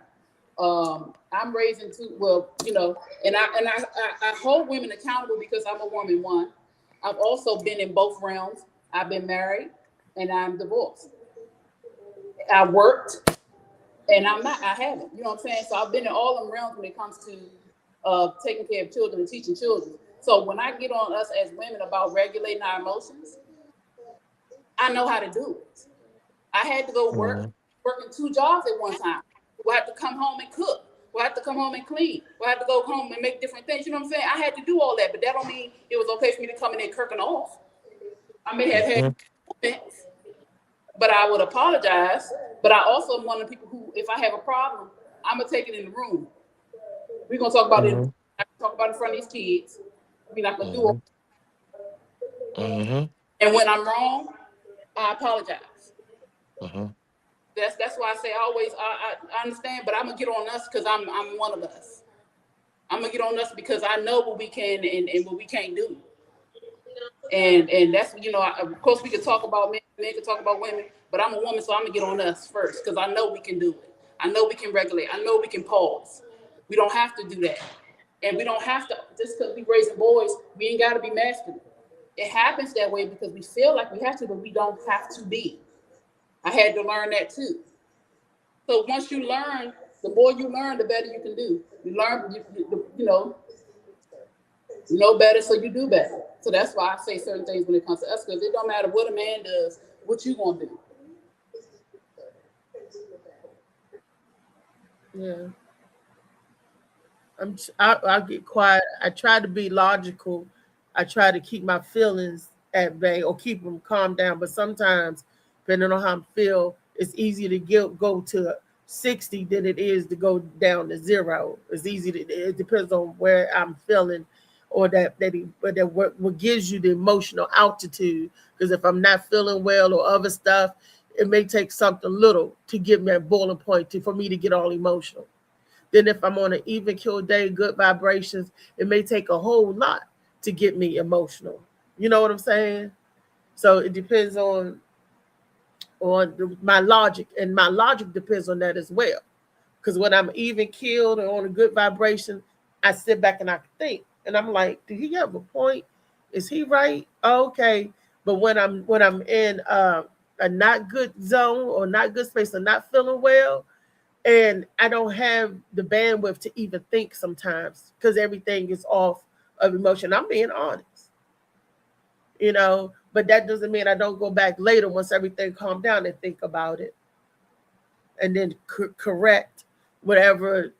I'm raising two, and I hold women accountable because I'm a woman. One, I've also been in both realms. I've been married and I'm divorced. I worked and I'm not. I haven't. You know what I'm saying? So I've been in all them realms when it comes to taking care of children and teaching children. So when I get on us as women about regulating our emotions, I know how to do it. I had to go working 2 jobs at one time. We'll have to come home and cook. We'll have to come home and clean. We'll have to go home and make different things. You know what I'm saying? I had to do all that, but that don't mean it was okay for me to come in there kirking off. I may have had moments, but I would apologize. But I also am one of the people who, if I have a problem, I'm gonna take it in the room. We're gonna talk about it. I can talk about it in front of these kids. We're not gonna do it. And when I'm wrong, I apologize. That's why I say I understand, but I'm gonna get on us because I'm one of us. I'm gonna get on us because I know what we can and what we can't do. And that's of course we can talk about men can talk about women, but I'm a woman, so I'm gonna get on us first because I know we can do it. I know we can regulate. I know we can pause. We don't have to do that, and we don't have to just because we raising boys. We ain't got to be masculine. It happens that way because we feel like we have to, but we don't have to be. I had to learn that too. So once you learn, the more you learn, the better you can do. You learn, you know better, so you do better. So that's why I say certain things when it comes to us, because it don't matter what a man does, what you gonna do. Yeah. I'll get quiet. I try to be logical. I try to keep my feelings at bay or keep them calm down. But sometimes, depending on how I feel, it's easier to go to 60 than it is to go down to 0. It's easy to. It depends on where I'm feeling, or what gives you the emotional altitude. Because if I'm not feeling well or other stuff, it may take something little to give me a boiling point for me to get all emotional. Then if I'm on an even kill day, good vibrations, it may take a whole lot to get me emotional. You know what I'm saying? So it depends on my logic, and my logic depends on that as well. Because when I'm even killed or on a good vibration, I sit back and I think, and I'm like, did he have a point? Is he right? Okay. But when I'm in a not good zone or not good space or not feeling well, and I don't have the bandwidth to even think sometimes because everything is off of emotion. I'm being honest, but that doesn't mean I don't go back later once everything calmed down and think about it and then correct whatever,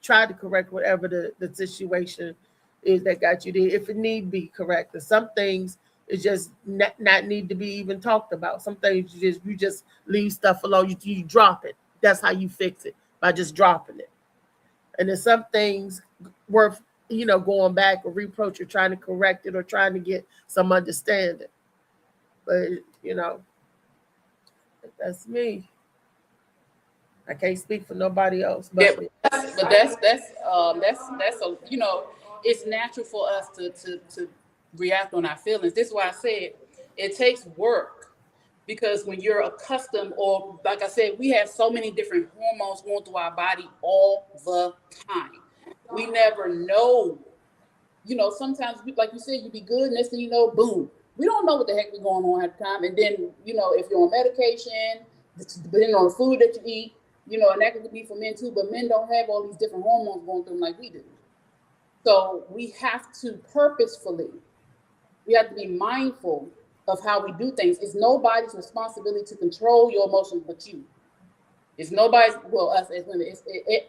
try to correct whatever the situation is that got you there, if it need be corrected. Some things is just not need to be even talked about. Some things you just leave stuff alone. You drop it. That's how you fix it, by just dropping it. And there's some things worth, going back or reproach or trying to correct it or trying to get some understanding. But, that's me. I can't speak for nobody else. But, that's a, it's natural for us to react on our feelings. This is why I said it takes work. Because when you're accustomed, or like I said, we have so many different hormones going through our body all the time. We never know. Sometimes, like you said, you be good, next thing you know, boom. We don't know what the heck is going on at the time. And then, if you're on medication, depending on the food that you eat, and that could be for men too, but men don't have all these different hormones going through them like we do. So we have to we have to be mindful of how we do things. It's nobody's responsibility to control your emotions but you. It's nobody's, us as women, it's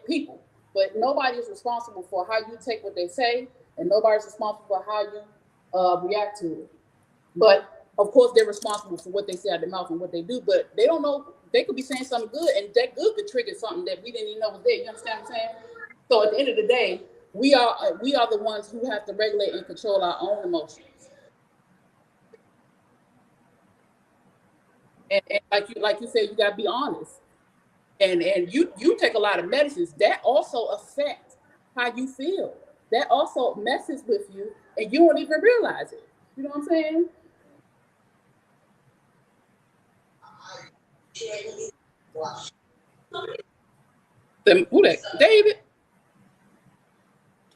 people. But nobody is responsible for how you take what they say, and nobody's responsible for how you react to it. But of course, they're responsible for what they say out of their mouth and what they do, but they don't know, they could be saying something good, and that good could trigger something that we didn't even know was there. You understand what I'm saying? So at the end of the day, we are the ones who have to regulate and control our own emotions. And like you said, you gotta be honest. And you take a lot of medicines that also affect how you feel. That also messes with you, and you won't even realize it. You know what I'm saying? Who that? David?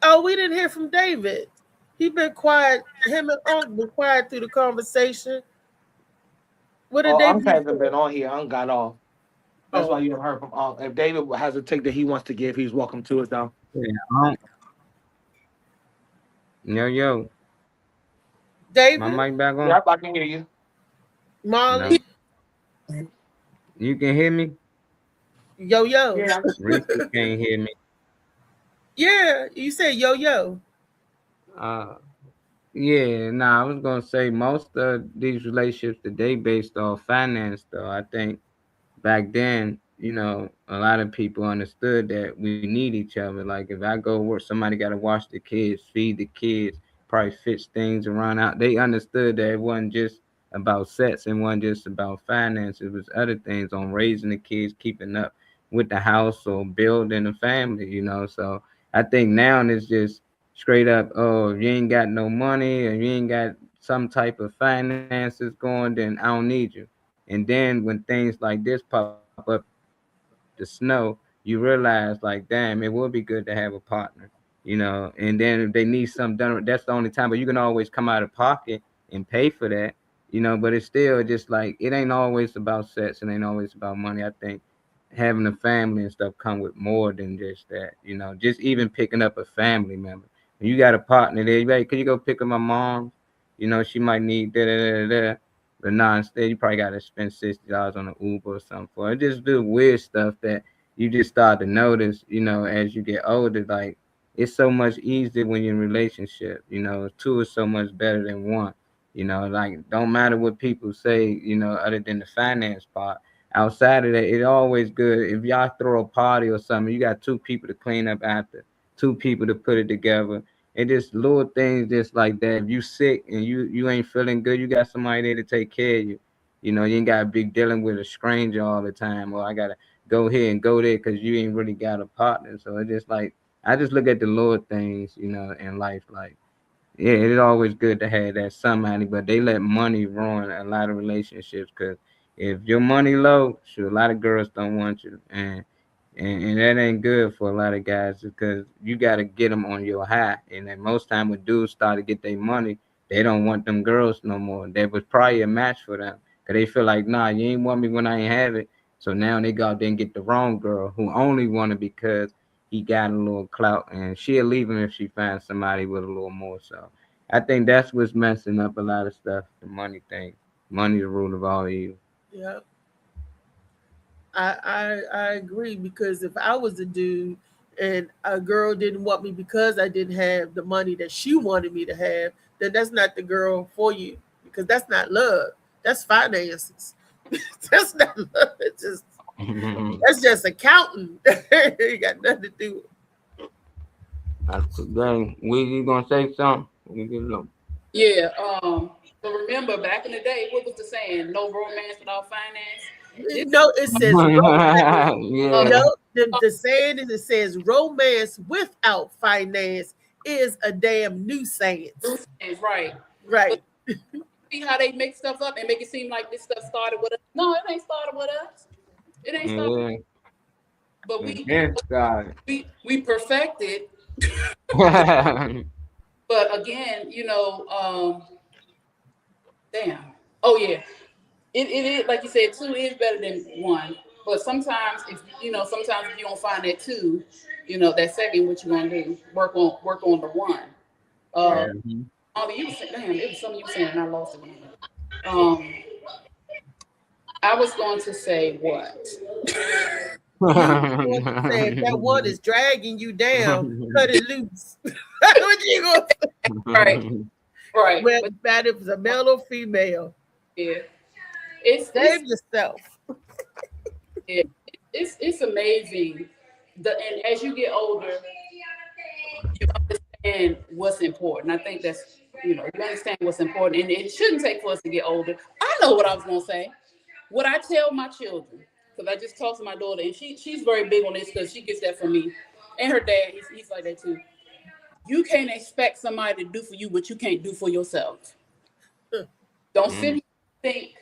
Oh, we didn't hear from David. He been quiet. Him and Unc been quiet through the conversation. What did David? Unc hasn't been on here. Unc got off. That's why you haven't heard from Unc. If David has a take that he wants to give, he's welcome to it, though. Yeah, Yo. David? My mic back on? Yeah, I can hear you. Molly? No. You can hear me? Yo. Yeah. Reese can't hear me. Yeah, you said yo. Yeah, I was gonna say most of these relationships today based off finance, though. I think back then, a lot of people understood that we need each other. Like if I go work, somebody got to watch the kids, feed the kids, probably fix things around out. They understood that it wasn't just about sex and wasn't just about finance. It was other things on raising the kids, keeping up with the house or building a family, So I think now it's just straight up, oh, if you ain't got no money or you ain't got some type of finances going, then I don't need you. And then when things like this pop up, the snow, you realize like, damn, it would be good to have a partner, And then if they need something done, that's the only time. But you can always come out of pocket and pay for that, you know, but it's still just like it ain't always about sex, it ain't always about money. I think having a family and stuff come with more than just that, you know, just even picking up a family member. When you got a partner there, you like, can you go pick up my mom? You know, she might need da. But nah, instead you probably gotta spend $60 on an Uber or something for it. Just do weird stuff that you just start to notice, you know, as you get older. Like it's so much easier when you're in a relationship, you know, two is so much better than one. You know, like don't matter what people say, you know, other than the finance part. Outside of that, it's always good if y'all throw a party or something. You got two people to clean up after, two people to put it together, and just little things just like that. If you sick and you ain't feeling good, you got somebody there to take care of you. You know, you ain't got to be dealing with a stranger all the time. Or I gotta go here and go there because you ain't really got a partner. So it's just like I just look at the little things, you know, in life. Like, yeah, it's always good to have that somebody, but they let money ruin a lot of relationships because if your money low, sure, a lot of girls don't want you, and that ain't good for a lot of guys because you got to get them on your high. And then most time when dudes start to get their money, they don't want them girls no more. That was probably a match for them because they feel like, nah, you ain't want me when I ain't have it. So now they go out there and get the wrong girl who only wanted because he got a little clout, and she'll leave him if she finds somebody with a little more. So I think that's what's messing up a lot of stuff. The money thing, money the root of all evil. Yeah, I agree because if I was a dude and a girl didn't want me because I didn't have the money that she wanted me to have, then that's not the girl for you because that's not love. That's finances. That's not love. That's just accounting. You got nothing to do with it. That's the thing. You gonna say something? We get low. Yeah. But remember, back in the day, what was the saying? No romance without finance. No, it says romance. Yeah. No, the saying is it says romance without finance is a damn nuisance. Right. Right. But see how they make stuff up and make it seem like this stuff started with us. No, it ain't started with us. It ain't started. But we perfected. But again, you know, damn. Oh yeah. It is like you said, two is better than one. But sometimes if you don't find that two, you know, that second, what you gonna do? Work on the one. You was saying, damn, it was something you were saying and I lost it. I was going to say what? That one is dragging you down, cut it loose. What you gonna say? Right. Well, that it was a male or female. Yeah. Save yourself. Yeah. It's amazing. And as you get older, you understand what's important. I think that's, you understand what's important. And it shouldn't take for us to get older. I know what I was going to say. What I tell my children, because I just talked to my daughter, and she's very big on this because she gets that from me. And her dad, he's like that too. You can't expect somebody to do for you what you can't do for yourself. Don't sit here and think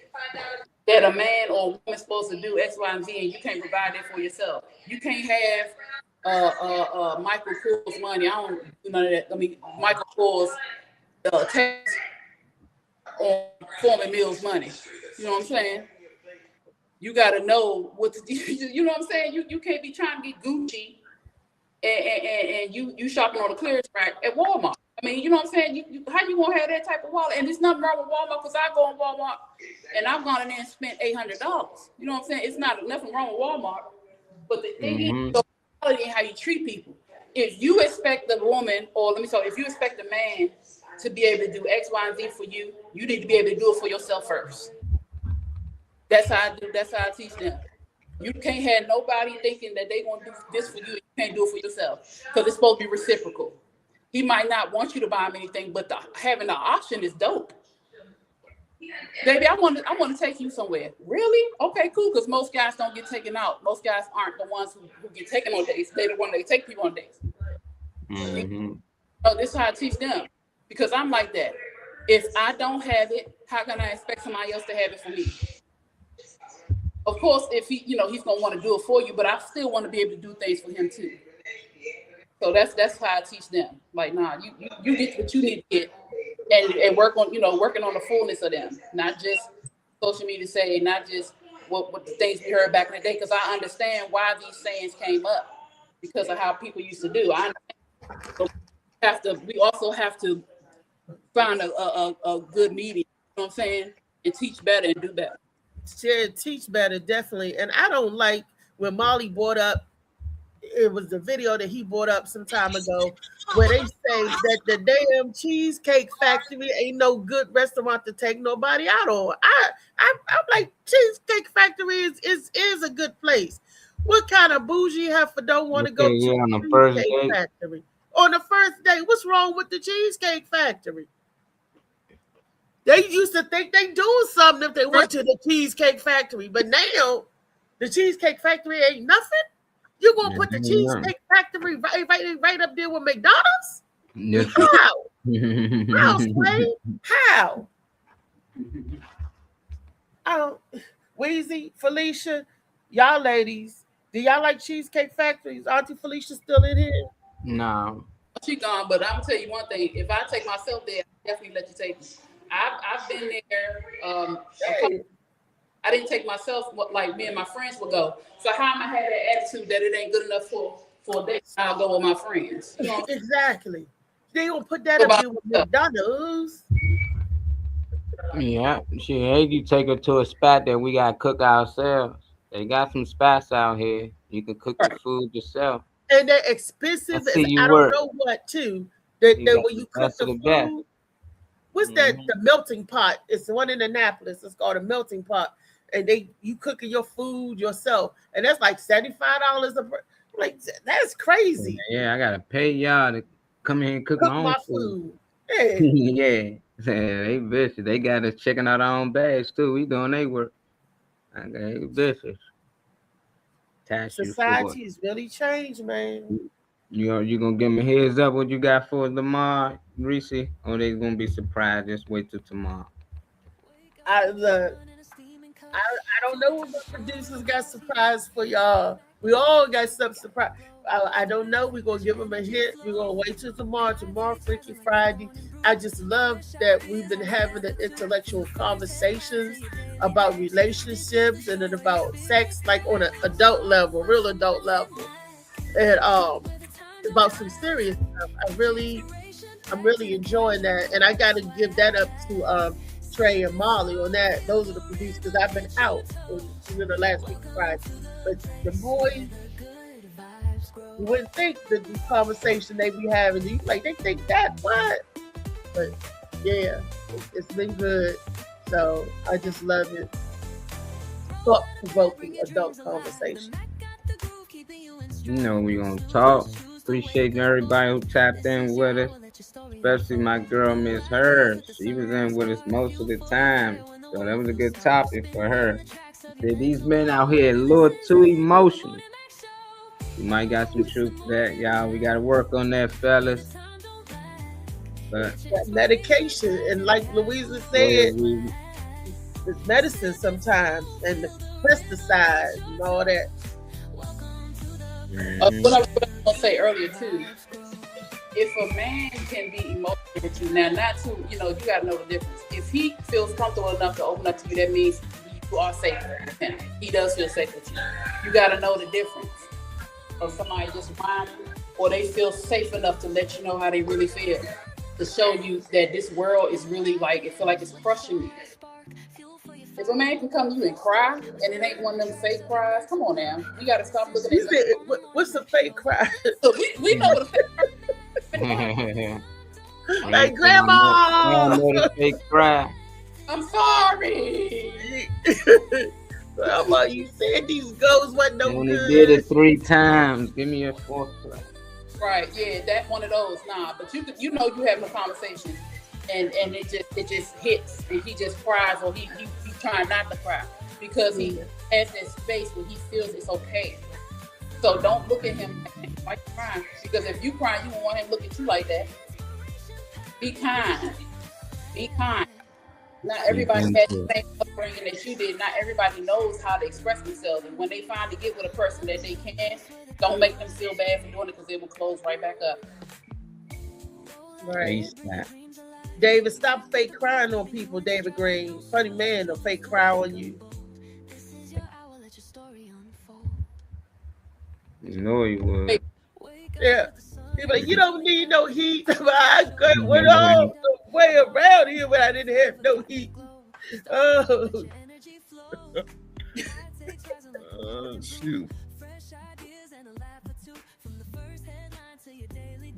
that a man or a woman is supposed to do X, Y, and Z, and you can't provide that for yourself. You can't have Michael Kors money. I don't do none of that. I mean, Michael Kors tax on Foreman Mills money. You know what I'm saying? You got to know what to do. You know what I'm saying? You can't be trying to get Gucci and you shopping on the clearance rack at Walmart. I mean, you know what I'm saying? How you gonna have that type of wallet? And there's nothing wrong with Walmart because I go on Walmart and I've gone in there and spent $800. You know what I'm saying? It's nothing wrong with Walmart. But the thing is, the quality and how you treat people. If you expect the woman, if you expect the man to be able to do X, Y, and Z for you, you need to be able to do it for yourself first. That's how I do. That's how I teach them. You can't have nobody thinking that they're gonna do this for you. You can't do it for yourself because it's supposed to be reciprocal. He might not want you to buy him anything, but having the option is dope. Baby, I want to take you somewhere. Really? Okay, cool. Because most guys don't get taken out. Most guys aren't the ones who get taken on dates. They're the ones that take people on dates. So this is how I teach them. Because I'm like that. If I don't have it, how can I expect somebody else to have it for me? Of course, if he's gonna want to do it for you, but I still want to be able to do things for him too. So that's how I teach them. Like, nah, you get what you need to get, and work on, working on the fullness of them, not just social media saying, not just what the things we heard back in the day, because I understand why these sayings came up because of how people used to do. I understand. So we also have to find a good medium, you know what I'm saying, and teach better and do better. Yeah, teach better, definitely. And I don't like when Molly brought up, it was the video that he brought up some time ago, where they say that the damn Cheesecake Factory ain't no good restaurant to take nobody out on. I'm like, Cheesecake Factory is a good place. What kind of bougie heifer don't want to go to on the the first Cheesecake date? Factory on the first day? What's wrong with the Cheesecake Factory? They used to think they doing something if they went to the Cheesecake Factory, but now the Cheesecake Factory ain't nothing. You gonna put the Cheesecake Factory right up there with McDonald's? Yes. How? How, Sway? How? Weezy, Felicia, y'all ladies, do y'all like Cheesecake Factories? Auntie Felicia still in here? No. She gone, but I'm gonna tell you one thing. If I take myself there, I definitely let you take me. I've been there. I didn't take myself, like me and my friends would go. So how am I have that attitude that it ain't good enough for a date? I'll go with my friends. You know? Exactly. They gonna put that up there with McDonald's. Yeah, she hate you take her to a spot that we got to cook ourselves. They got some spots out here. You can cook the food yourself. And they're expensive. And I don't know what too. That when you cook the food, what's that? The melting pot. It's the one in Annapolis. It's called a melting pot. And you cooking your food yourself, and that's like $75 a person. Like, that's crazy. Yeah, I gotta pay y'all to come here and cook my own food. Yeah. Yeah, they vicious. They got us checking out our own bags too. We doing their work. They vicious. Society has really changed, man. You gonna give me heads up what you got for tomorrow, Reese? Or they gonna be surprised? Just wait till tomorrow. I don't know what the producers got surprised for y'all. We all got some surprise. I don't know. We're going to give them a hint. We're going to wait till tomorrow. Tomorrow, Freaky Friday. I just love that we've been having the intellectual conversations about relationships and then about sex, like on an adult level, real adult level. And about some serious stuff. I'm really enjoying that. And I got to give that up to Trey and Molly on that. Those are the producers, because I've been out in the last week of Friday. But the boys, you wouldn't think that the conversation they be having, like they think that what? But yeah, it's been good. So I just love it. Thought-provoking adult conversation. You know we gonna talk. Appreciate everybody who tapped in with us. Especially my girl, Miss Her. She was in with us most of the time. So that was a good topic for her. Said these men out here a little too emotional. You might got some truth to that, y'all. We got to work on that, fellas. But that medication, and like Louisa said, it's medicine sometimes, and the pesticides and all that. What I was going to say earlier, too. If a man can be emotional with you, now not to, you got to know the difference. If he feels comfortable enough to open up to you, that means you are safe with him. He does feel safe with you. You got to know the difference of somebody just whining, or they feel safe enough to let you know how they really feel, to show you that this world is really like, it feel like it's crushing you. If a man can come to you and cry, and it ain't one of them fake cries, come on now. You got to stop looking at it. What's a fake cry? So we know what a fake cry is. Hey, Grandma! I know the fake cry. I'm sorry. Grandma, you said these ghosts wasn't no only good. Did it 3 times. Give me a 4th try. Right, yeah, that one of those. Nah, but you having a conversation, and it just hits, and he just cries, or he trying not to cry because he has that space where he feels it's okay. So don't look at him like you're crying, because if you cry, you don't want him to look at you like that. Be kind. Be kind. Not everybody has the same upbringing that you did. Not everybody knows how to express themselves. And when they finally get with a person that they can, don't make them feel bad for doing it, because it will close right back up. Right. David, stop fake crying on people, David Green. Funny man, don't fake cry on you. You know he would. Yeah. He's like, you don't need no heat. I went all the way around here when I didn't have no heat. Oh. Shoot.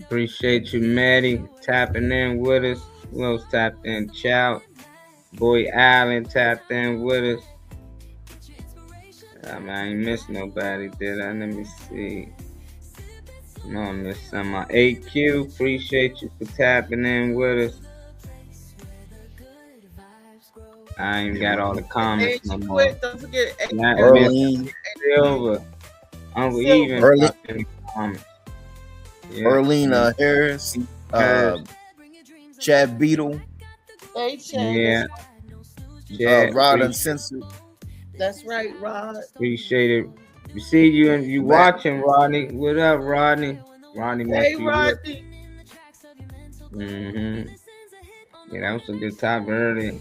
Appreciate you, Maddie, tapping in with us. Who else tapped in? Chow. Boy Allen tapped in with us. I ain't missed nobody, did I? Let me see. No, I missed some. AQ, appreciate you for tapping in with us. I ain't got all the comments no more. Don't forget Erlene Silver. Uncle Even tapped in the comments. Yeah. Erlene Harris. Chad Beadle. Hey, Chad. Yeah. Rod Uncensored. That's right, Rod. Appreciate it. We see you and you watching, Rodney. What up, Rodney? Rodney, hey, Rodney. Yeah, that was a good topic earlier.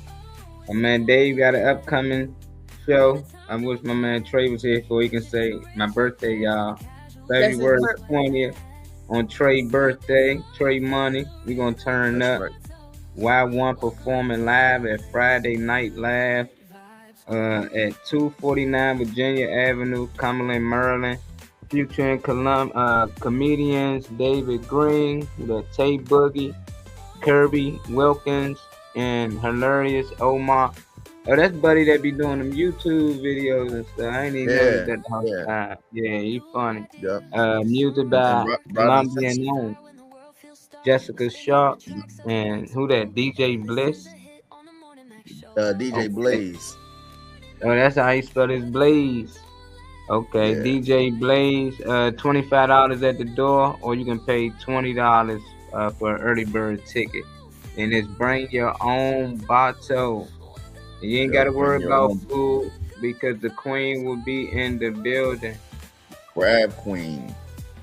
My man Dave got an upcoming show. I wish my man Trey was here so he can say my birthday, y'all. February 20th on Trey's birthday. Trey Money. We're gonna turn up. Right. Y1 performing live at Friday Night Live. At 249 Virginia Avenue, Cumberland, Maryland. Featuring comedians David Green, the Tay Boogie, Kirby Wilkins, and hilarious Omar. Oh, that's Buddy that be doing them YouTube videos and stuff. I ain't even know that the whole time. Yeah, he funny. Yep. Music by Columbia Known, Jessica Sharp, and who that? DJ Bliss. DJ Blaze. Oh, that's how he spelled his Blaze. Okay, DJ Blaze, $25 at the door, or you can pay $20 for an early bird ticket. And it's bring your own bottle. And you ain't got to worry about food because the queen will be in the building. Crab Queen.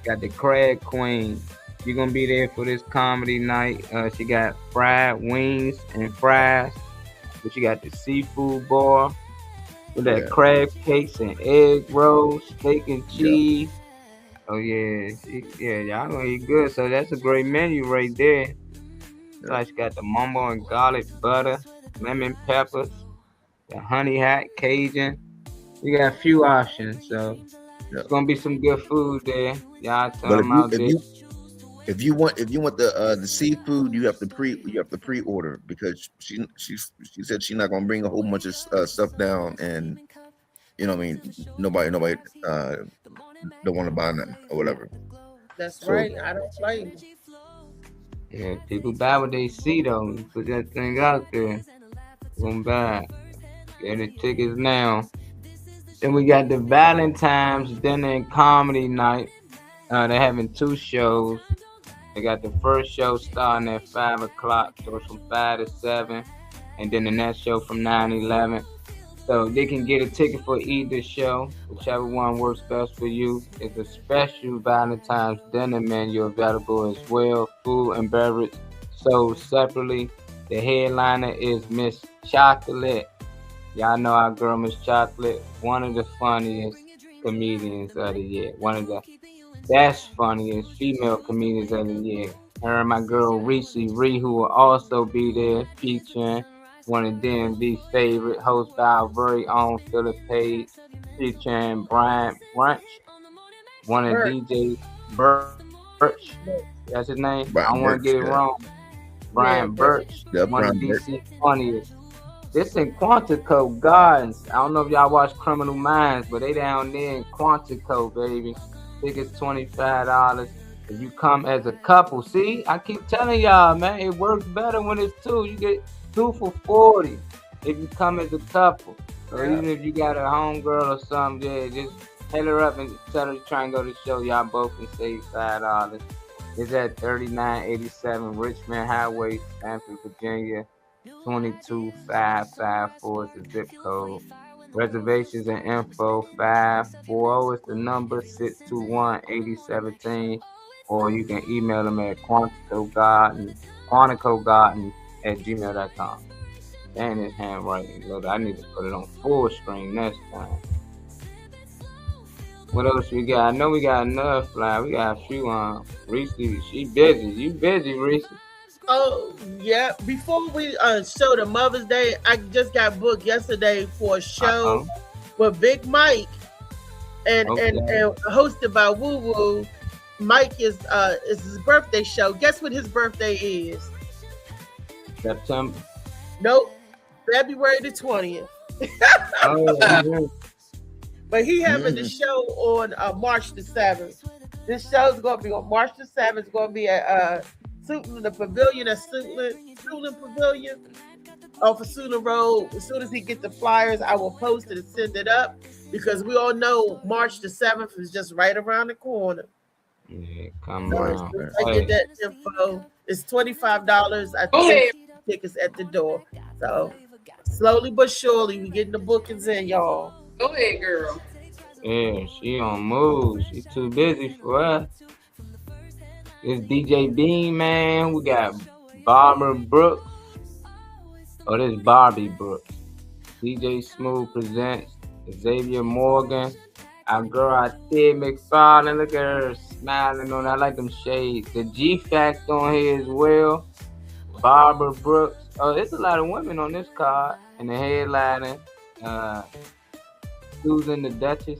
Got the Crab Queen. You're going to be there for this comedy night. She got fried wings and fries. But you got the seafood bar. With that crab cakes and egg rolls, steak and cheese. Oh yeah, y'all gonna eat good. So that's a great menu right there. So she got the mumbo and garlic butter, lemon peppers, the honey hat Cajun. You got a few options, so it's gonna be some good food there. Y'all tell them out there. If you want the seafood, you have to pre-order because she said she's not gonna bring a whole bunch of stuff down, and you know what I mean, nobody don't want to buy nothing or whatever. That's right. I don't blame you. Yeah, people buy what they see though. You put that thing out there, gonna buy. Get the tickets now. Then we got the Valentine's dinner and comedy night. They're having 2 shows. They got the first show starting at 5 o'clock, so it's from 5 to 7, and then the next show from 9 to 11. So they can get a ticket for either show, whichever one works best for you. It's a special Valentine's dinner menu available as well, food and beverage sold separately. The headliner is Miss Chocolate. Y'all know our girl Miss Chocolate, one of the funniest comedians of the year, one of the best funniest female comedians of the year. Her and my girl Reese Ree, who will also be there featuring one of DMV's favorite, host by our very own Philip Page, featuring Brian Brunch, one of DJ Birch. That's his name. I don't want to get it wrong. Brian Birch, one of DC's funniest. This in Quantico Gardens. I don't know if y'all watch Criminal Minds, but they down there in Quantico, baby. Tickets $25. If you come as a couple, see, I keep telling y'all, man, it works better when it's 2. You get 2 for $40 if you come as a couple. Or even if you got a homegirl or something, just hit her up and tell her to try and go to the show. Y'all both can save $5. It's at 3987 Richmond Highway, Stanford, Virginia. 22554 is the zip code. Reservations and info 540 is the number 621-8017, or you can email them at quanticogarden @gmail.com. Dang, this handwriting. Look, I need to put it on full screen next time. What else we got? I know we got another flyer. We got a few on. Reese, she busy. You busy, Reese? Oh yeah. Before we show the Mother's Day, I just got booked yesterday for a show with Big Mike and hosted by Woo Woo. Mike is his birthday show. Guess what his birthday is? September. Nope. February the 20th. Oh, But he having the show on March the 7th. This show is going to be on March the 7th. It's going to be at the Pavilion at Suitland Pavilion off of Suitland Road. As soon as he gets the flyers, I will post it and send it up because we all know March the 7th is just right around the corner. Yeah, come So on. I get that info. It's $25. I think tickets at the door. So slowly but surely, we getting the bookings in, y'all. Go ahead, girl. Yeah, she on move. She too busy for us. It's DJ Bean, man. We got Barbara Brooks. Oh, this is Barbie Brooks. DJ Smooth presents Xavier Morgan. Our girl Tia McFarlane. Look at her smiling on. I like them shades. The G Fact on here as well. Barbara Brooks. Oh, there's a lot of women on this card. And the headliner, Susan the Duchess,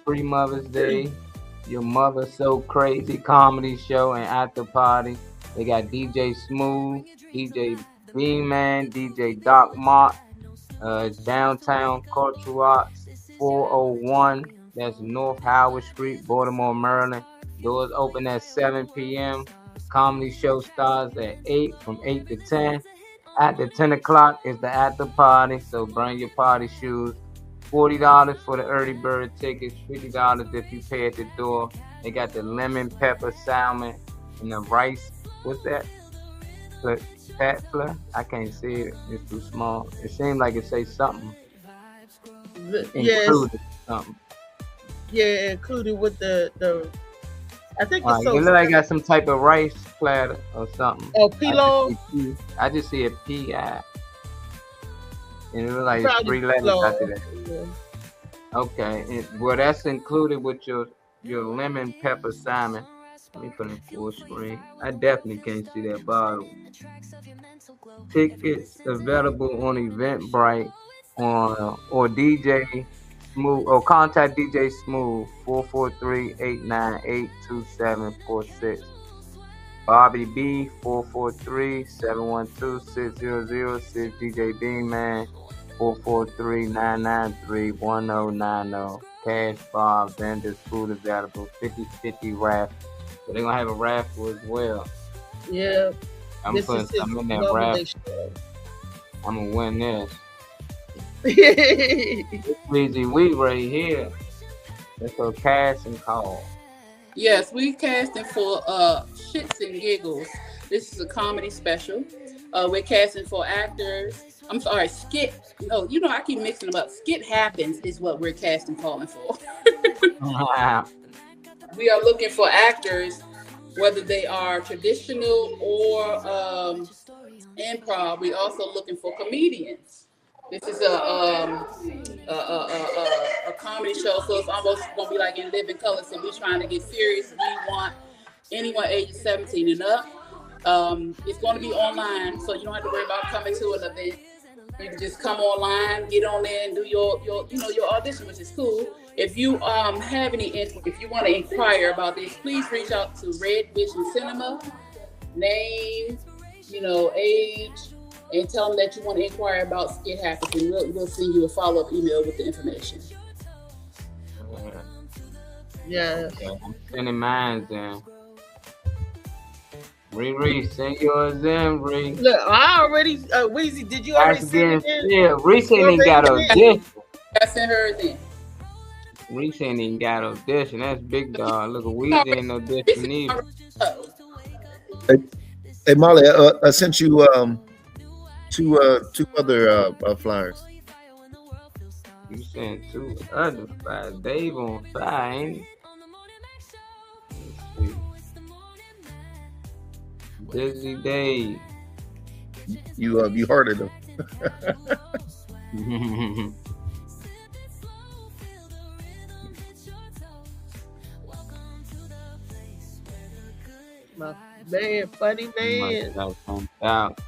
Free Mother's Day, Your Mother So Crazy comedy show and after party. They got DJ Smooth, DJ Bean Man, DJ Doc Mott. It's Downtown Cultural Arts, 401. That's North Howard Street, Baltimore, Maryland. Doors open at 7 p.m. Comedy show starts at 8, from 8 to 10. After 10 o'clock is the after party, so bring your party shoes. $40 for the early bird tickets, $50 if you pay at the door. They got the lemon pepper salmon and the rice. What's that? Patfler? I can't see it. It's too small. It seems like it says something. Included something. Yeah, included with the I think it's it looks like I got some type of rice platter or something. Oh, pilaf. I just see a P.I. And it looks like it's 3 letters after that. Yeah. Okay. Well, that's included with your lemon pepper salmon. Let me put it in full screen. I definitely can't see that bottle. Tickets available on Eventbrite or DJ Smooth, or contact DJ Smooth 443-898-2746. Bobby B 443-712-6006. DJ Bean Man 443-993-1090. Cash bar, vendors, food available, 50/50 raffle. So they're gonna have a raffle as well. Yeah. I'm putting something in that raffle. I'm gonna win this. Weezy Wee right here. Let's go cast and call. Yes, we casting for Shits and Giggles. This is a comedy special. We're casting for actors. I'm sorry, skit. No, I keep mixing them up. Skit Happens is what we're casting calling for. We are looking for actors, whether they are traditional or improv. We're also looking for comedians. This is a comedy show, so it's almost gonna be like in living color. So we're trying to get serious. We want anyone ages 17 and up. It's gonna be online, so you don't have to worry about coming to an event. You can just come online, get on there, and do your audition, which is cool. If you have any interest, if you want to inquire about this, please reach out to Red Vision Cinema. Name, age, and tell them that you want to inquire about Skit Happens, and we'll send you a follow-up email with the information. Yeah. I'm sending mine in. Riri, send yours in, Riri. Look, I already, Weezy, did you already send it in? Yeah, Reese ain't got audition. I sent hers in. Reese ain't even got audition. That's big dog. Look, Weezy ain't no audition either. Hey Molly, I sent you two other flyers. You sent 2 other flyers. Dave on fire, ain't he? Let's see. Busy Dave. You heard them. My man, funny man. Out.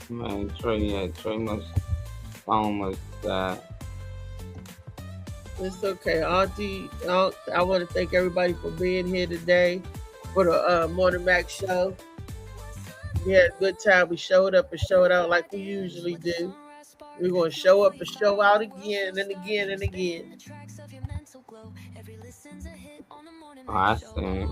Man, Trey must phone must die. It's okay, Auntie. I want to thank everybody for being here today for the Morning Mac show. We had a good time. We showed up and showed out like we usually do. We're going to show up and show out again and again and again. Oh, I see.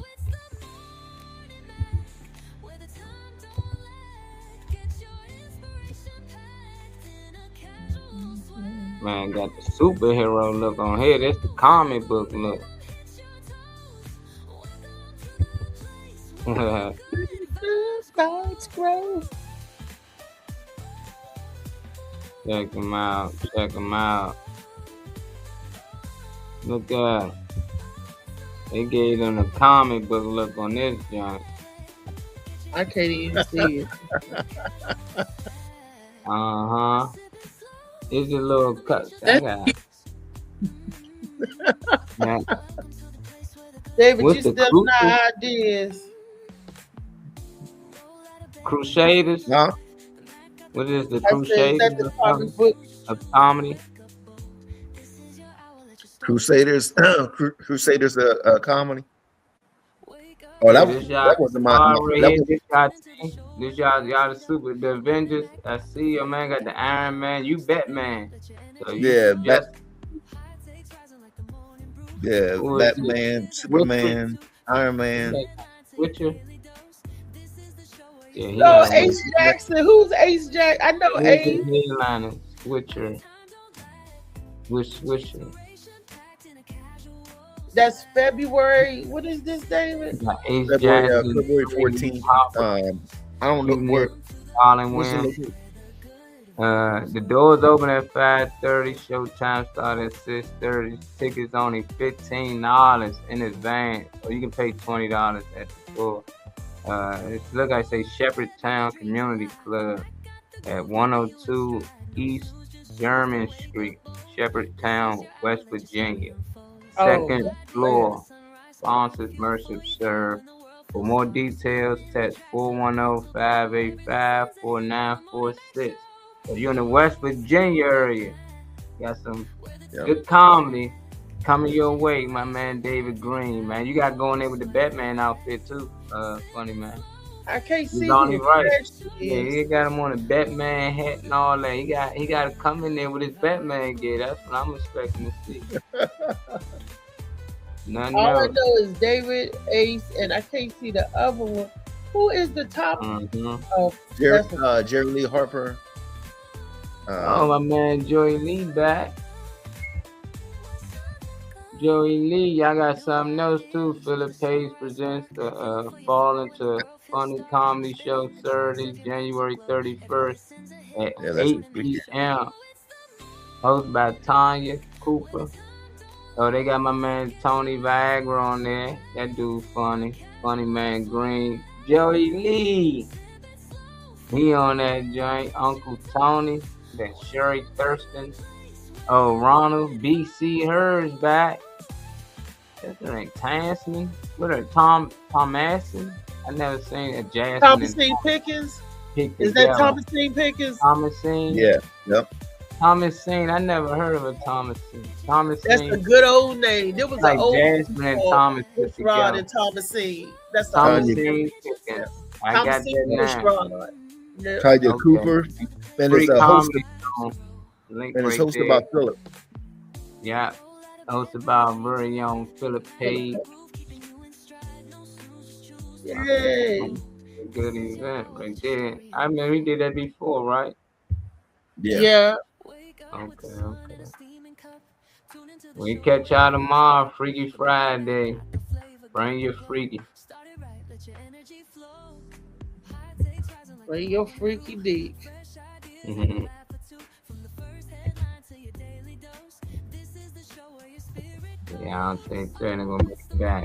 Man, got the superhero look on here. That's the comic book look. Check them out. Check them out. Look at. They gave them the comic book look on this joint. I can't even see it. Uh-huh. It's a little cut. Yeah. David, What's you the still not ideas. Crusaders? Huh? What is the I said, is that Crusaders the comic book? of comedy? Crusaders, Crusaders, comedy. Oh, that wasn't my. This y'all the super, the Avengers. I see your man got the Iron Man. You Batman. So you Batman, Superman, Iron Man. Witcher. Yeah, No, Ace Jackson. Who's Ace Jackson? I know Ace. Witcher. Witcher. That's February. What is this, David? February 14th. I don't know where. The doors open at 5:30. Showtime start at 6:30. Tickets only $15 in advance, or you can pay $20 at the door. It's look like say Shepherdtown Community Club at 102 East German Street, Shepherdtown, West Virginia. Second floor. Sponsors Mercy Serve. For more details, text 410-585-4946. If you're in the West Virginia area, got some good comedy coming your way, my man David Green, man. You got going there with the Batman outfit too, funny man. I can't see him. Right. Yeah, he got him on a Batman hat and all that. He got to come in there with his Batman gear. That's what I'm expecting to see. All I know is David, Ace, and I can't see the other one. Who is the top? Jerry Lee Harper. My man Joey Lee back. Joey Lee, y'all got something else too. Philip Hayes presents the Fall Into Funny Comedy Show Saturday, January 31st at 8 p.m. Hosted by Tanya Cooper. Oh, they got my man Tony Viagra on there. That dude funny. Funny man Green. Joey Lee. He on that joint. Uncle Tony. That Sherry Thurston. Oh, Ronald B.C. Hers back. That's her name. Tansman. What are Thomason? I never seen a Jasmine. Thomasine Pickens? Is that Thomasine Pickens? Thomasine? Yeah. Yep. Thomasine. I never heard of a Thomasine. Thomasine. That's a good old name. There was like an old Jasmine and Thomas. Rod and Thomasine. That's the Thomasine Pickens. I got that name. Tanya Cooper. And it's a host. And it's hosted by Philip. Yeah. Hosted by our very own Philip Hayes. Yay. Good event right there. I mean, we did that before, right? Yeah. Okay. We catch y'all tomorrow, Freaky Friday. Bring your freaky. Bring your freaky dick. Yeah, I don't think they're gonna be back.